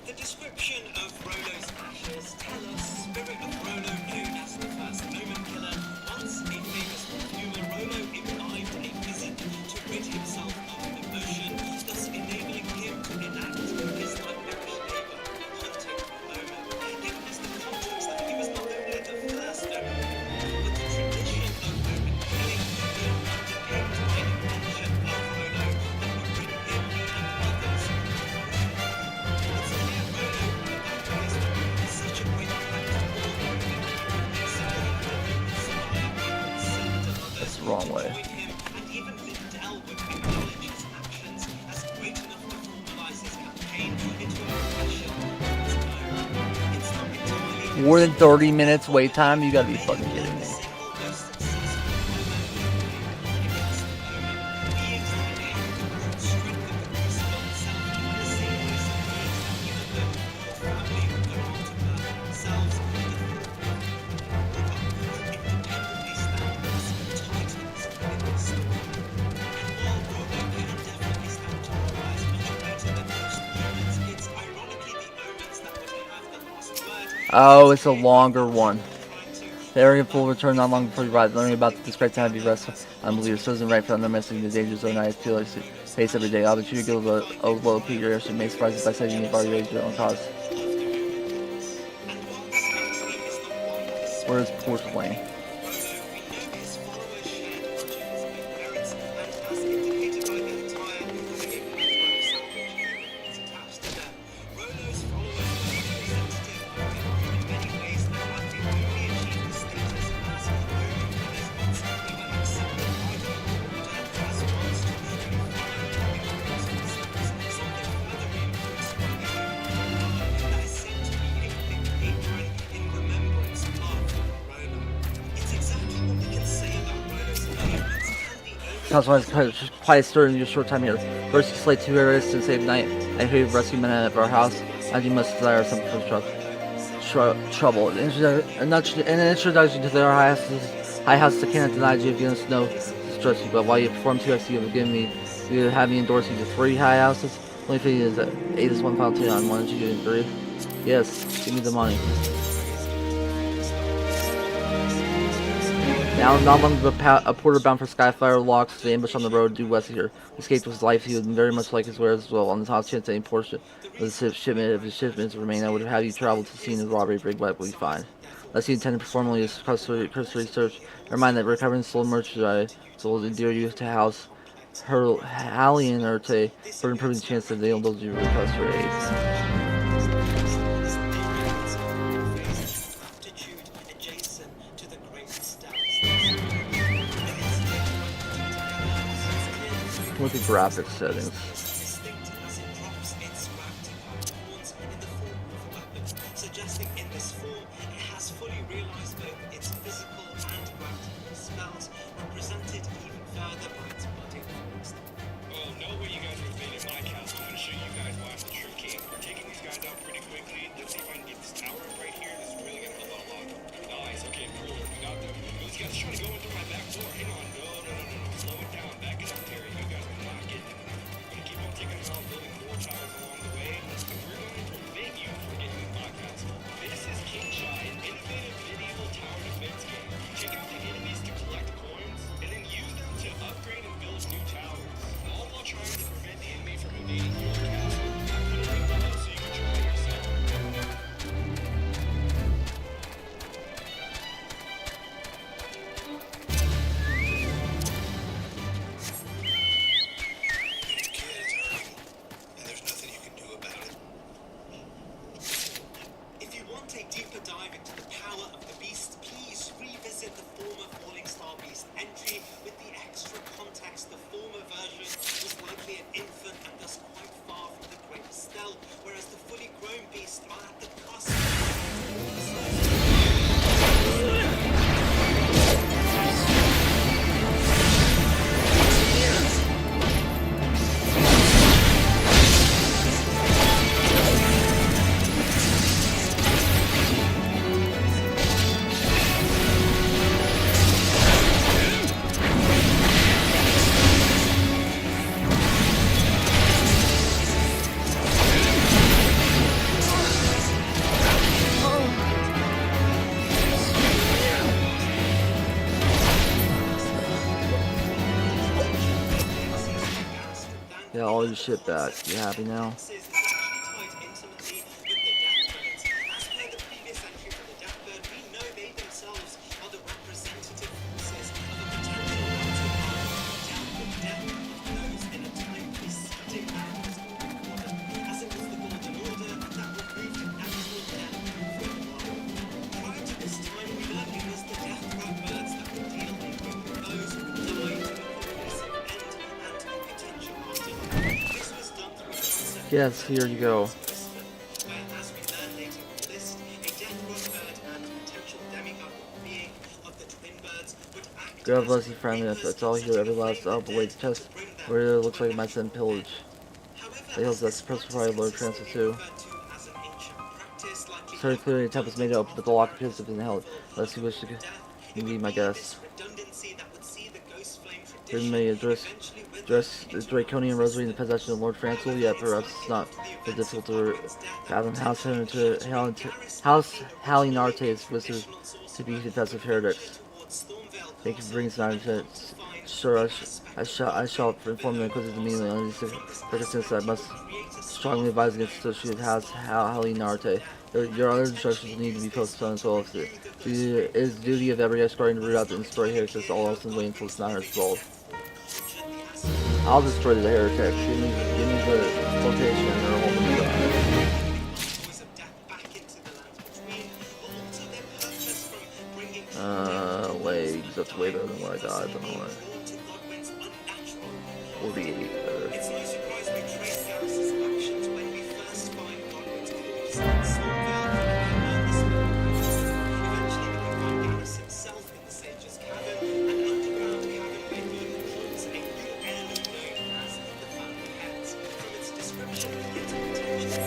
The description of Rolo's ashes tell us spirit of Rolo, known as the first Omen killer, once a famous perfumer, Rolo imbibed a visit to rid himself of emotion, thus enabling him to enact his nightmarish labor of hunting Omen. Given as the context that he was not only the first Omen killer, but the tradition of Omen killing being underpinned by invention of Rolo that would bring him and others. That's the wrong way. More than 30 minutes wait time? You gotta be fucking kidding me. Oh, it's a longer one. The area full return not long before you arrive. Learning about this great time to be rested. Unbelievable. So isn't right for no messing the danger zone I feel like face every day. I'll bet you give a low peak your airship may surprise you by saying you've already raised your own cause. Where's porcelain? That's why it's quite stirring in your short time here. First, you slay 2 terrorists and save night. I hear you've rescued men out of our house, and you must desire some trouble. An introduction to their high house that cannot deny you. If you don't know, distrust you. But while you perform 2 acts, you have given me, you have me endorse you to 3 high houses. Only thing is that 8 is 1 final 2 on 1 and you do 3. Yes, give me the money. Now, not long ago, a porter bound for Skyfire locks the ambush on the road due west of here. He escaped with his life. He would very much like his wares as well. On the top chance that any portion of the shipment of his shipments remain, I would have you travel to the scene of the robbery. Brig what we find. Unless you intend to perform only this cursory search, remind that recovering stolen merchandise will endear you to house Hallian or to for improving the chance that they will do request for aid. Look at graphics settings. Suggesting in this form it has fully realized both its physical and practical spells, represented even further by its bloody force. Well, no way you guys are invading my castle. I'm gonna show you guys why I'm the true king. We're taking these guys out pretty quickly. Let's see if I can get this tower up right here. This is really gonna hold a lot. Nice, okay, cool. We got them. Those guys trying to go in through my back door. Hang on, no. Slow it down. Back it up, Terry. You guys are not getting it. I'm gonna keep on Yeah, all your shit back. You happy now? Yes, here you go. God bless you, friend. That's all here. Every last Blade's chest where it looks like it might send pillage. The hills that's provided Lord Francis too. Sorry, clearly the tempest made it open, but the lock appears to have been held. Unless you wish to be my guest. Written may address the Draconian Rosary in the possession of Lord Francis, yet perhaps it's not so difficult to fathom House Halinarte's wishes to be defensive heretics. Thank you for bringing this matter to sure I shall inform the Inquisitor immediately on these circumstances. I must strongly advise against associating with House Halinarte. Your other instructions need to be posted on as well. It is the duty of every escorting to root out and destroy heretics, all else in waiting until it's not resolved. I'll destroy the heretics. Give me the location or hold them legs. That's way better than what I got. I don't know what. 48 better. It's no surprise we trace Garrus's actions when we first find Godwin's corpse. Eventually we can find Garrus himself in the Sage's Cavern, an underground cavern where he includes a new heirloom known as the Family Heads. From its description, it's potentially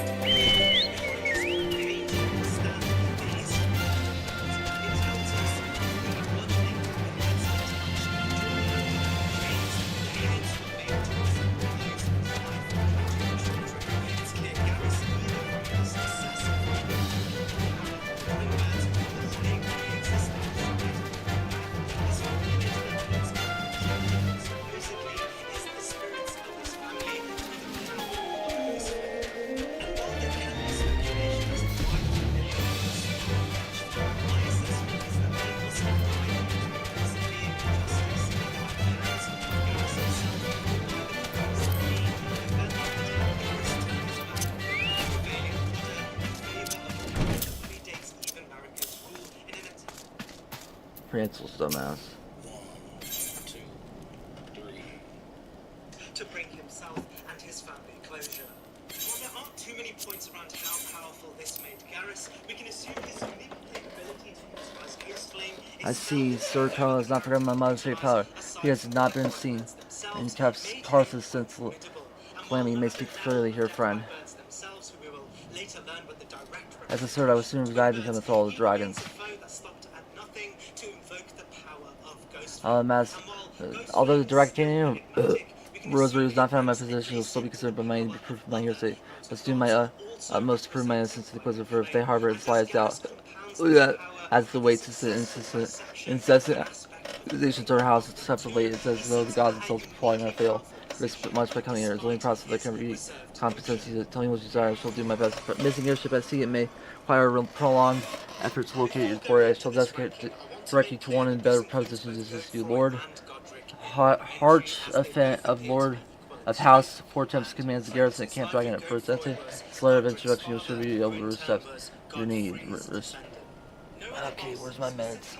Francis, dumbass. 1, 2, 3. To bring himself and his family closure. While there aren't too many points around how powerful this made Garrus, we can assume his unique ability to utilize Ghost Flame. I see. Sir Carl has not forgotten my mother's great power. He has not been seen in Carthus since Flammy. You may speak freely here, friend. As a sword, I would soon reside become the thrall of the dragons. Although the direct canyon Rosary was not found in my possession, it will still be considered by my proof of my hearsay. Let's do my utmost to prove my innocence to the Inquisitor, for if they harbor the slightest doubt, that as the weight to incessant accusations to our house separately, it says as though the gods themselves are plotting our fail. Risk much by coming here. It's the only process that can be competency. Tell me what you desire. I shall do my best. But missing airship at sea, it may require a prolonged effort to locate your quarry. I shall direct you to one in better position to assist you, Lord. Heart of Lord of House 4 times commands the garrison at Camp Dragon at first entry. This letter of introduction you should be able to accept your need. Okay, where's my meds?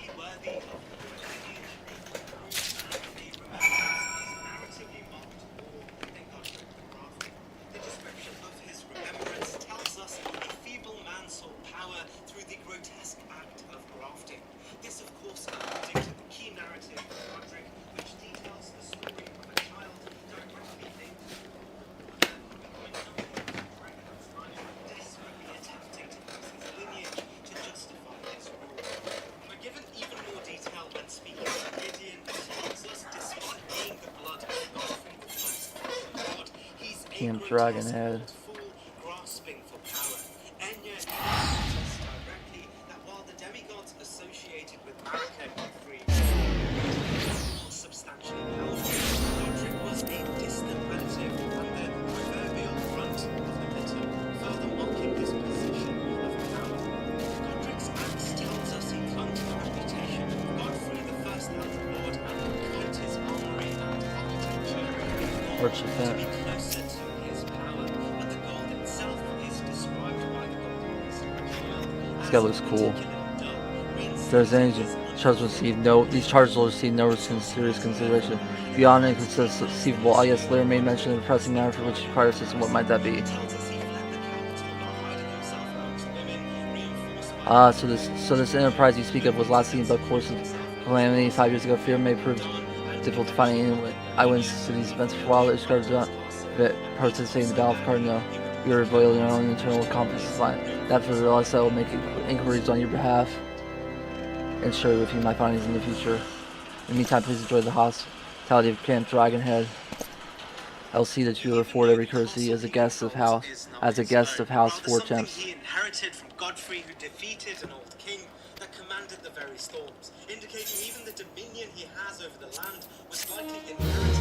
Camp Dragon Head. Grasping for power. Enya tells us directly that while the demigods associated with Marika were free, more substantially powerful, Godric was a distant relative, and their Torch event. closer to his power, but the gold itself is described by the gold as This guy looks cool. dull. If there's any charges these charges will receive no serious consideration. Beyond inconceivable, I guess Lair may mention a pressing matter for which he requires assistance. What might that be? So this enterprise you speak of was last seen but course of calamity 5 years ago. Fear may prove difficult to find any eyewitnesses to these events. For a while, it describes that participating in the Battle of Cardinal. You are boiling your own internal compass to find that. For the rest, I will make inquiries on your behalf and share with you my findings in the future. In the meantime, please enjoy the hospitality of Camp Dragonhead. I will see that you afford every courtesy as a guest of House 4 He inherited from Godfrey, who defeated an old king that commanded the very storms, indicating even the dominion he has over the land was likely inherited.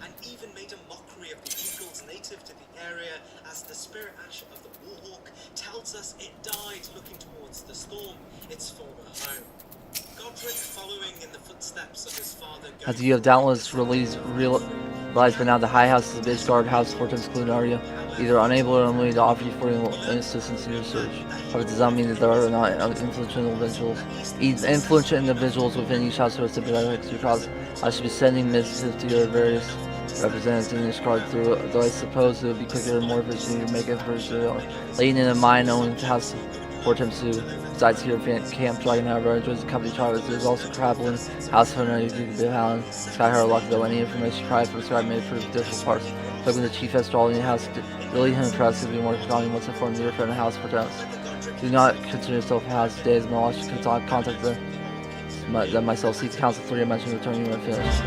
And even made a mockery of the eagles native to the area, as the spirit ash of the warhawk tells us it died looking towards the storm, its former home. Godric, following in the footsteps of his father, as you have doubtless realized by now, the High House is the Ishgard House 4 Clunaria, either unable or unwilling to offer you for assistance in your search. However, it does not mean that there are not influential individuals within each house who are sympathetic to your cause. I should be sending missives to your various representatives in Ishgard, though I suppose it would be quicker and more efficient to make efforts to leading in a mine-owned house 4 who resides here at Camp Dragon, however, enjoys the company charters. There is also Krablin, House Hunter, Howland, Skyhara Luck, though any information provided from Sky may prove difficult parts. Spoken to the Chief Astrology in the House, really impressed to be more calming once informed your friend in House 4. Do not consider yourself a house today, as my watch can contact them myself. Seek counsel 3. I mentioned returning when finished.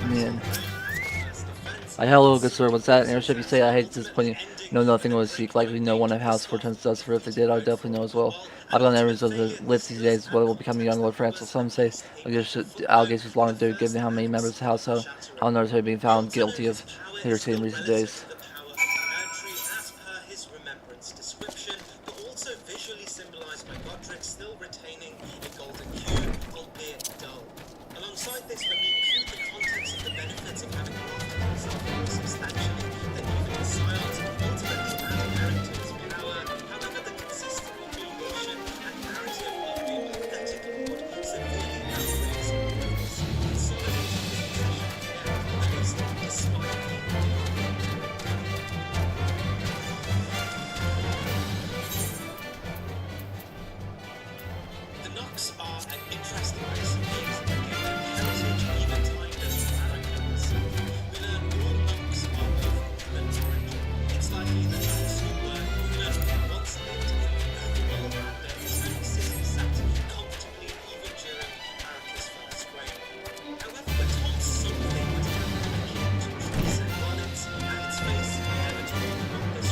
Man. Hello, good sir. What's that? An airship, you say? I hate to disappoint you. No, nothing will seek. Likely no one of House 4 does, for if they did, I would definitely know as well. I've gone areas of the list these days, whether it will become a young Lord Francis. Some say allegations long due, given how many members of the House how others have been found guilty of heresy in recent days. Alongside this, when we include the context of the benefits of having crafted himself more substantially than even the scions, ultimately add merit to his power. However, the consistent humiliation and narrative of the pathetic lord severely outweighs this, consolidating his position again, at least despite the Nox are an interesting race of beings.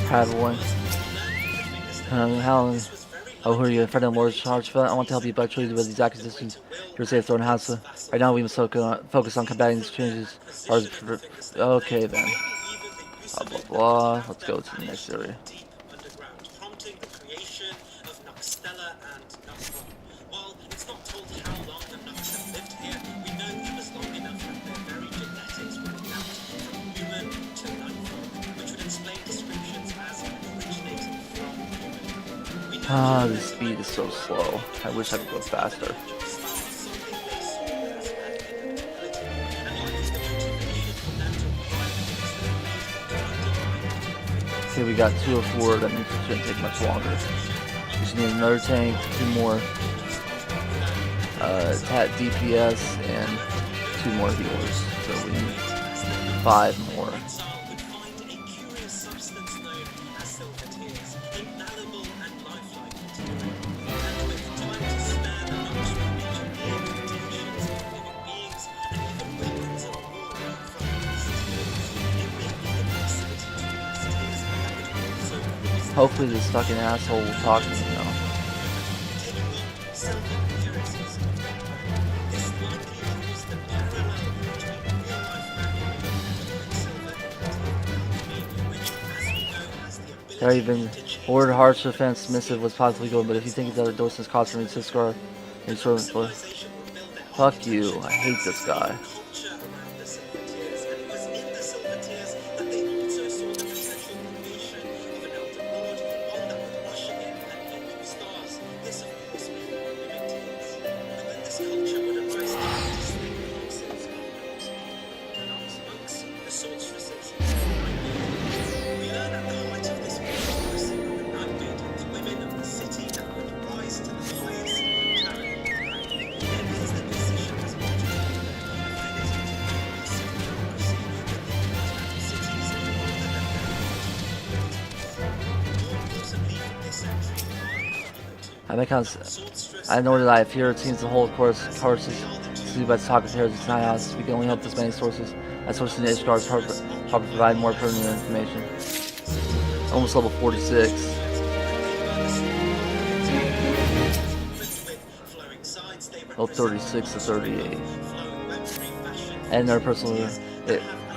Paddling. Helen. Oh, who are you? A friend of Lord Chargefeld? I want to help you by treating with these acquisitions. You're safe throwing house. Right now, we must focus on combating these changes. Okay, then. Blah, blah, blah. Let's go to the next area. Prompting the creation of Noxtella and Noxron. While it's not told how long the Nox have lived here, we know it was long enough that their very genetics would adapt from human to nightfall, which would explain descriptions as originating from human. The speed is so slow. I wish I could go faster. Okay, we got 2 of 4. That means it shouldn't take much longer. We just need another tank, 2 more DPS, and 2 more healers. So we need 5 more. Hopefully this fucking asshole will talk to me now. There even word harsh offense submissive was possibly good, but if you think that Dawson's cost for me to score any sort of fuck you, I hate this guy. I know that I fear it seems the whole course is to by talking to in my house. We can only hope this many sources in the Ishgard probably provide more pertinent information. Almost level 46. Level 36 to 38. And their personal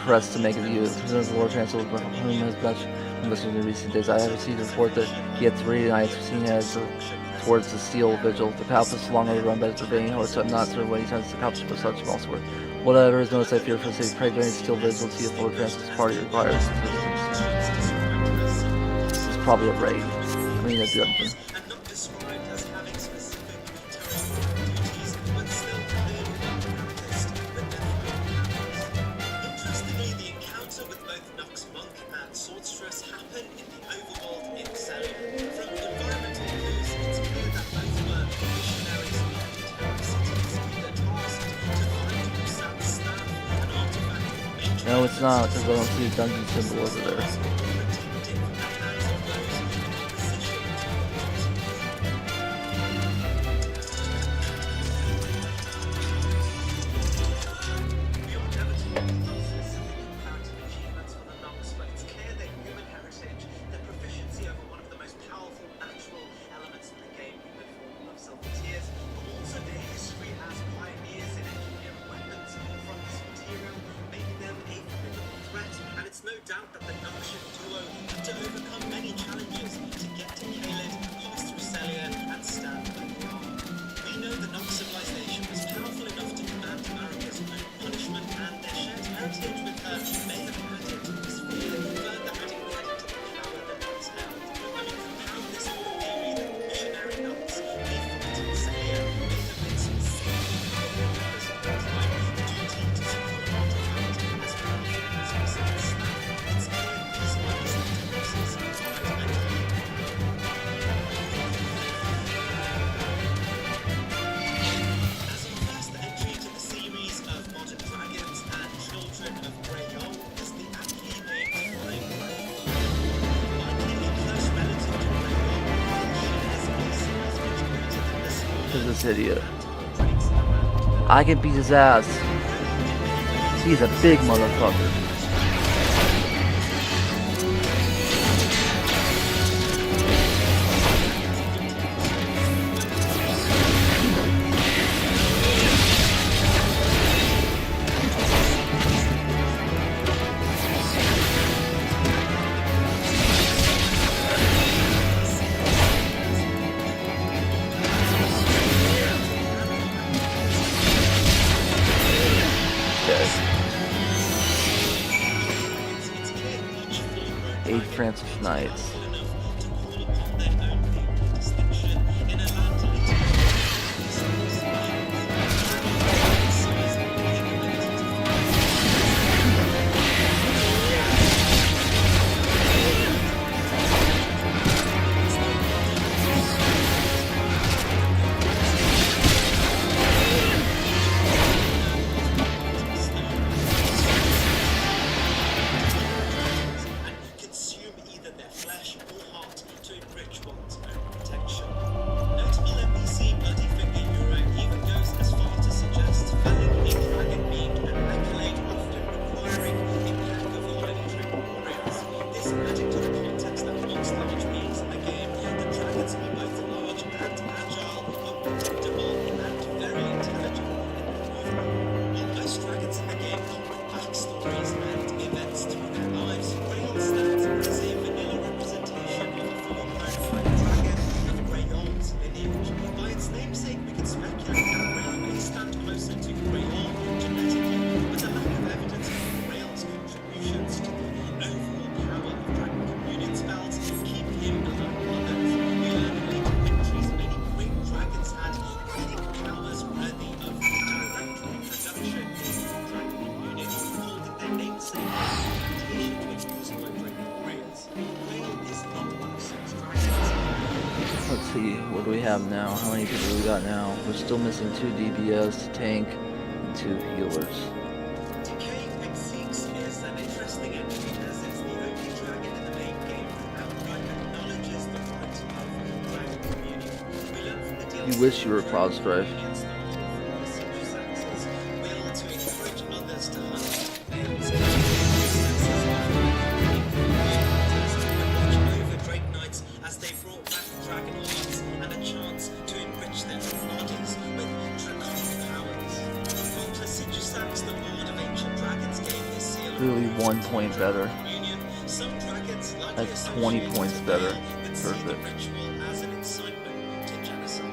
press to make a view. President of the Lord Chancellor whom has much invested in recent days. I have received a report that he had 3 nights seen as towards the Steel Vigil. The path is long overrun by his rebellion horse, so I'm not certain what he intends to accomplish for such small sport. Whatever is noticed, I fear for the city. Pray during Steel Vigil to see if Lord Francis' party requires. It's probably a raid. I mean, that's the other thing. No, it's not, because I don't see a dungeon symbol over there. This idiot. I can beat his ass. He's a big motherfucker. Francis Knights. Flesh see, what do we have now? How many people we got now? We're still missing 2 DBS, tank, and 2 healers. Decaying X6 is an interesting entry as it's the only dragon in the main game that outright acknowledges the rights of the dragon community. We learn from the DLC You wish you were Cloud Strife. will to encourage others to hunt males. Watch over Drake Knights as they brought back dragon hearts and a chance to enrich their bodies with draconic powers. Ultra Sigisax, the Lord of Ancient Dragons, gave this seal Literally 1 point better. union. Some dragons like That's 20 points better. Perfect. Ritual as an incitement to genocide.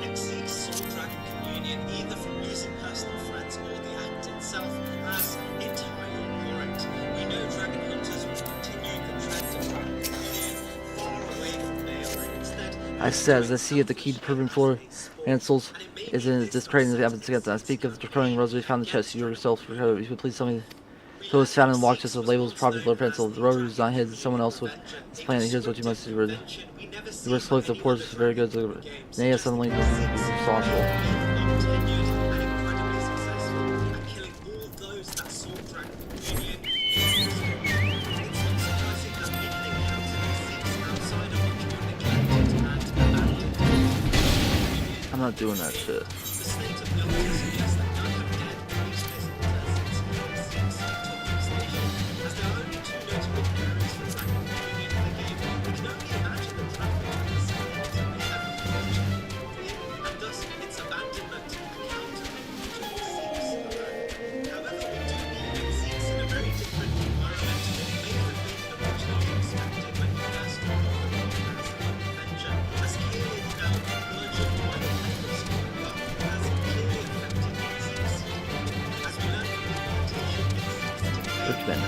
X6 saw Dragon Communion either from recent personal friends or the act itself as entirely abhorrent. We know dragon hunters will continue the trend of Dragon Communion far away from male and instead I said, as I see it, the key to proving floor and souls is in discrediting the evidence against them. I speak of the draconian rosary found in the chest. You yourself, if you could please tell me who was found in the lock chest with labels, property, blood pencil. The rosary is not his, someone else with this planet. Here's what you must do. You were slow if the port is very good. Naya suddenly was responsible. I'm not doing that shit. Richmond.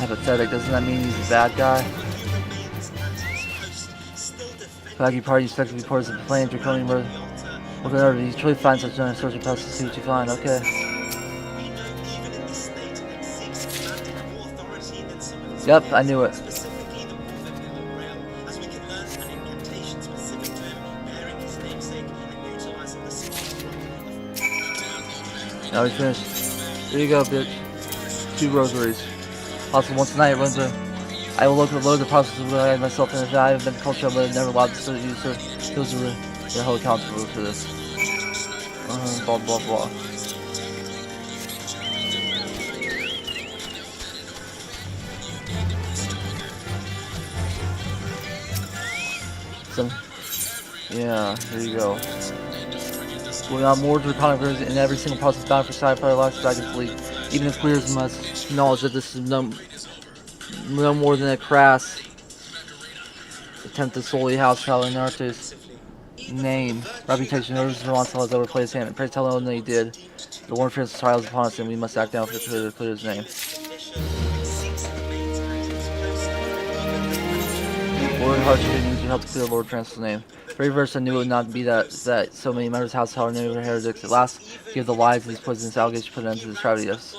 Pathetic, doesn't that mean he's a bad guy? Baggy party expected to be part of the plan, draconian murder. Look at you truly find such an social process to see what you find, okay. Yep, I knew it. Now he's finished. There you go, bitch. 2 rosaries. Also, once tonight, I will look the process of what I myself, and if I have been cultured, but never allowed to use her. Those are the whole accountable for this. Blah blah blah. So, yeah, here you go. We got more draconic versions in every single process bound for sci-fi life dragon fleet. Even if clears must acknowledge that this is no more than a crass attempt to solely house Kalinarte's name, reputation, or response has overplayed his hand. And pray tell him that he did. The war for trial is upon us, and we must act now to clear his name. Lord Hardship needs your help to clear Lord Transfer's name. Very verse I knew it would not be that so many members of House Power knew heretics. At last, give the lies of these poisonous allegations put an end to this tragedy. Yes.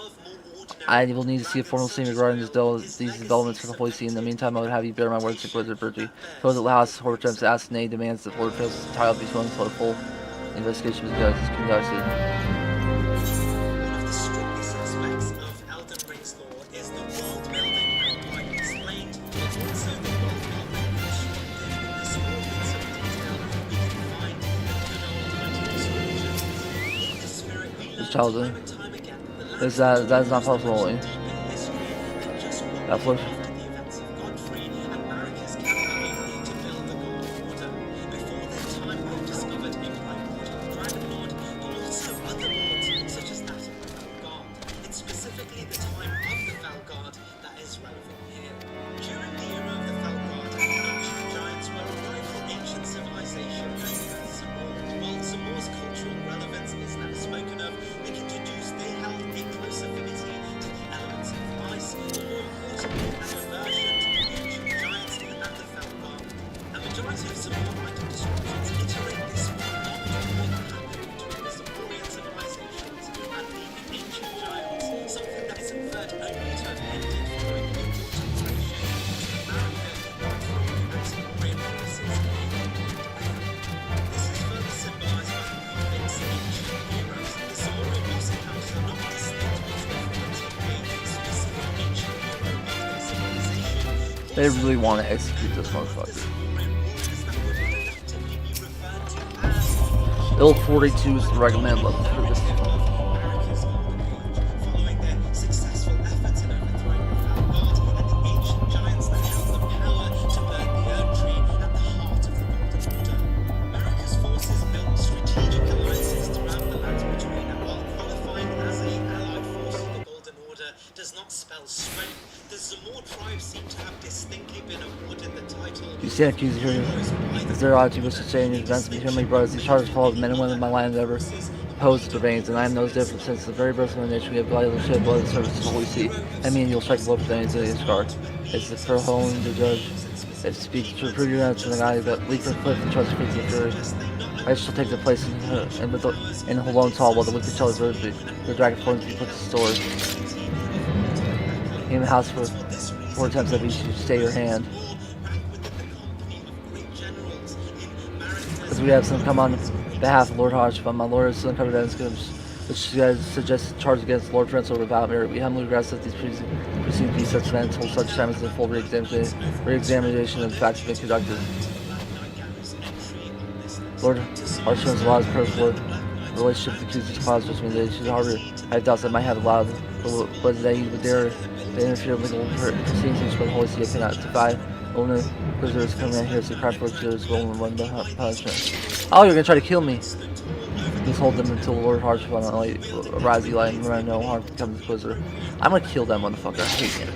I will need to see a formal statement regarding these developments for the Holy See. In the meantime, I would have you bear my words to Blizzard Virtue. Close at last, Hortense asks Nay demands that Lord Fails the title be willing to a full investigation was conducted. This child that is not possible. That float. While Zamor's cultural relevance is now spoken of, They really want to execute this motherfucker. ff14 is the recommend level for this. Following their successful efforts in overthrowing the Fat Party and the ancient giants that held the power to burn the Erd Tree at the heart of the Golden Order. America's forces built strategic alliances throughout the lands between, and while qualifying as a allied force of the Golden Order does not spell strength, the Zamor tribes seem to have distinctly been awarded the title. You stand accused here. Is there ought to wish to say in your defense of me, my brothers, these charges follow the men and women of my land ever opposed to the reigns, and I am no different since the very birth of my nation we have gladly shed blood and service to the Holy See. I mean, you'll strike blood for the enemies of the scar. It's the for home the judge. It speaks to prove your answer to the guy that leap from cliff and trust for the fury. I shall take the place in Holone's hall while the wicked shall observe the dragon forms to be put to store. In the house for 4 attempts that we should stay your hand. As we have some come on behalf of Lord Hodgepon, my lord has uncovered evidence which you guys suggest charge against Lord Prince over without merit. We humbly request that these proceedings be such men until such time as the full re-examination of the facts have been conducted. Lord Archon's law is perfect for relationship with accused cause which means they should harbor. I have doubts that might have allowed, but that he would dare to interfere with legal proceedings which by the Holy See cannot defy. Only prisoners coming in here to cry for tears will run the punishment. Oh, you're gonna try to kill me. Just hold them until Lord Harshfun arrives, Eli, and remember no harm can come to the prisoner. I'm gonna kill that motherfucker. I hate him.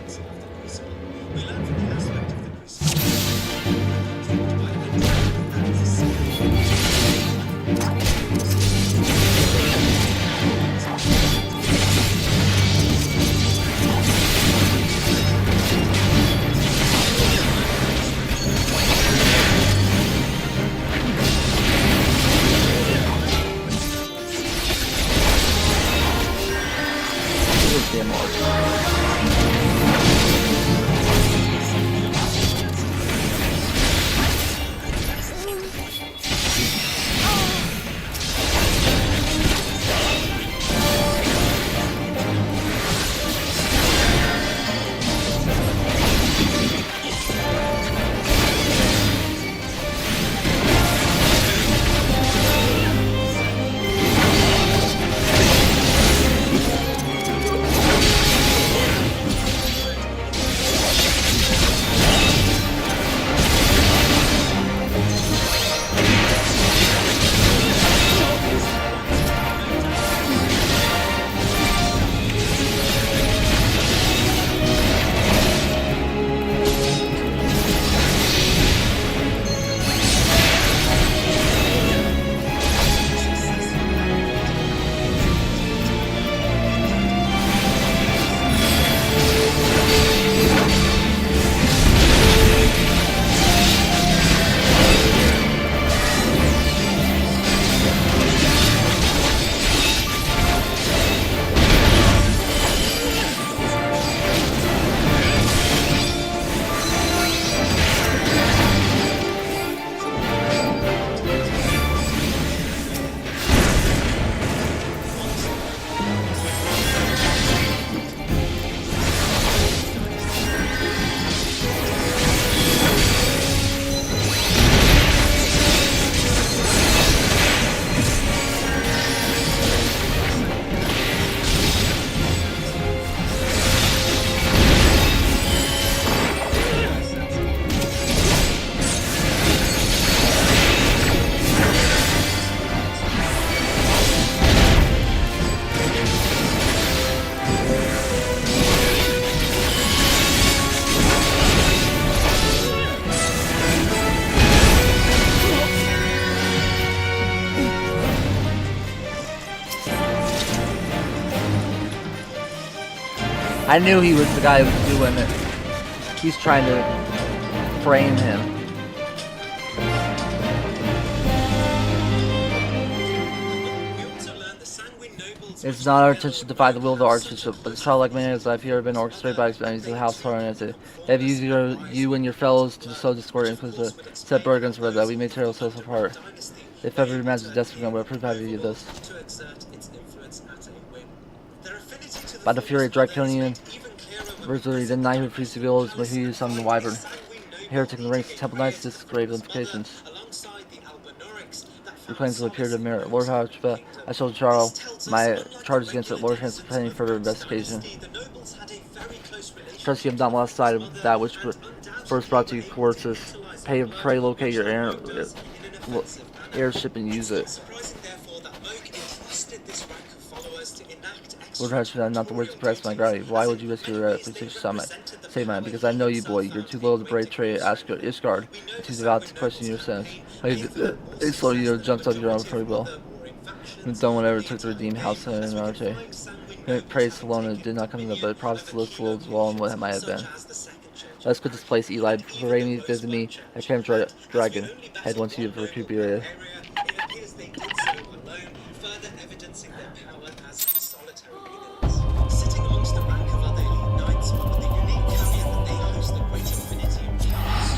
I knew he was the guy who was doing it. He's trying to frame him. It's not our intention to defy the will of the Archbishop, but the childlike manners that I've here have been orchestrated by enemies of the House Torrented. They have used you and your fellows to sow discord and to set burdens for that we may tear ourselves apart. If ever your majesty's desperate, I will prove how to do this. By the fury of Draconian Originally, the knight who refused to build was who used on the wyvern. Heretic in the ranks of Temple Knights, this is grave implications. Your plans will appear to merit. Lord Hotchpa, I shall Charles my charges against it. Lord Hence pending further investigation. Trust you have not lost sight of that which first brought you courses. Pray locate your airship and use it. Lord Hotchpa, not the words to press my gravity. Why would you risk your prestigious summit? Say man, because I know you, boy. You're too low to brave trade Ishgard, and too devout to question your sins. They slow you jumped up your own free will. And done whatever it took to redeem House and Arche. Praise alone and did not come to them, but it promised to live the world as well and what it might have been. Let's quit this place, Eli. Parade me, visit me. I can't dragon. Head once you've recuperated. Sitting amongst the rank of other elite knights, with the unique caveat that they host the great infinity of chaos.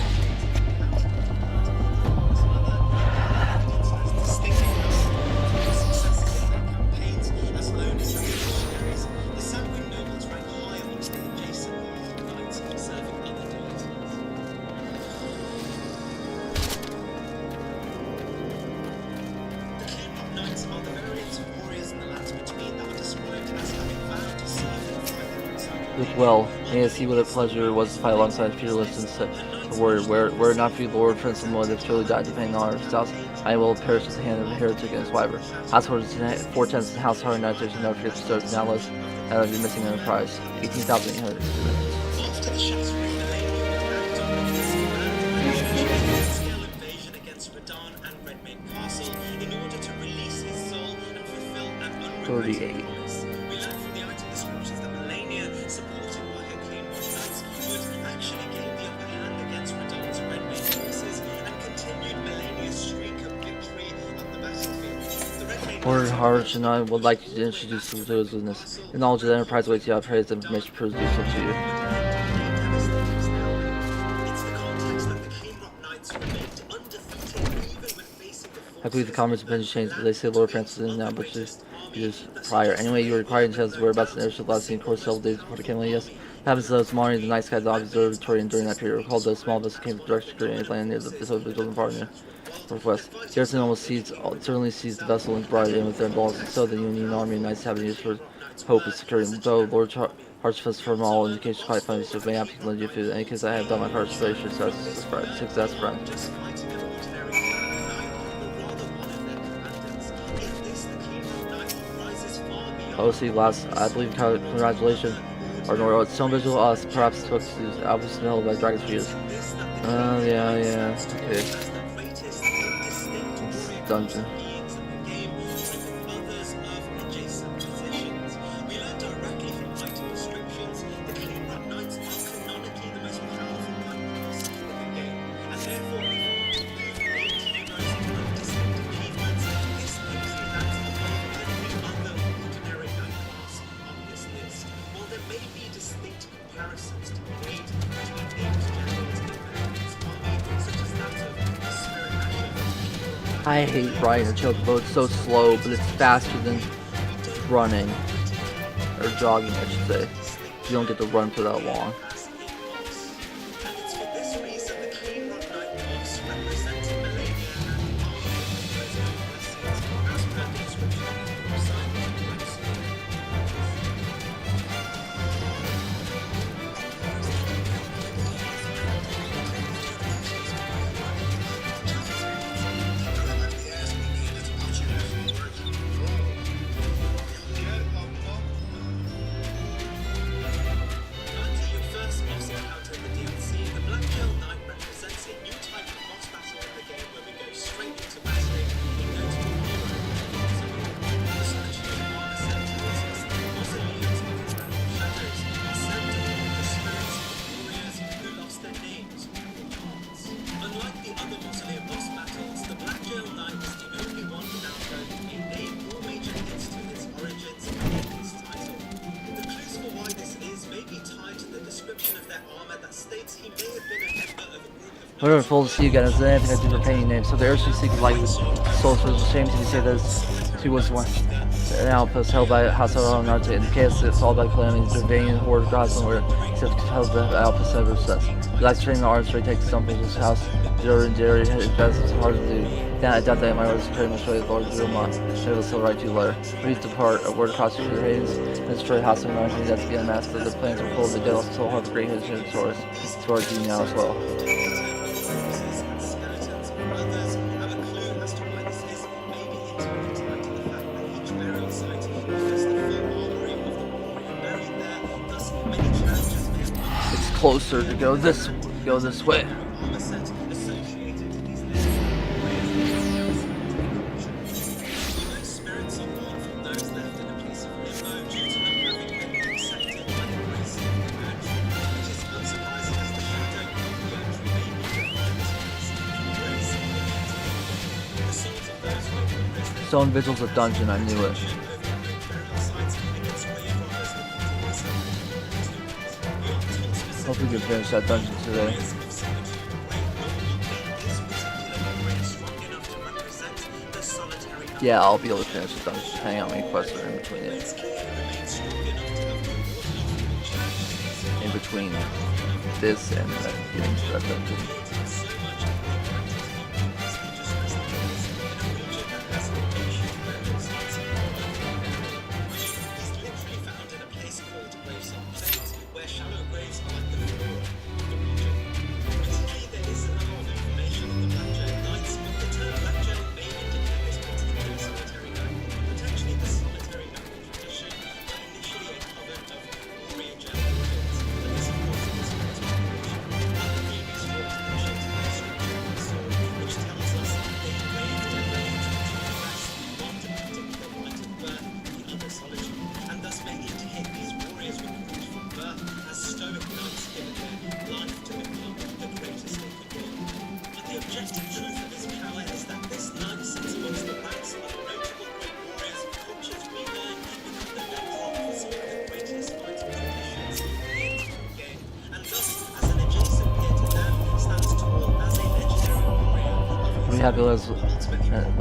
Successes in their campaigns as lone missionaries, the sanguine nobles rank high amongst the adjacent knights serving other deities. The Cleanrock Knights are the variants of warriors in the lands between that are described as having vowed to serve and fight alongside. Look well, may I see what a pleasure it was to fight alongside fearless and set the word. Were it not for you, Lord, Prince and would have truly died defending our house. I will perish at the hand of a heretic and his wyvern. House Horses 4/10 and House Hard Knights, and never forget to start now list out of your missing enterprise. 18,800. After the shattering millennium scale invasion against Radahn and Redmane Castle in order to release his soul and fulfill an unrequited 38. promise. We learn from the item descriptions that Melania, supported by her Cleanrock Knights, would actually gain the upper hand against Radahn's Redmane forces and continued Melania's streak of victory on the battlefield. The Redmane Lord Harsh and I would like you to introduce you to his witness. The knowledge of the enterprise waits you. I pray this information proves useful to you. It's the context that the Cleanrock Knights remained undefeated even when facing the I believe the commerce opinion changed, but they say Lord Francis is now, but just prior. Anyway, you were required to tell us whereabouts in the airship last seen, of course, several days before the Kimberley. Yes, it happens to this morning, the night sky observatory, and during that period, recalled the small vessel came from the direction of Korean land near the golden partner. Northwest. Garrison almost certainly seized the vessel and brought it in with their balls, and so the Union Army and Knights having used for hope is securing. Though Lord Harchfest from all indications quite funny, so may happy to lend you food. In any case, I have done my part to raise your success, friend. OC last, I believe, congratulations. Or no, it's some visual us, perhaps took to Albus Mill by Dragon's Fuse. Yeah, okay. It's dungeon. I hate riding a chocobo. It's so slow, but it's faster than running. Or jogging, I should say. You don't get to run for that long. Whatever, full to see you again. Is there anything I do for painting names? So the airship seeking like soul is a shame to say that She was one an outpost held by House of Naruto. In the chaos it's all by calamity. The Vanian horde across somewhere except held the outpost ever since. He likes training the arms where he takes some from his house. Zero and Jerry it's hard to do. Then I doubt that my orders carry much weight. Lord Vilmont. They will still write you a letter. Please depart. A word across your hands and destroy House of Naruto. That's to be unmasked. The plans are full of the dead. Still have a great history of Taurus. Towards you now as well. It's closer to go this way. Stone Vigil's a dungeon, I knew it. Hope we can finish that dungeon today. Yeah, I'll be able to finish the dungeon, depending on how many quests are in between it. In between this and getting to that dungeon.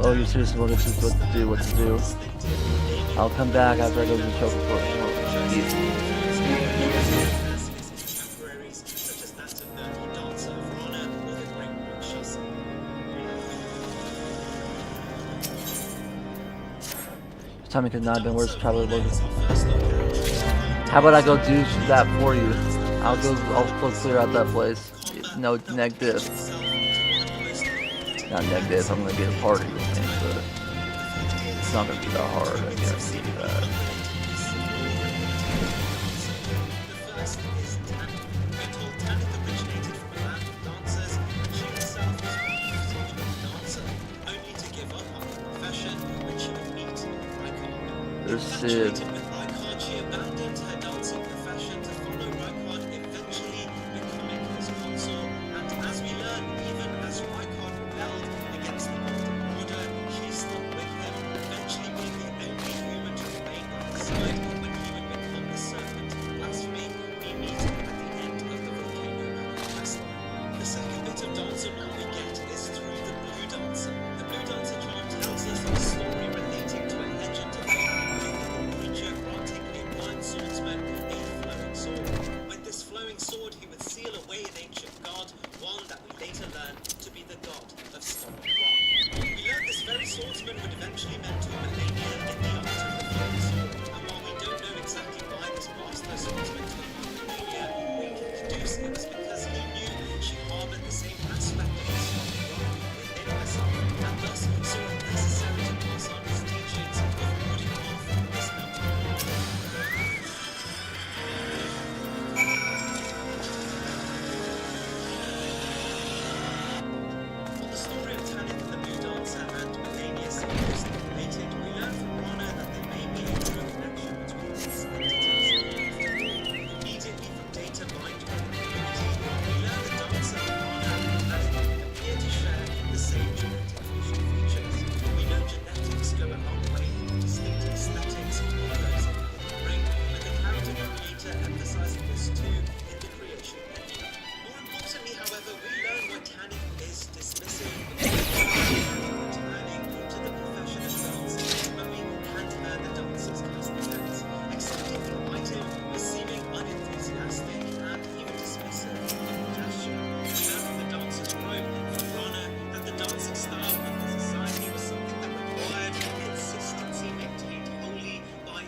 Oh, you're seriously what to do. I'll come back after I go to the choke for Timing could not have been worse, probably was. How about I go do that for you? I'll clear out that place. No negative. Not negative, I'm gonna get a party with me, but it's not gonna be that hard, I guess, to do that. There's Sid.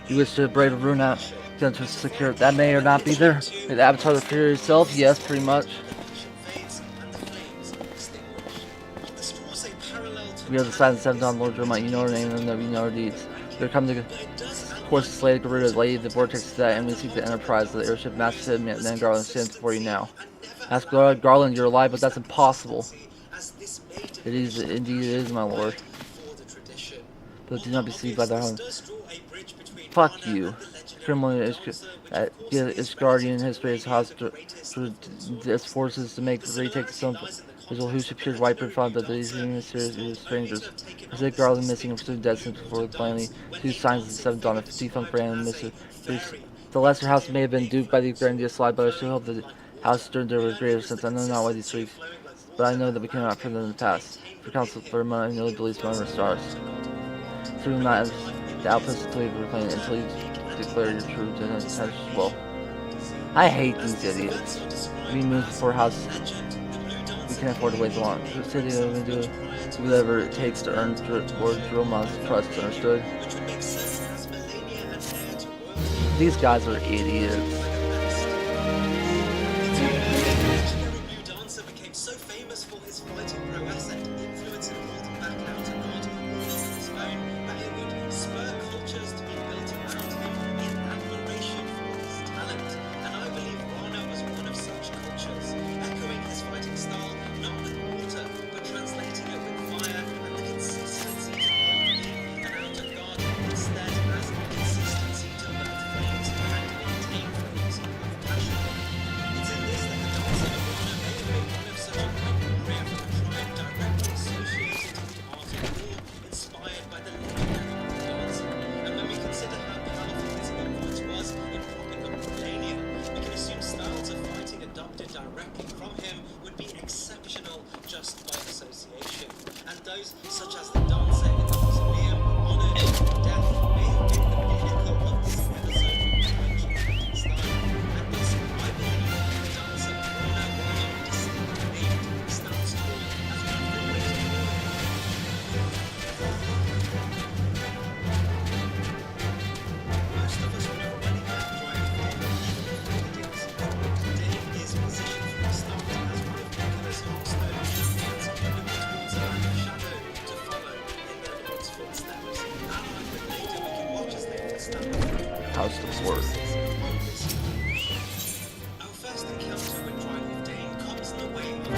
You wish to brave a rune out to secure that may or not be there. The avatar of the Fury itself? Yes, pretty much. We are the silent seven dawn Lord Jeremiah. You know our name and we know our deeds. We are coming to course the slated Garuda, lay the vortex to that, and we seek the Enterprise. The airship master said, and then Garland stands before you now. Ask Garland, you're alive, but that's impossible. It is, indeed it is, my lord. But do not be deceived by their own. Fuck you. Criminal is guardian history is hostile to its forces to make the retake the stone visual who appeared wiper in front of these mysterious strangers. I said Garland missing and pursued dead since before the calamity. Two signs of the seventh dawn, a defunct brand and Mr. The lesser house may have been duped by the grandiose slide, but I still hope the house turned there with greater sense. I know not why these freaks, but I know that we cannot prove them in the past. For counsel for a moment, I know believes one of the stars. Through not the outpost until you reclaim it, until you declare your truth and as well. I hate these idiots. We move before house. We can't afford to wait long. The city will do whatever it takes to earn Lord Drillmon's trust, understood? These guys are idiots. directly from him would be exceptional just by association. And those, such as the dancer in the mausoleum, honoured in death, may have been the pinnacle of this episode of French style. And thus, I believe the dancer Bruno Warner, distinctly named, stands tall as one of the greatest. Most of us would have already met Dave is positioned from the start as one of Nicholas Hawkstone champions, looking towards a lack of shadow to follow in their lord's footsteps. Allied with Lady, we can watch as they all stand up. How's the word? Our first encounter with Drive with Dane comes in the way of within it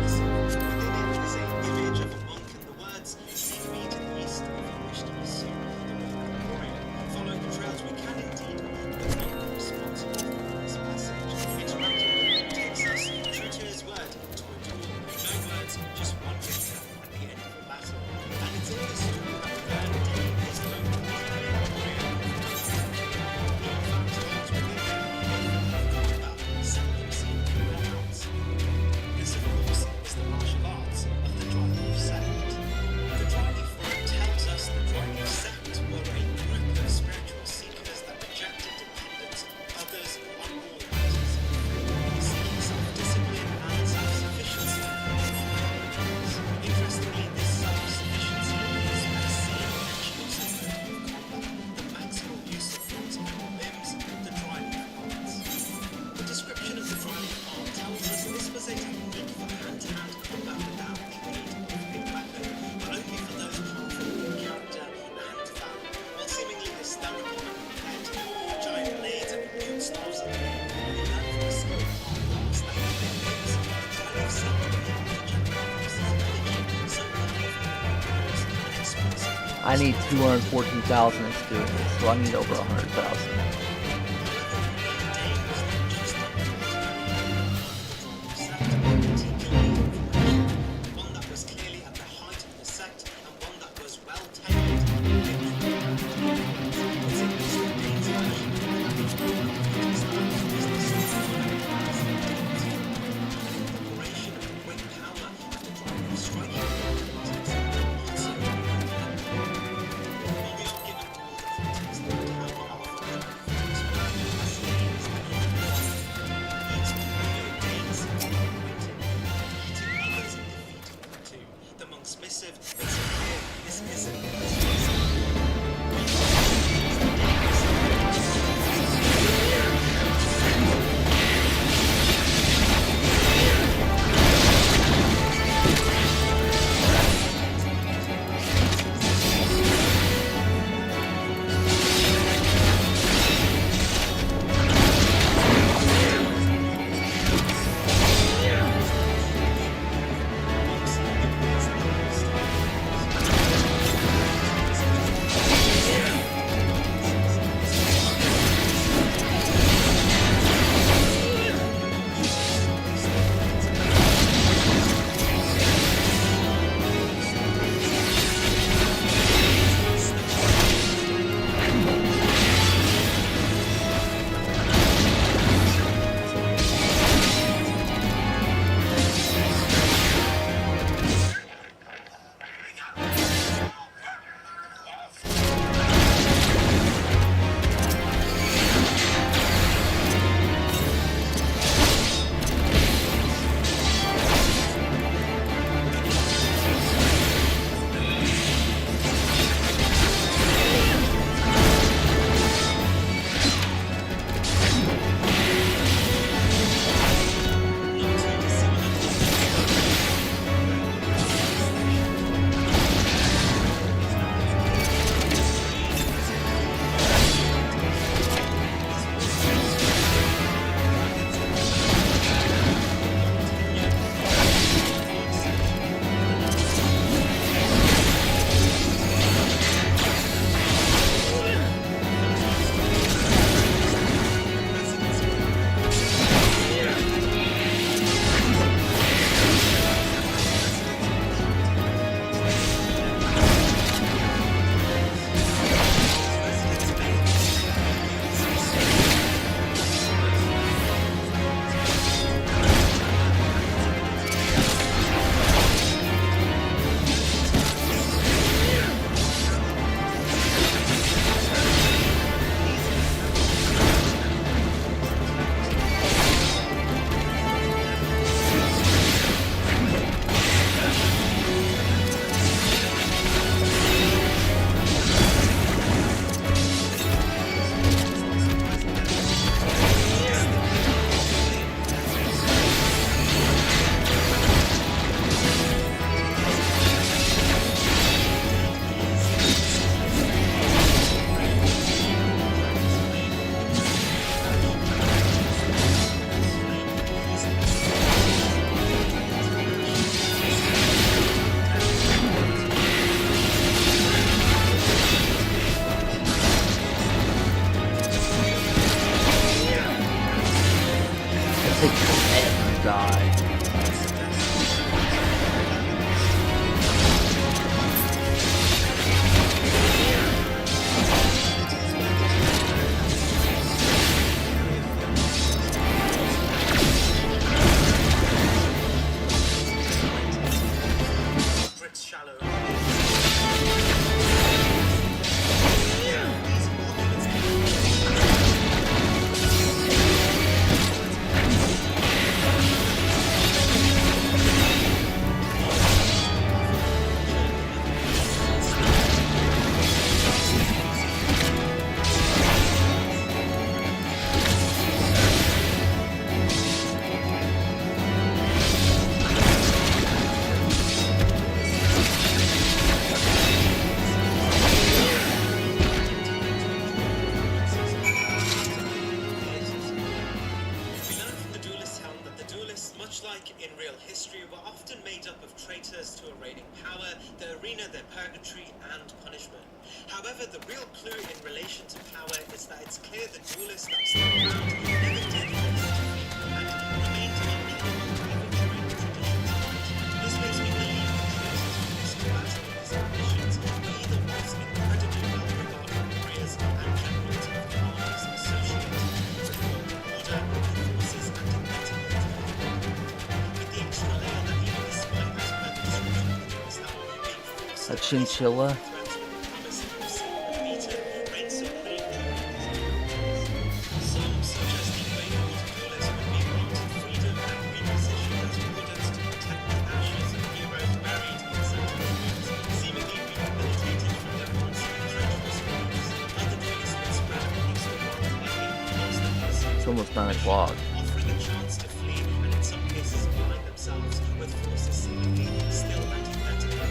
is an image of a monk and the words, "Seek me to the east if you wish to pursue the Roman warrior." Following the trails we can indeed meet the man responsible for this message. Interacting takes us, true to his word, to a duel. No words, just one written at the end of the battle. And it's in this duel that we learn Dane is no ordinary warrior. He in fact holds within him combat, seldom seen anywhere else. This, of course, is the martial arts of the Dryleaf sect. The Dryleaf book tells us the Dryleaf sect were a group of spiritual seekers that rejected dependence on others on all matters, seeking self-discipline and self-sufficiency. Interestingly, this self-sufficiency is best seen exclusively in combat, the maximal use of one's own limbs, the Dryleaf arts. The description of the Dryleaf art tells us this was a technique for hand-to-hand combat without the aid of a weapon, but only for those powerful in character and valor, while seemingly hysterical when compared to giant blades and huge staves of the we learn from the skill of arts that with their limbs, Dryleaf seemed to be able to generate forces of energy so powerful, powerful, and explosive. I need 214,000 experience, so I need over 100,000. One that was clearly at the height of the sect and one that was well tailored. It's in this that Dane's version of the style is the incorporation of quick power at the drive of striking abilities and also while we are given all the context of how powerful the in real history were often made up of traitors to a reigning power, the arena their purgatory and punishment. However, the real clue in relation to power is that it's clear the duelists that stuck around never did face defeat and remained unkillable even during the tradition's fight. This makes me believe that traitors used to battle with his ambitions were either once incredibly well-regarded warriors and generals of the armies associated with the Golden Order, forces and invincibility. With the extra layer that even despite as per the description of the duelist album being forced A chinchilla. It's almost 9 o'clock. Offering a chance to flee and in some cases align themselves with forces seemingly still antithetical.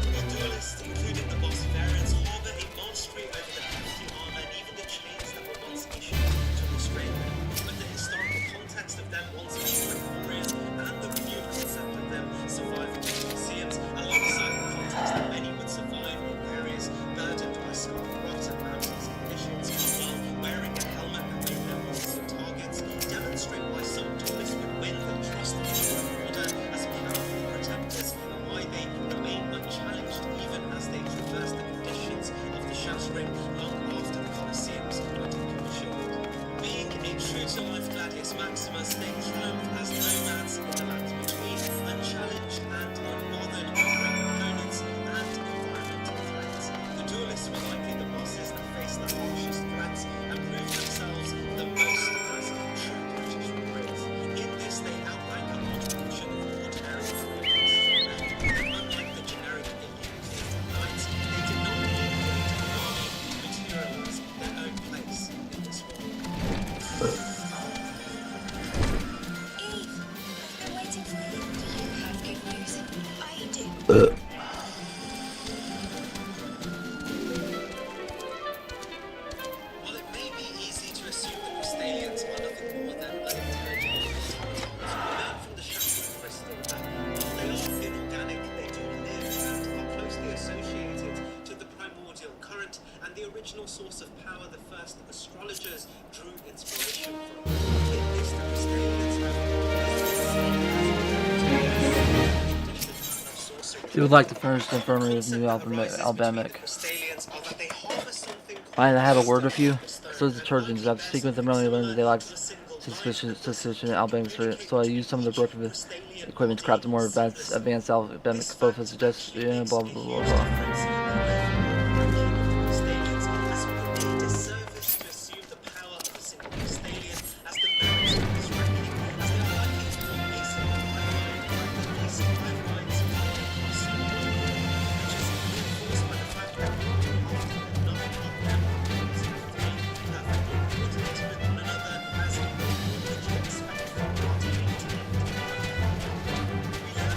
The duelists, including the boss variants, harbor a mastery over the hefty armor and even the chains that were once issued to restrain them. But the historical context of them once being a warrior and the renewed concept of them surviving in museums, alongside the context that many would survive in areas burdened by scarred rocks and mountains conditions, while wearing a helmet that made them easy targets, demonstrate why some duelists would win the trust of the Golden Order as powerful protectors and why they remain unchallenged even as they traverse the conditions of the shattering long after the Colosseums were decommissioned. Being a true-to-life Gladius Maximus, they triumphed as nomads in the lands between, unchallenged and unbothered by great opponents and environmental threats. The duelists were likely the bosses that faced the harshest threats and proved themselves the most as true British warriors. In this, they outrank a large portion of ordinary warriors. And unlike the generic elite knights, they did not need to materialize their own place in this world. Eve, I've been waiting for you. Do you have good news? I do. While it may be easy to assume that Crystalians are nothing more than unintelligible automatons, we learn from the shattering crystal that while they are inorganic, they do live and are closely associated to the primordial current and the original source of power the first astrologers drew inspiration from. In this, the Crystalians have If you would like to furnish the infirmary with new albemic. I have a word with you. So does the Trojans. After speaking with them earlier, I learned that they lack sufficient albemic, so I used some of the broken equipment to craft a more advanced albemic, both as suggestion, blah blah blah blah.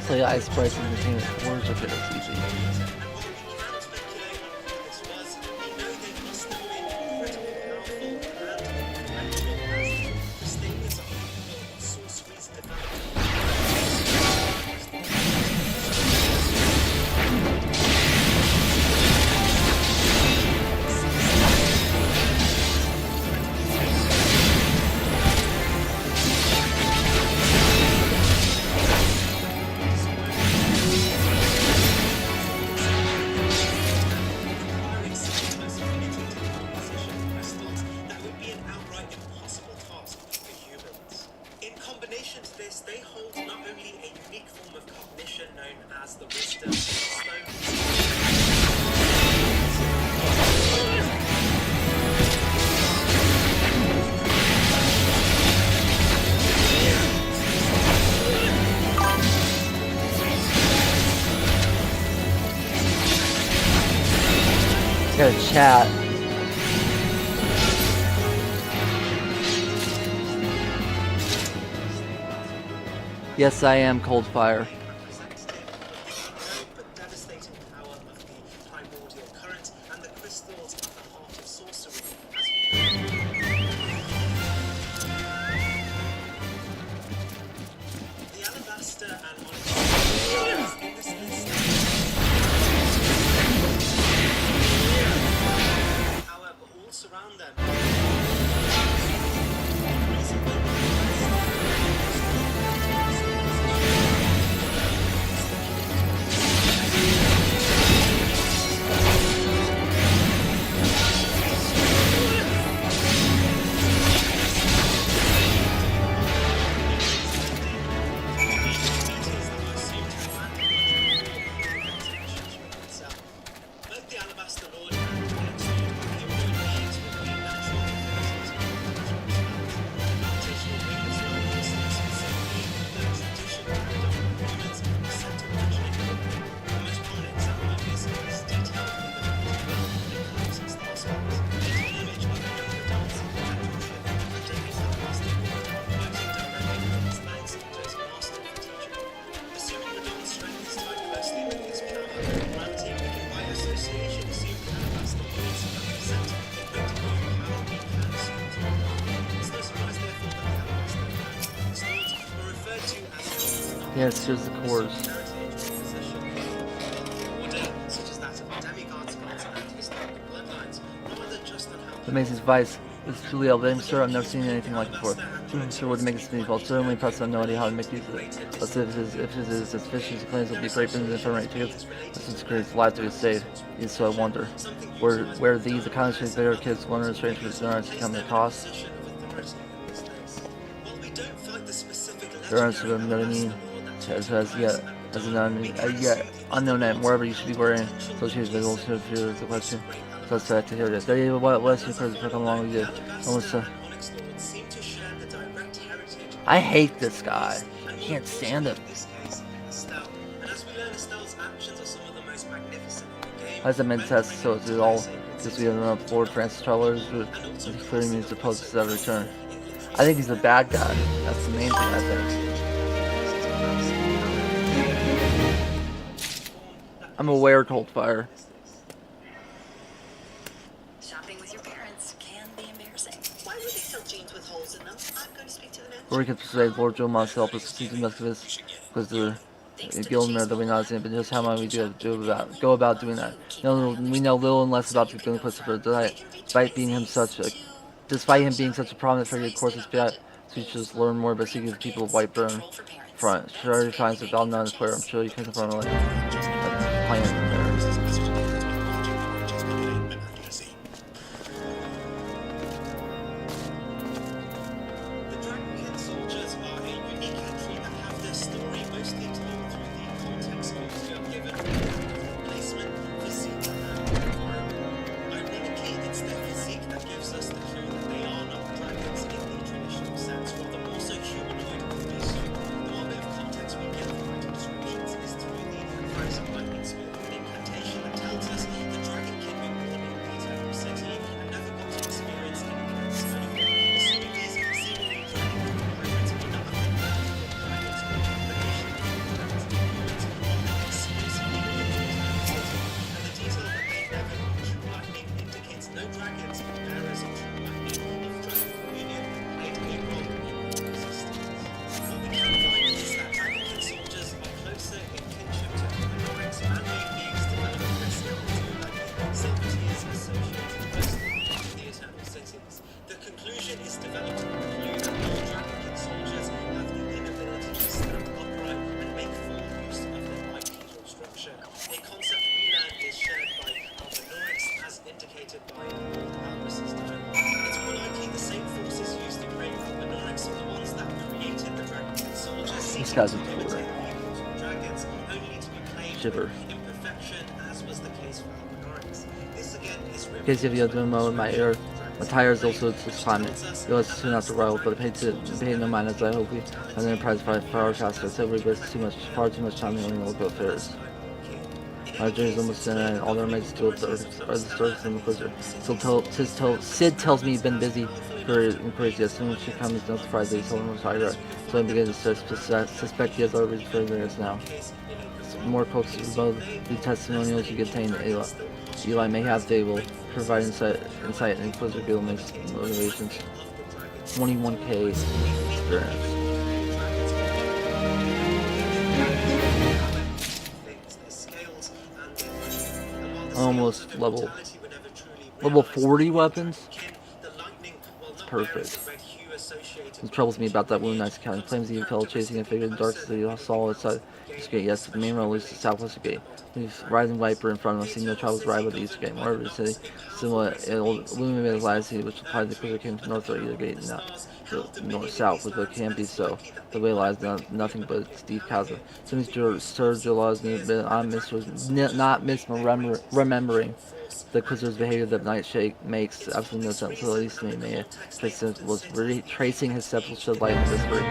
Play ice price and maintain words of it is easy. Got a chat. Yes, I am Coldfire. Yes, here's the cores. The Macy's Vice is truly elevating, sir. I've never seen anything like it before. Sir, what to make this meaningful? Certainly impressed. I have no idea how to make use of it. Let's see if it is as fishy as it claims. It'll be great business information tickets. This creates lives to be saved. Yes, so I wonder. Where these accommodations better kids learn strange for ignorance come at a cost? There aren't what I mean. As yet unknown name, wherever you should be wearing associated visuals to fear the question. So let's to hear this. There you have what lesson for come along with you. Almost I hate this guy. I can't stand him. As I meant test, so it's all just we have Ford Francis Travelers with 30 minutes to post his ever return. I think he's a bad guy. That's the main thing I think. I'm aware, Coldfire. Shopping with your parents can be embarrassing. Why would they sell jeans with holes in them? I'm going to speak to the man. Or we could persuade Lord Joe Moss to help us see the rest of this, because they're Gilmer that we not seen, but just how might we go about doing that? We know little and less about the Gilmer Christopher, despite him being such a prominent figure. Of course, we should just learn more about seeking the people of Whiteburn front. Sure, he finds that I'm not a player. I'm sure you can confirm like playing there. This guy's a fool. Shiver. In case if you have doing mode, my tires also just climbing. It was soon after rival, but I paid no mind as I hope we have an enterprise far faster. I said we wasted far too much time in local affairs. My journey is almost done, and all that remains to do are the stories in the blizzard. Sid tells me he's been busy for inquiries. As soon as she comes, no surprise that he's holding his higher. So I begin to suspect he has other reasons for ignorance now. More quotes about the testimonials you contain. Eli may have, they will provide insight and Blizzard Guild makes motivations. 21k experience. Almost level 40 weapons. It's perfect. What troubles me about that wound, nice account. He claims he fell chasing a figure in the dark city. Saw outside this gate. Yes, the main road leads to the southwest gate. He's rising viper in front of us. See no travels right with the east gate. Moreover, the city similar illuminated light city, which implies the clear came to north or either gate, not the north south, which it can't be so. The way lies nothing but its deep chasm. Since Sir Jola's not misremembering the Quizer's behavior that Nightshake makes absolutely no sense, at least to me. May was retracing his steps with shed light on this route.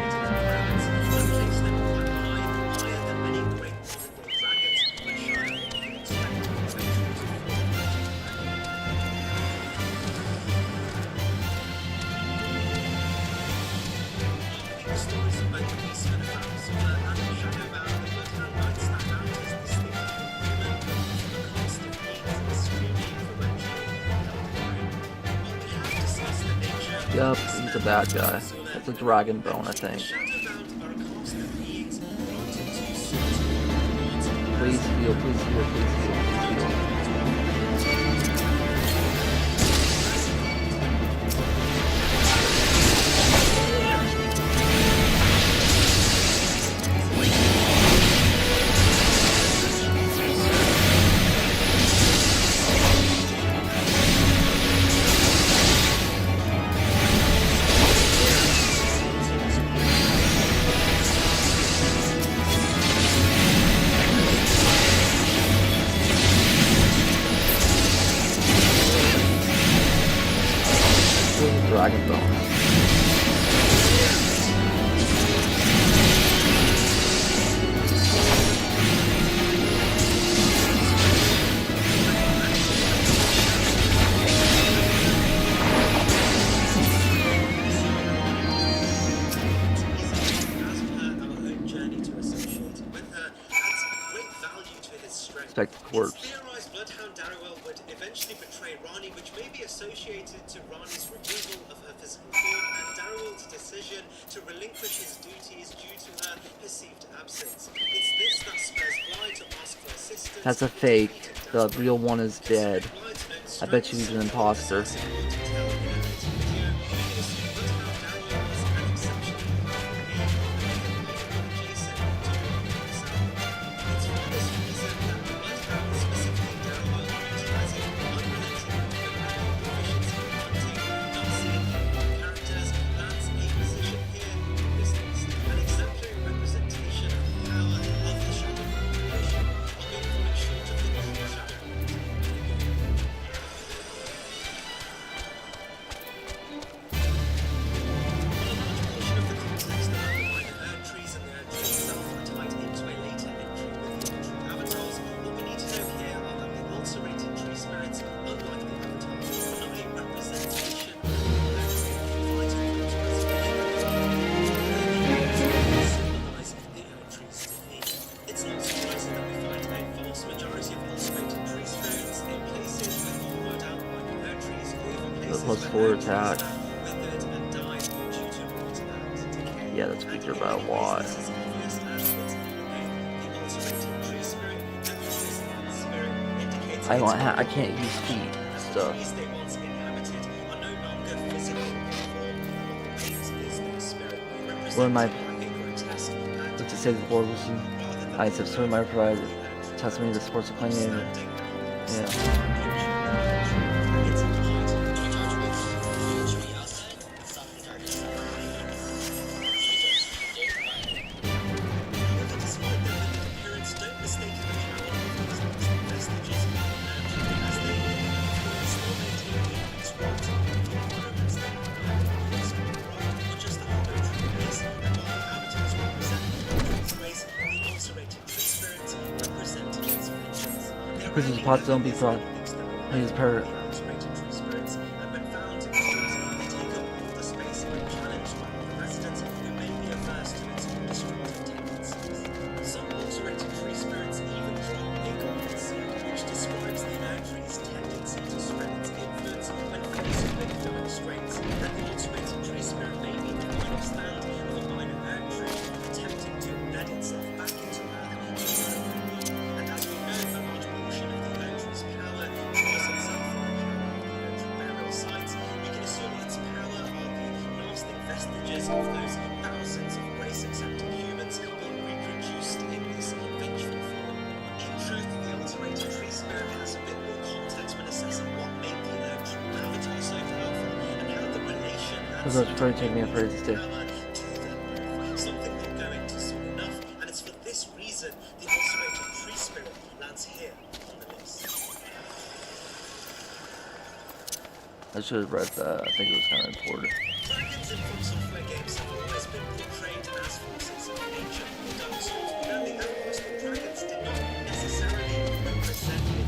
Yup, he's a bad guy. That's a dragon bone, I think. Please heal, please heal, please heal, please heal. Dragon Bone. Protect the corpse. Theorized Bloodhound Darrowell would eventually betray Rani, which may be associated to Rani's removal of her physical form and Darrowell's decision to relinquish his duties due to her perceived absence. It's this that spurs Bly to ask for assistance. That's a fake. The real one is dead. I bet you he's an imposter. Plus 4 attack. Yeah, that's weaker by a lot. I can't use feet stuff. What am I? Let's just say the board was I accept some of my pride. Testimony that supports the claim. Yeah. Prisoners pots don't be fraud. He is per. Those probably take me a pretty stick. Something not going to soon enough, and it's for this reason the ulcerated tree spirit lands here on the list. I should have read that. I think it was kind of important. Dragons in From Software games have always been portrayed as forces of nature. Dark Souls began the outpost that dragons did not necessarily represent it,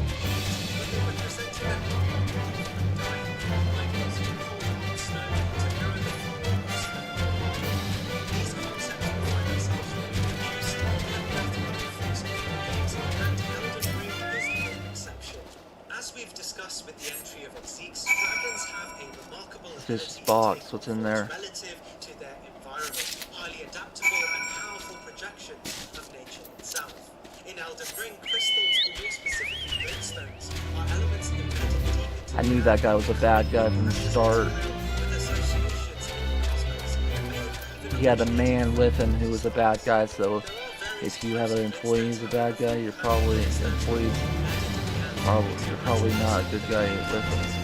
but they represented their with the entry of Zeke's, dragons have a remarkable This box, what's in there? relative to their environment, highly adaptable and powerful projection of nature itself. In Elden Ring, crystals, or more specifically glintstones, are elements embedded deep into I knew that guy was a bad guy from the start. with associations in the cosmos. He had a man with him who was a bad guy, so if you have an employee who's a bad guy, you're probably not a good guy with him.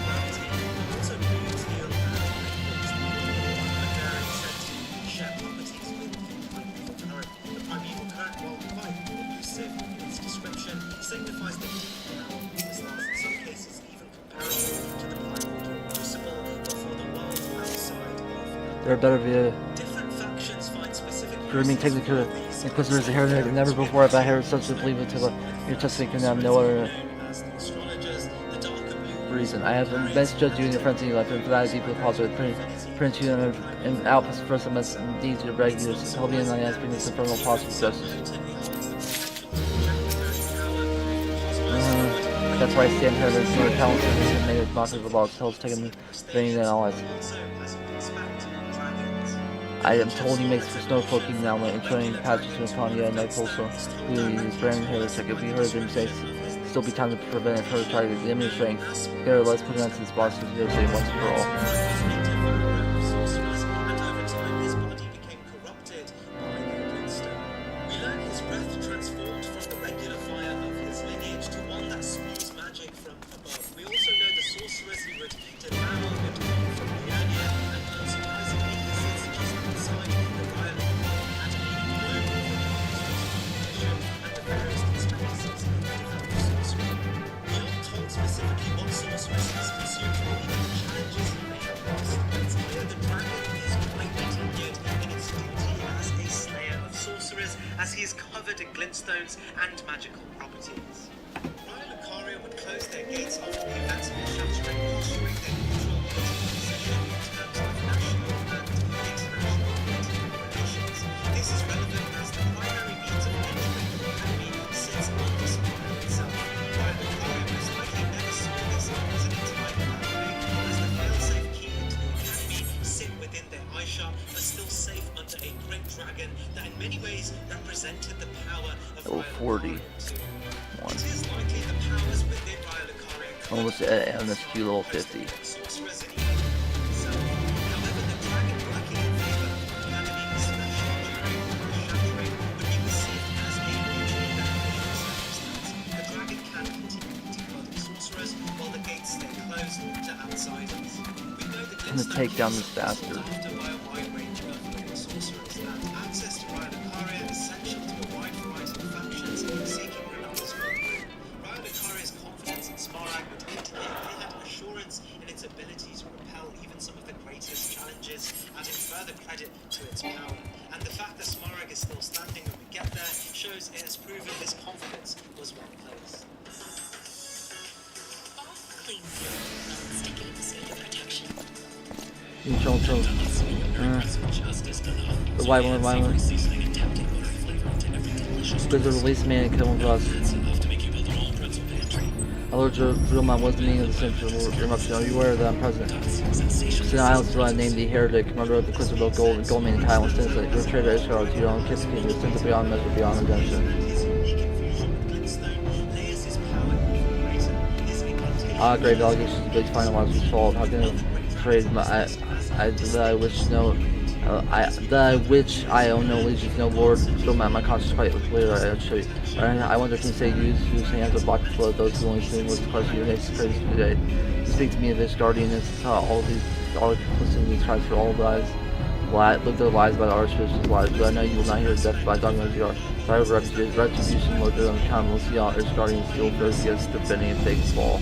Signifies the deep power of this last, in some cases even comparable to the primordial crucible before the world outside of. There better be a Different factions find specific grooming technique of Inquisitors here and never before have I heard such a believe it to the your testimony can have no other reason. I have misjudged you and your friends in your life, and for that I deeply apologize. Print you and out first I must indeed to beg you to help me and I ask for this infernal possible justice. That's why I stand here as your talents and made it mockery of the laws, tells taking training and allies. I am told he makes for snow cloaking now and training patches to upon yet night also. Who is brand heretic. If we heard them say still be time to prevent it, try to limit strength. Here, let's put an end to this boss of heresy once and for all. as he is covered in glintstones and magical properties. Royal Lucaria would close their gates after the events of the Shattering, posturing their neutral political position in terms of national and international relations. This is relevant as the primary means of entry into the academy sits on the spire itself. Royal Lucaria most likely never saw this as an entire academy, as the failsafe key into the academy sit within their eye shop, but still safe under a great dragon that in many ways represented the power of Level 40. It is likely the powers within Royal Lucaria Almost at MSQ level 50. sorcerers in itself. However, the dragon working in favor of the academy, especially during the Shattering, would be perceived as a mutually beneficial circumstance. The dragon can continue to further sorcerers while the gates stay closed to outsiders. We know the I'm gonna take down this bastard. after by a wide range of living sorcerers that access to Royal Lucaria is essential to a wide variety of factions seeking Renata's victory. Royal Lucaria's confidence in Smaragd would indicate they had assurance in its ability to repel even some of the greatest challenges, adding further credit to its power. And the fact that Smaragd is still standing when we get there shows it has proven this confidence was well placed. Clean sticking the seed of protection. You show the white one, violent. Because the release man and kill him for us. Hello, Drillman, what's the meaning of the central eruption? Are you aware that I'm present? Sin Islands is named the Heretic, member of the Crystal Gold Man Thailand, since that your traitor Ishgard, you don't kiss king, your sins are beyond measure, beyond redemption. Grave allegations of big final lives was fault. How can it trade I which I own no allegiance, no lord, still my conscience quite clear. I wonder, can you say use whose hands are blocked the flow of those who only sin was the question your next praise today. Speak to me of this guardian, this is how all complicit these crimes for all lies. Live their lies by the Archbishop's lies, but I know you will not hear death by dogma as you are. If I have retribution, Lord, on account, we'll see all Earth's guardian still first against defending and fake fall.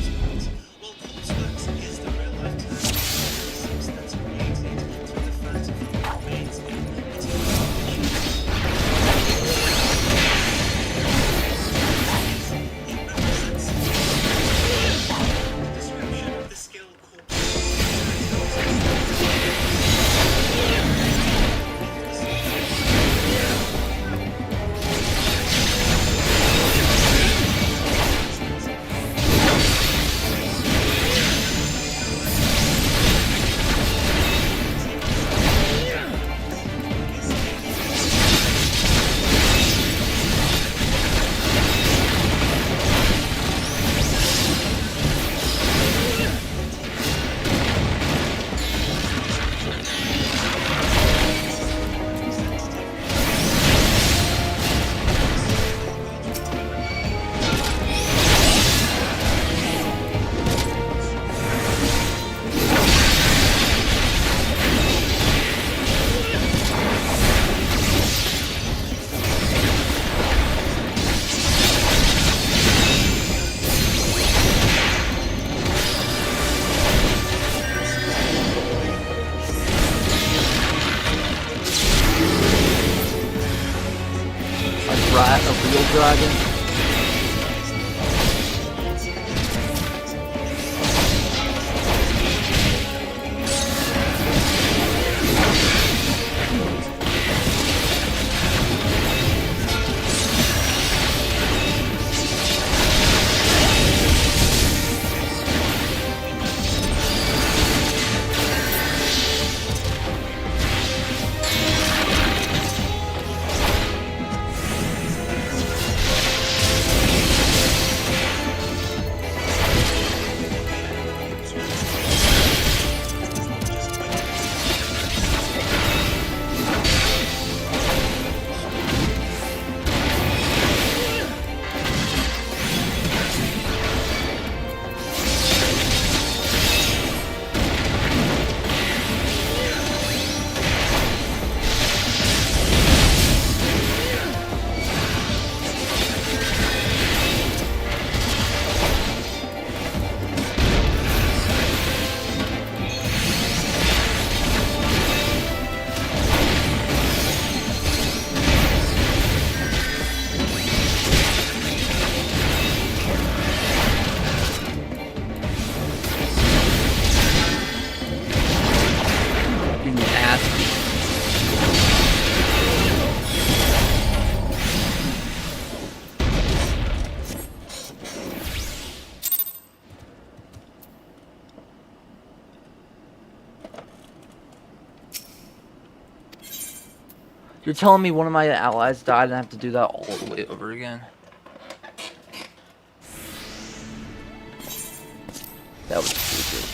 dragon. You're telling me one of my allies died and I have to do that all the way over again? That was stupid.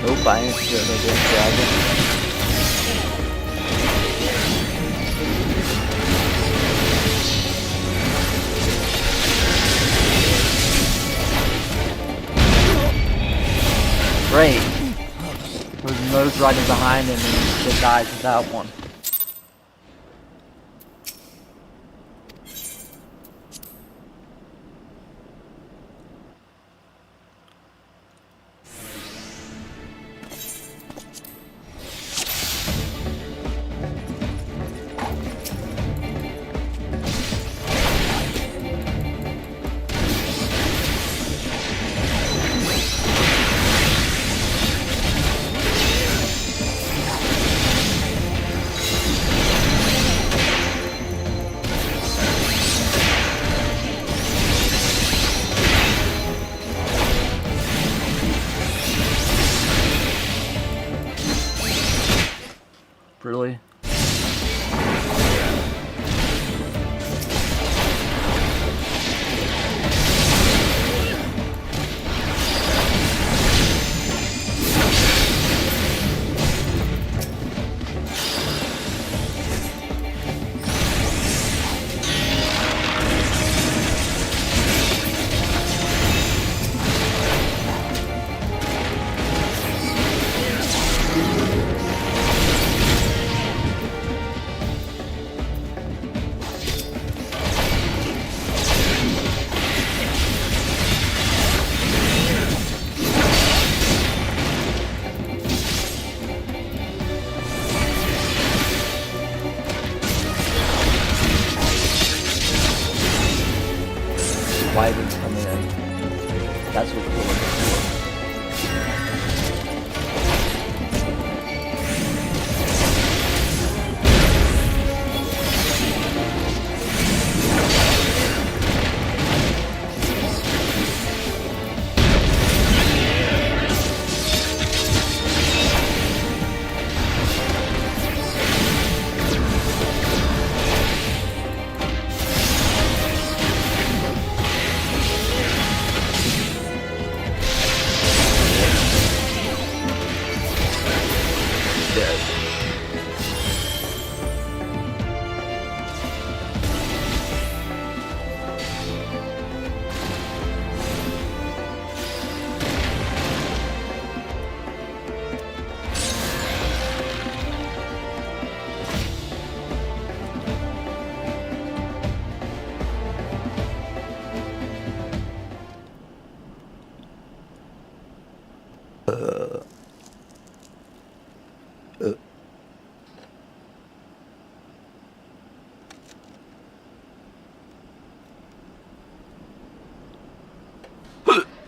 Nope, I ain't scared of this dragon. Great. There's another dragon behind him and he dies with that one. Really?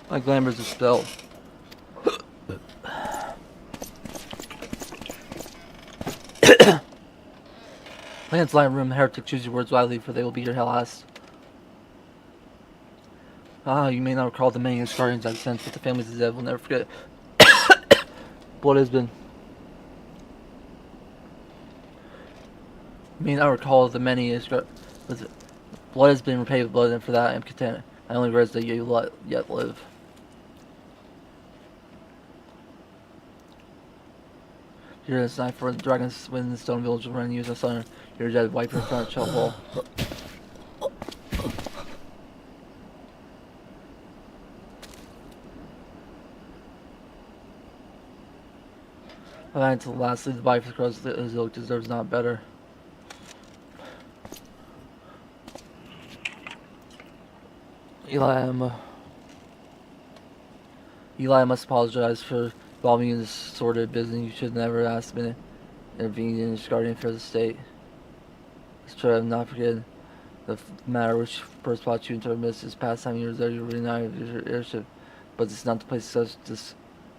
My glamour's a spell. Plants line room, heretic, choose your words wisely, for they will be your last. Ah, you may not recall the many guardians I've sent, but the families of the dead will never forget. Blood has been. You may not recall the many but blood has been repaid with blood, and for that I am content. I only realize that you yet live. Here is night for the dragons within the stone village will run use the sun. Your dead wipe in front of shell hole. Until lastly, the body for the crows his ilk deserves not better. Eli, I must apologize for involving you in this sordid business. You should never ask me to intervene in the guardian affairs of the state. Let's try to not forget the matter which first brought you into our midst this past time you were there. You were reunited with your airship, but it's not the place to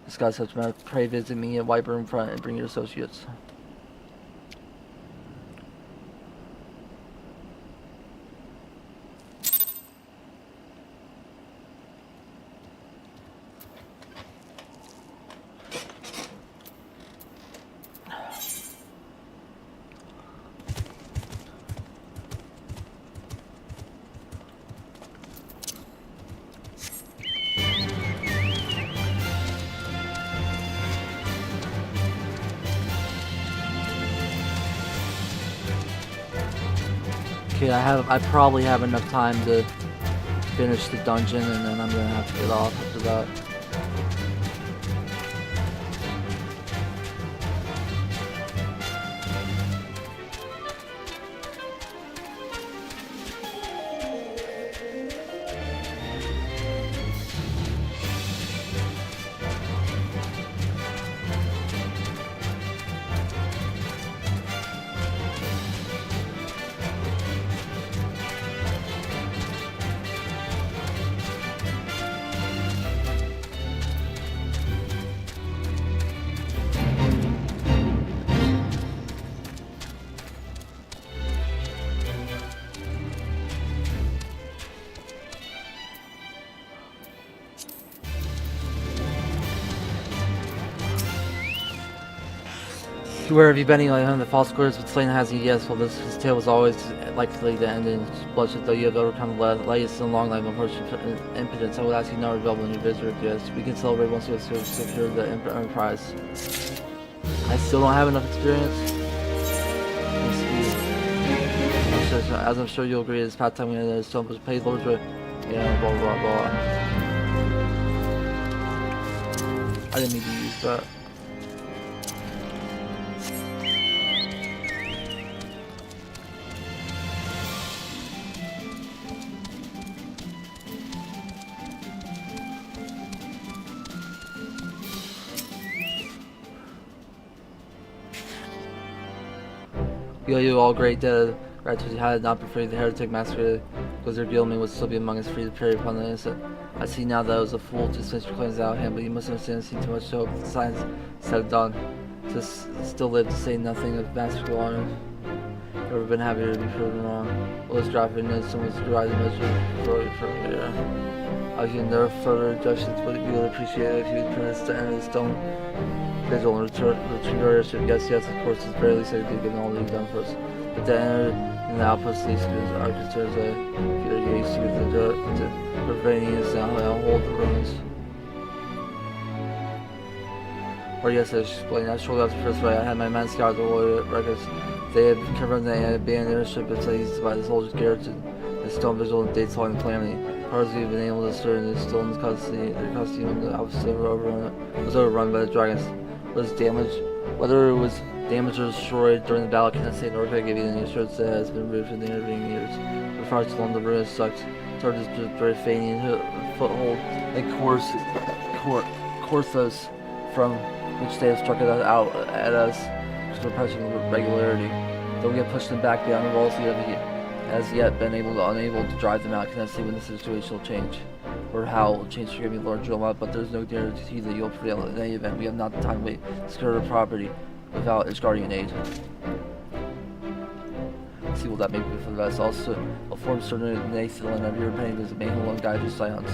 discuss such matter. Pray visit me at Whiteburn front and bring your associates. Okay, I probably have enough time to finish the dungeon, and then I'm gonna have to get off after that. Where have you been, Eli? The false quarters with Slain has he? Yes, well, his tale was always likely to end in bloodshed, though you have overcome the latest and long life of unfortunate impotence. I would ask you not to rebel when you visit. Yes, we can celebrate once we have secured the Enterprise. I still don't have enough experience. As I'm sure you'll agree, it's past time we had stone was paid Lord's way. Yeah, blah blah blah. I didn't need to use that. You all great dead. Gratitude had it not been free, the heretic massacre because their guildman would still be among us, free to period upon the innocent. I see now that I was a fool to dismiss your claims out of him, but you must understand, see too much to hope. The science said done. To still live to say nothing of massacre honor. Never been happier to be proven wrong. Well, this drop in instant was derived measure from here. I can never further objections, but you would appreciate it if you would permit us to enter the stone vigil and return your airship. Yes, of course, it's barely safe to given all that you've done for us. But to enter in the outpost least our concerns if you're engaged to prevaining is now I'll hold the ruins. Or yes, I explained. I showed out the first right. I had my men scout the warrior records. They had confirmed that they had abandoned airship and seized by the soldiers' garrison. The stone vigil and dates following the calamity. Hardly we've been able to discern is still in custody when the outpost was overrun by the dragons. Whether it was damaged or destroyed during the battle, I cannot say, nor can I give you any assurance that it has been removed in the intervening years. But far too long the ruins sucked. Started to very faint foothold and Corthos from which they have struck it out at us because we're pressing with regularity. Though we have pushed them back beyond the walls, we have as yet been unable to drive them out. Cannot say when the situation will change, or how it will change. Forgive me, Lord Droma, but there's no guarantee that you'll prevail in any event. We have not the time to wait to secure our property without its guardian aid. Let's see what that may be for the rest. Also, a form certain Nathan and every repaying is the main alone guide to silence.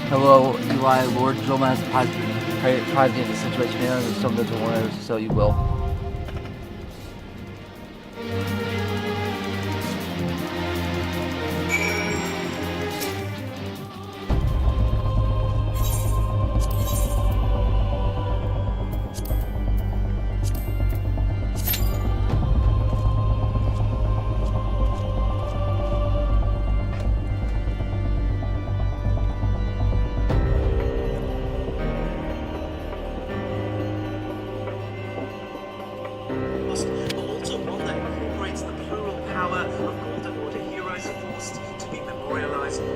Hello, Eli. Lord Droma has private in the situation. May I understand that the warners, so you will.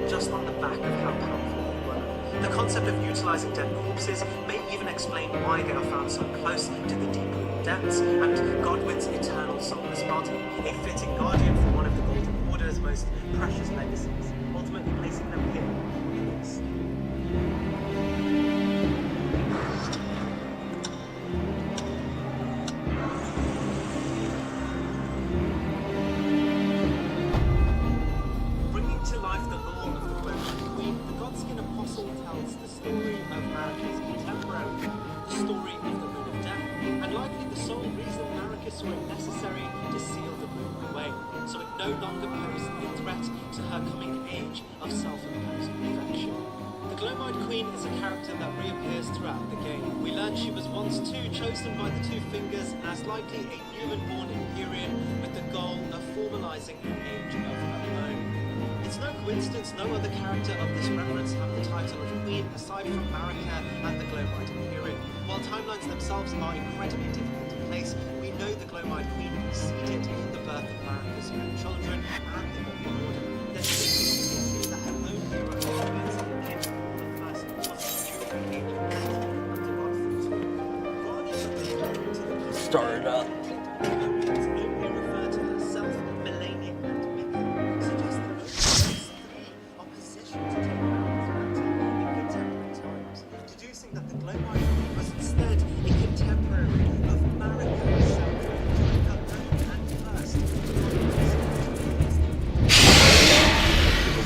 Just on the back of how powerful they were. The concept of utilizing dead corpses may even explain why they are found so close to the deep green depths, and Godwin's eternal soulless body, a fitting guardian for one of the Golden Order's most precious legacies, ultimately placing them here on this. No longer posed a threat to her coming age of self-imposed perfection. The Glowmite Queen is a character that reappears throughout the game. We learn she was once too chosen by the Two Fingers as likely a human-born Empyrean with the goal of formalizing an age of her own. It's no coincidence no other character of this reference have the title of Queen aside from Marika and the Glowmite Empyrean. While timelines themselves are incredibly difficult to place, we know the Glowmite Queen preceded the birth of Marika's own children and the Golden Order. There's significance that her own hero appears in the first positive age of under God. Start it up.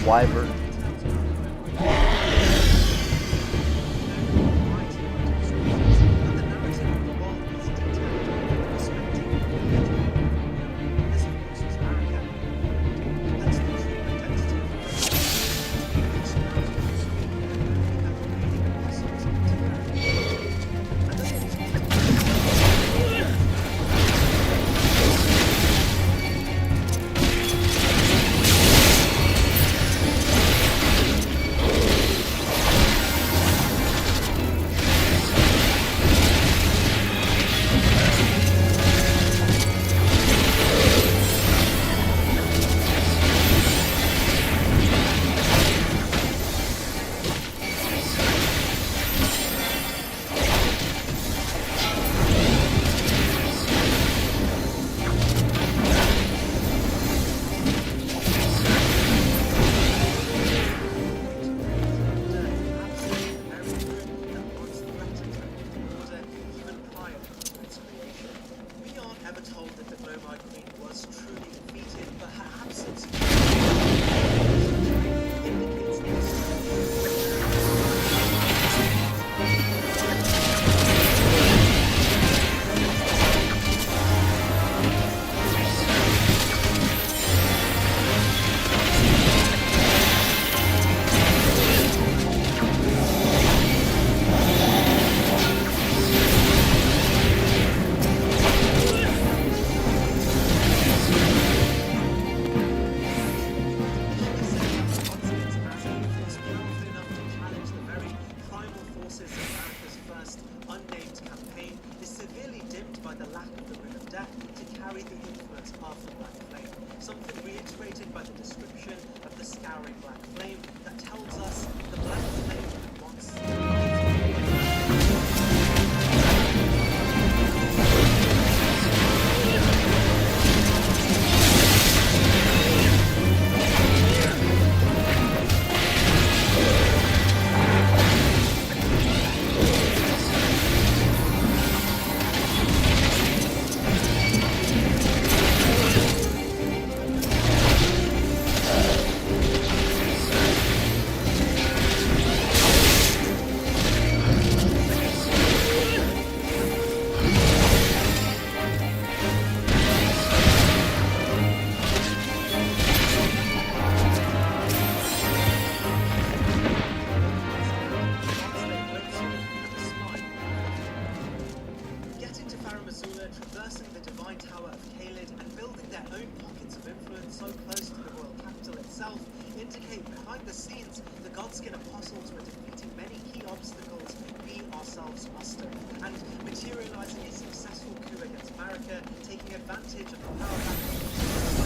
Wyvern. forces of America's first unnamed campaign is severely dimmed by the lack of the Rune of Death to carry the influence of the Black Flame, something reiterated by the description of the scouring Black Flame that tells us the Black Flame wants getting to Farum Azula, traversing the Divine Tower of Kaled, and building their own pockets of influence so close to the royal capital itself indicate behind the scenes the Godskin apostles were defeating many key obstacles we ourselves mustered, and materializing a successful coup against America, taking advantage of the power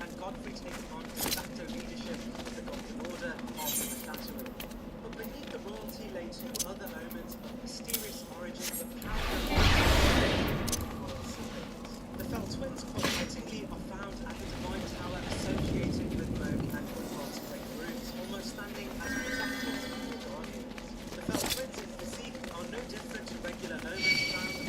and Godfrey taking on de facto leadership of the Golden Order after the shattering. But beneath the royalty lay two other omens of mysterious origin that the Fell Twins, quite fittingly, are found at the Divine Tower associated with Moog and Ultron's great roots, almost standing as protectors or guardians. The Fell Twins in physique are no different to regular omens found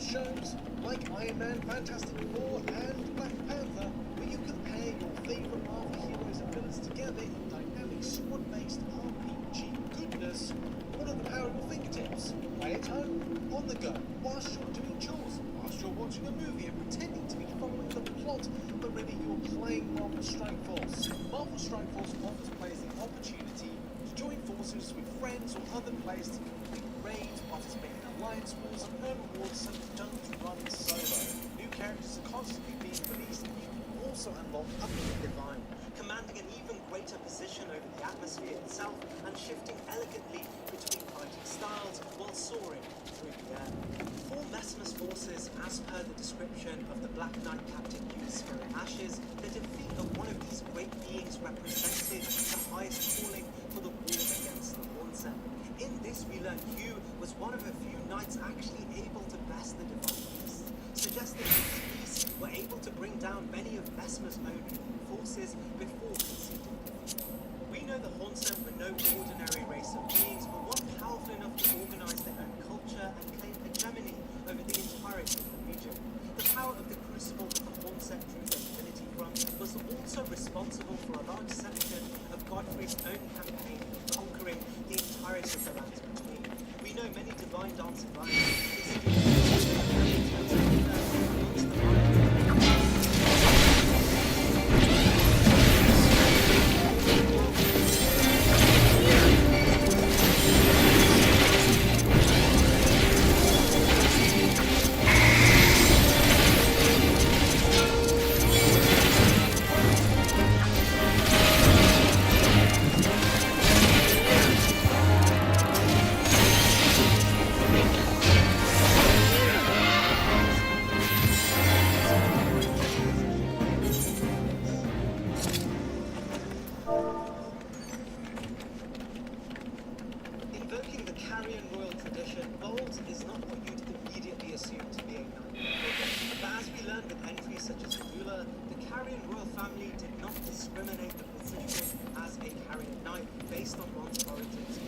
shows like Iron Man, Fantastic Four, and Black Panther, where you compare your favourite Marvel heroes and villains together in dynamic squad-based RPG goodness. What are the power of your fingertips? Play at home, on the go, whilst you're doing chores, whilst you're watching a movie and pretending to be following the plot, but really you're playing Marvel Strike Force. Marvel Strike Force offers players the opportunity to join forces with friends or other players to complete raids, participate in alliance wars, and no rewards, so don't run solo. New characters are constantly being released, and you can also unlock Upping the divine, commanding an even greater position over the atmosphere itself, and shifting elegantly between fighting styles while soaring through the air. For Messmer's forces, as per the description of the Black Knight Captain Hugh's Spirit Ashes, the defeat of one of these great beings represented the highest calling for the war against the Hornset. In this, we learn Hugh was one of a few knights actually able to best the divine beasts, suggesting that these beasts were able to bring down many of Messmer's own forces before conceding defeat. We know the Hornset were no ordinary race of beings, but one powerful enough to organize their own culture and claim hegemony over the entirety of the region. The power of the crucible that the Hornset drew their divinity from was also responsible for a large section of Godfrey's own campaign of conquering the entirety of the lands between. We know many divine dance Invoking the Carrion royal tradition, bold is not what you'd immediately assume to be a knight. But as we learned with entries such as Regula, the Carrion royal family did not discriminate the position as a Carrion knight based on one's origins.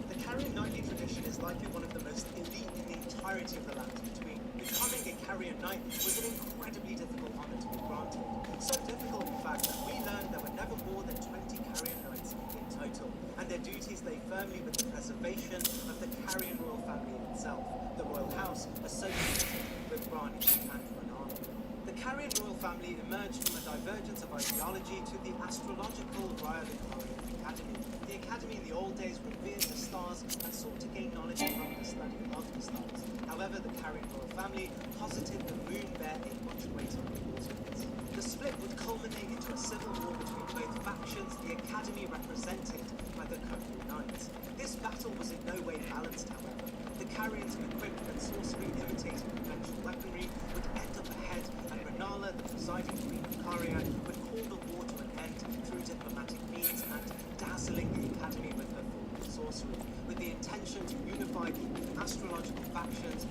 The Carrion knightly tradition is likely one of the most elite in the entirety of the lands between. Becoming a Carrion knight was an incredibly difficult honor to be granted. So difficult, in fact, that we learned there were never more than 20 Carrion knights in total, and their duties lay firmly with the preservation of the Carrion royal family itself, the royal house associated with Rani and Renala. The Carrion royal family emerged from a divergence of ideology to the astrological Royal Academy. The Academy in the old days revered the stars and sought to gain knowledge from the study of the stars. However, the Carrion royal family posited the moon bear a much greater importance. The split would culminate into a civil war between both factions, the Academy represented by the Country Knights. This battle was in no way balanced, however. The Carrions, equipped with sorcery imitating conventional weaponry, would end up ahead, and Renala, the presiding queen of Caria, would call the war to an end through diplomatic means and dazzling the Academy with her form of sorcery, with the intention to unify the astrological factions.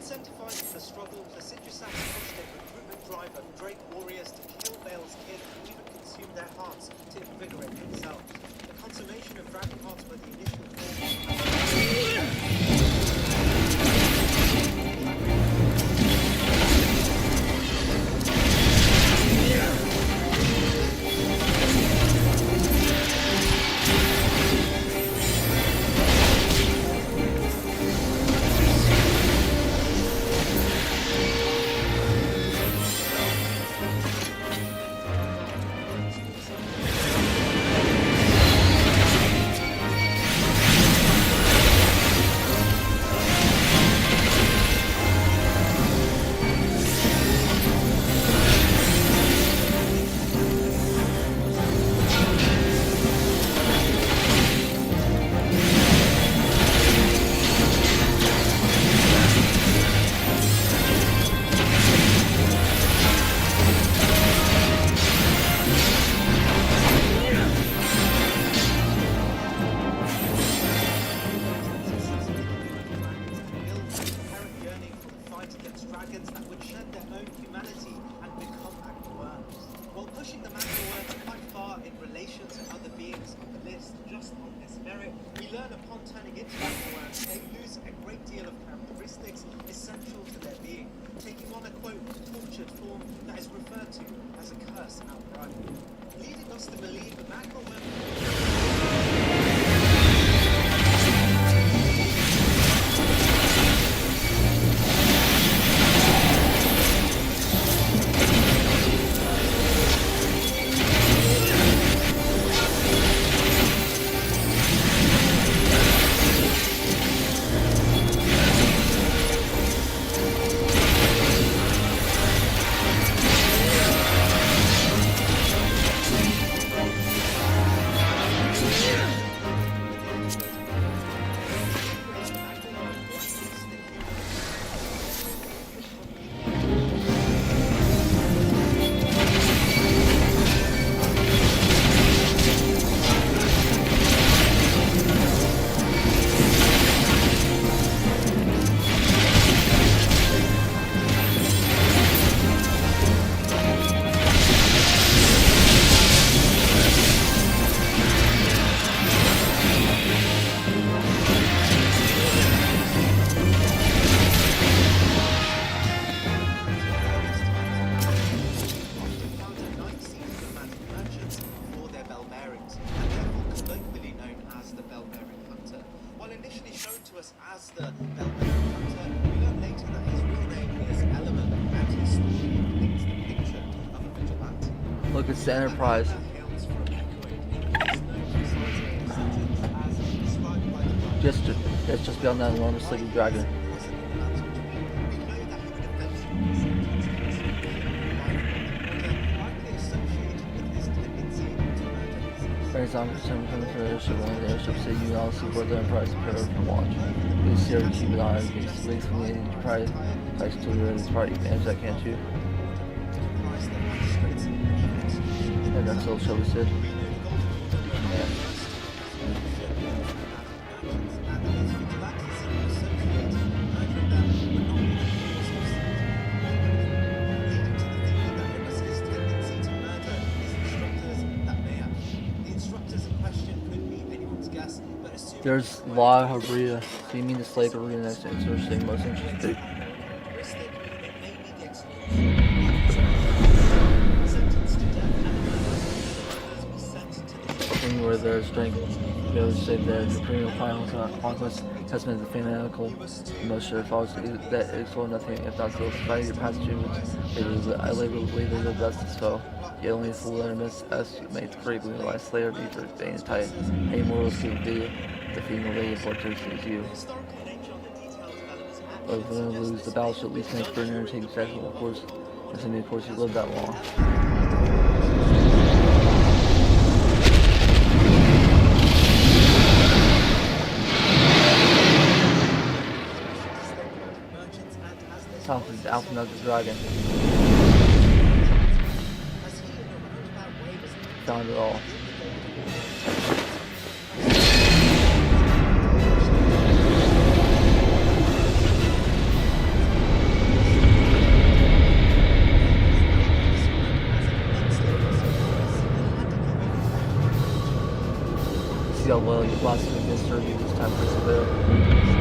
Incentivized in the struggle, Placidusas pushed a recruitment drive of Drake warriors to kill Bale's kid and even consume their hearts to invigorate himself. The consummation of dragon hearts were the initial Look, it's the Enterprise. It's just beyond that enormous sleeping dragon. Friends, I'm concerned coming for the airship. Only the airship say you all support the Enterprise prepare for launch. Please see keep an eye on these links from the Enterprise. I still ready to try to manage that, can't you? And that's all shall we said. Yeah. There's La Habria. So you mean the slave arena that's interesting, most interesting. Where their strength goes, say that the premium final conquest testament is the fanatical most sure follows that explore nothing if not still fighting your past achievements. I labor the best as foe. Yet only a fool that estimates greatly the last slayer be for Bane tight. Any mortals could be defeating the lady of fortress is you. But if we're gonna lose the battleship, at least make for an entertaining spectacle, of course. Assuming of course you lived that long. Thompson's Alpha Nugget Dragon. Found it all. the blast of history this time persevere.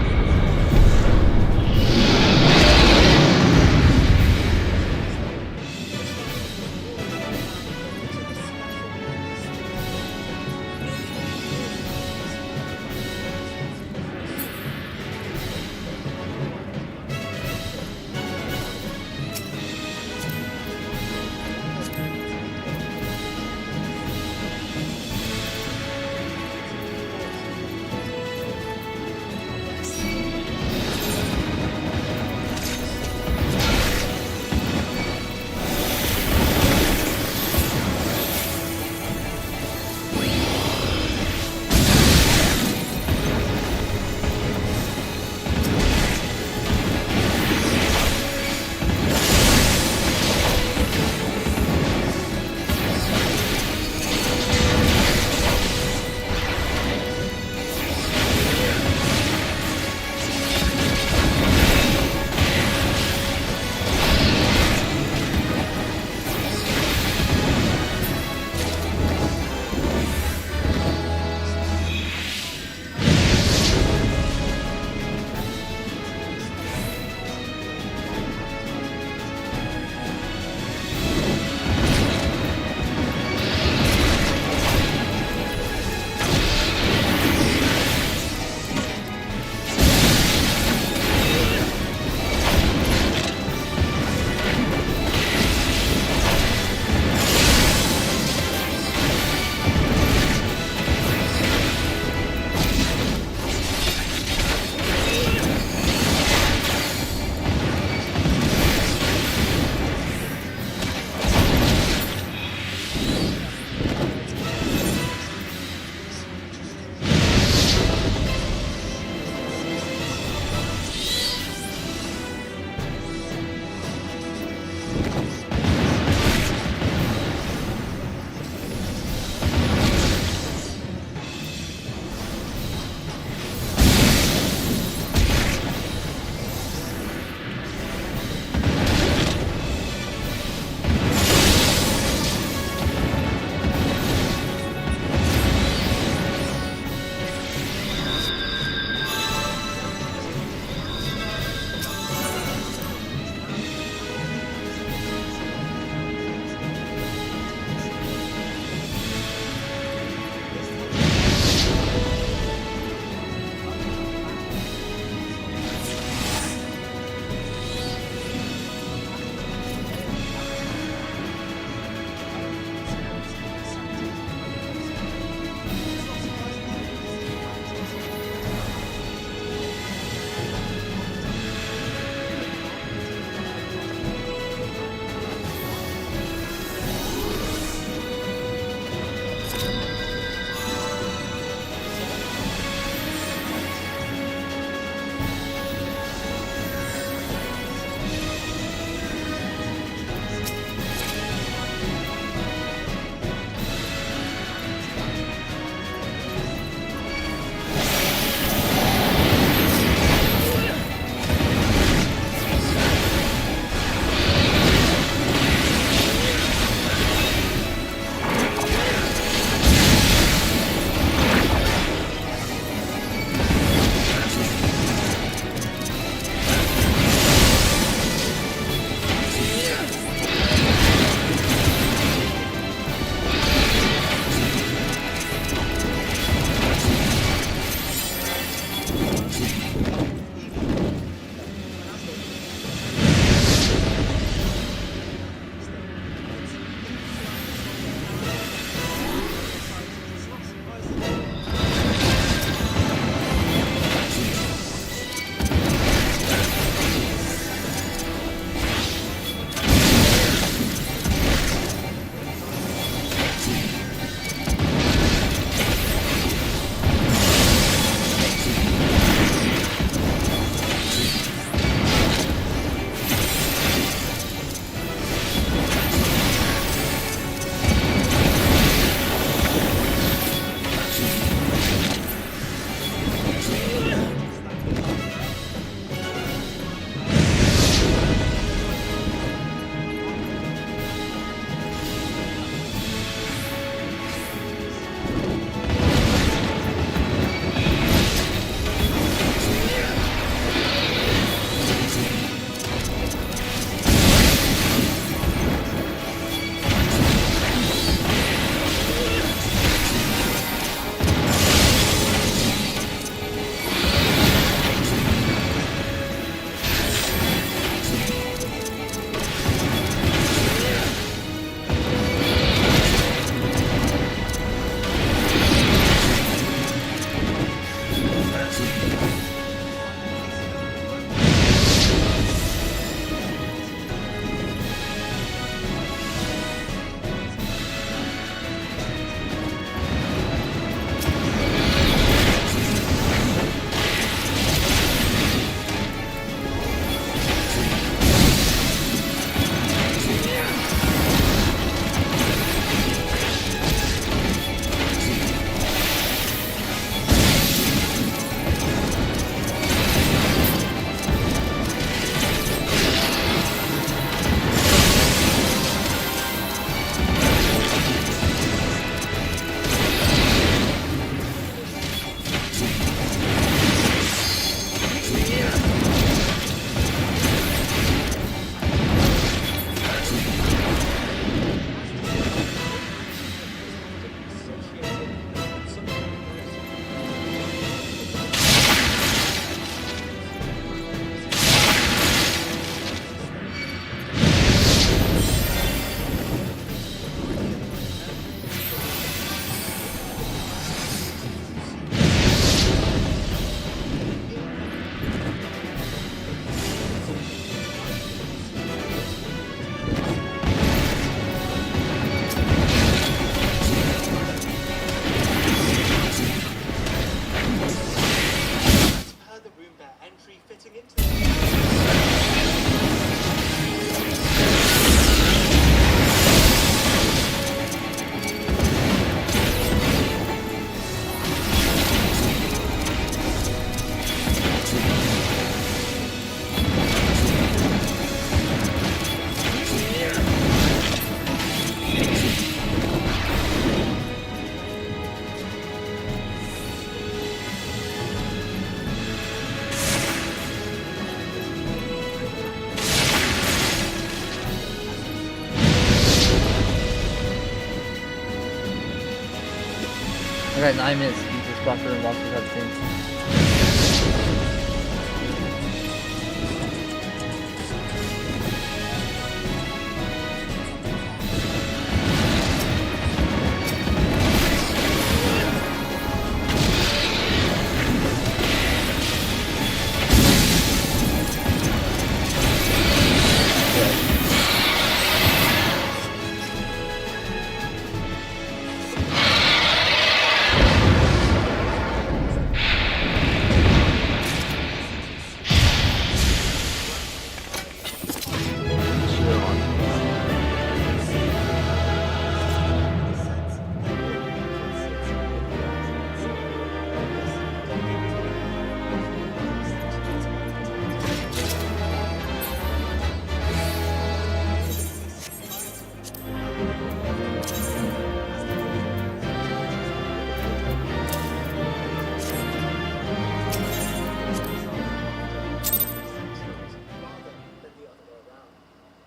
got 9 minutes to beat this buffer and walk through that thing.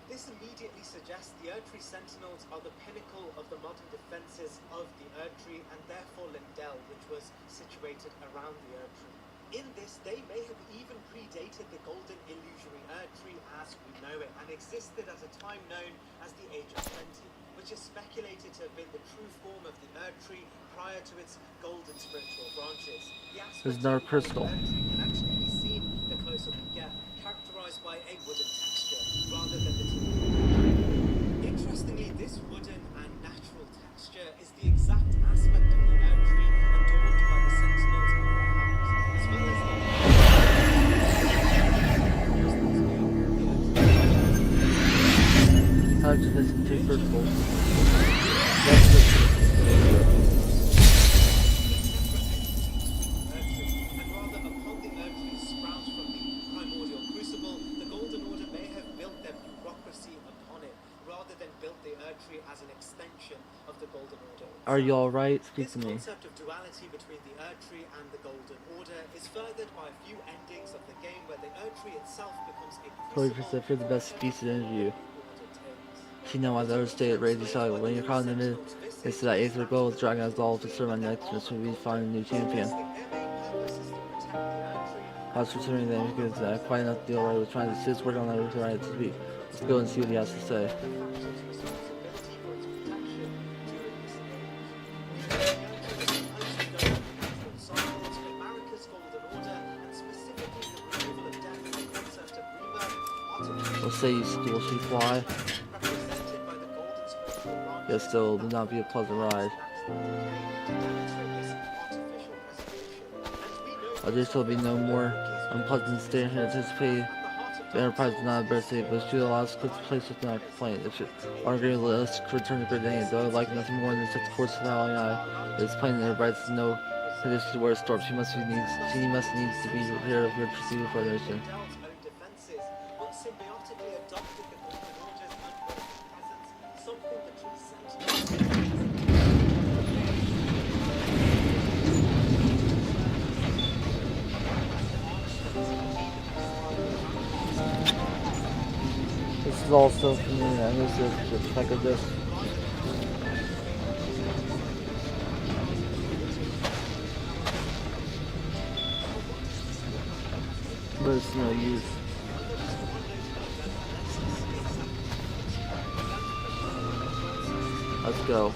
This immediately suggests the Erdtree Sentinels are the pinnacle of the modern defences of the Erdtree and therefore Lindell, which was situated around the Erdtree. In this, they may have even predated the Golden Illusory Erdtree as we know it, and existed at a time known as the Age of Plenty, which is speculated to have been the true form of the Erdtree prior to its golden spiritual branches. The There's another crystal. Erdtree can actually be seen the closer we get, characterized by a wooden texture rather than the typical. Interestingly, this wooden and natural texture is the exact aspect of the Erdtree adorned by the Sentinels in their helms, as well as How did this two crystals? Are you alright? Speak to me. This concept of duality between the Erdtree and the Golden Order is furthered by a few endings of the game where the Erdtree itself becomes a Totally for the best species in interview. You know, as I ever stated, Ray decided when you're caught in the middle, it's that Aether goal, Dragon has all to serve my next mission will be find a new champion. I was returning them because I quite enough to deal right with trying to assist work on everything right this week. Let's go and see what he has to say. Let's say you still should fly. Yet still will not be a pleasant ride. There still be no more unpleasant state here anticipated. The Enterprise is not a better state, but should allow us to place within our complaint. If it are agreed, let us return to Great Day, though I like nothing more than set the course of the Howling Eye. It is plain that the Enterprise has no conditions to wear a storm. She must needs to be prepared if we are proceeding for our mission. This is also for me, and this is just like a disc. But it's no use. Let's go.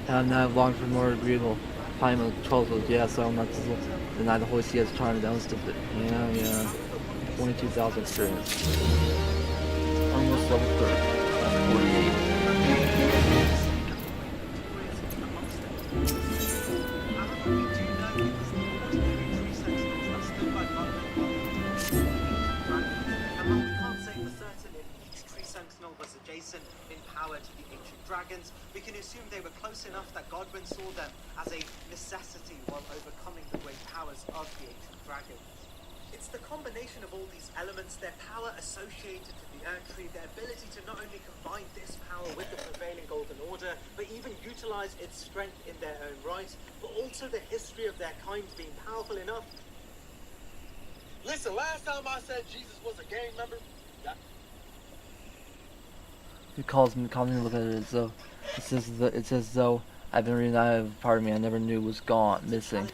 I'm not long for more agreeable. Time of 12, yeah, so I'm not to deny the Holy See has trying to stupid. Yeah. 22,000 experience. Almost level 30. That's 48. comparison in power to the ancient dragons, we can assume they were close enough that Godwin saw them as a necessity while overcoming the great powers of the ancient dragons. It's the combination of all these elements, their power associated to the Earth Tree, their ability to not only combine this power with the prevailing Golden Order, but even utilize its strength in their own right, but also the history of their kind being powerful enough. Listen, last time I said Jesus was a gang member, He calls me to look at it as though it's as though I've been reading out of a part of me I never knew was gone, missing.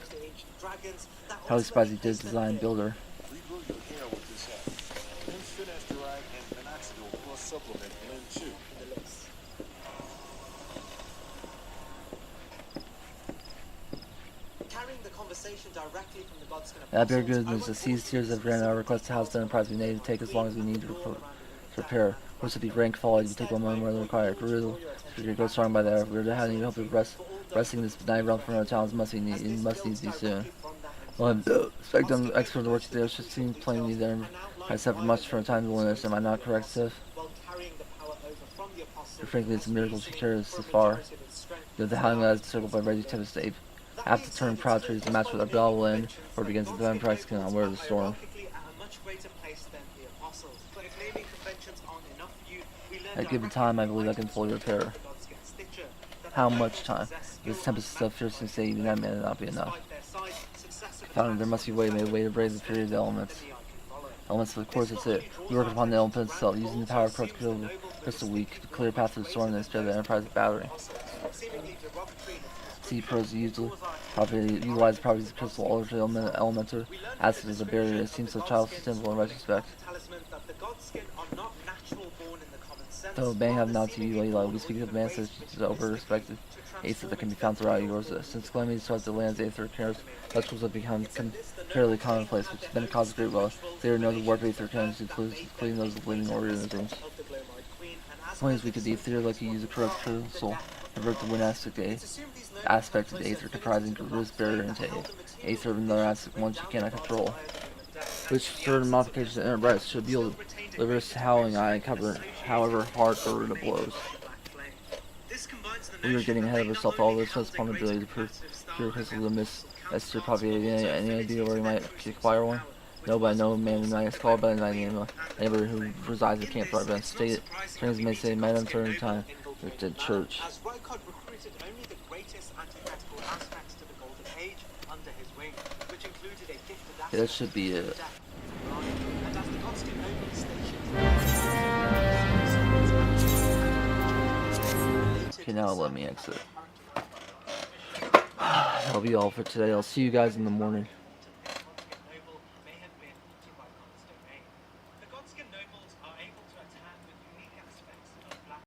Probably surprised he did design builder. regrow your hair with this hat. Then finasteride and minoxidil plus supplement blend 2. Carrying the conversation directly from the Godskin That bear good news. The seas tears have ran. Our request to House the Enterprise be made to take as long as we need to prepare. Which would be rank followed. You take 1 moment more than required. Gorilla, you go strong by there. We're having hope of resting this night realm from our challenge must need to be soon. Well, I'm expect them expert to work today. It should seem plainly there. I suffered much from time to witness. Am I not correct, Sif? Frankly, it's a miracle she carries this far. The howling that is circled by Reggie Tempest Ape. After turn proud trees to match with our bell will end, or begins to divine price can wear the storm. At given time, I believe I can fully repair. How much time? This tempest stuff fiercely say even that may not be enough. Found there must be a way to brave the fury of the elements. Elements, of course, it's it. We work upon the elements itself, using the power of crystal weak to clear a path to the storm and spare the Enterprise battery. C pros utilize properties of crystal alter elemental acid as a barrier. It seems so child's simple in retrospect. Though Bang have not to you, we speak of ancestors over respected aether that can be found throughout yours. Since Calamity starts the land's aether cares, electricals have become fairly commonplace, which has been a cause of great wealth. There are no warp aether cannons, including those of living organisms. As long as we could the aether like you use a corrupt crystal, convert the wind aspect of the aether comprising Garuda's barrier into aether of another aspect once you cannot control. Which certain modifications of Enterprise should be able to deliver us howling eye and cover however hard Garuda blows. We were getting ahead of ourselves. All this was upon the ability to prove pure crystal to miss Esther probably any idea where we might acquire one? No, but I know a man in night is called by the name of neighbor who resides at Camp Darby. State friends may say might uncertain time with the church. Yeah, that should be it. Okay, now let me exit. That'll be all for today. I'll see you guys in the morning.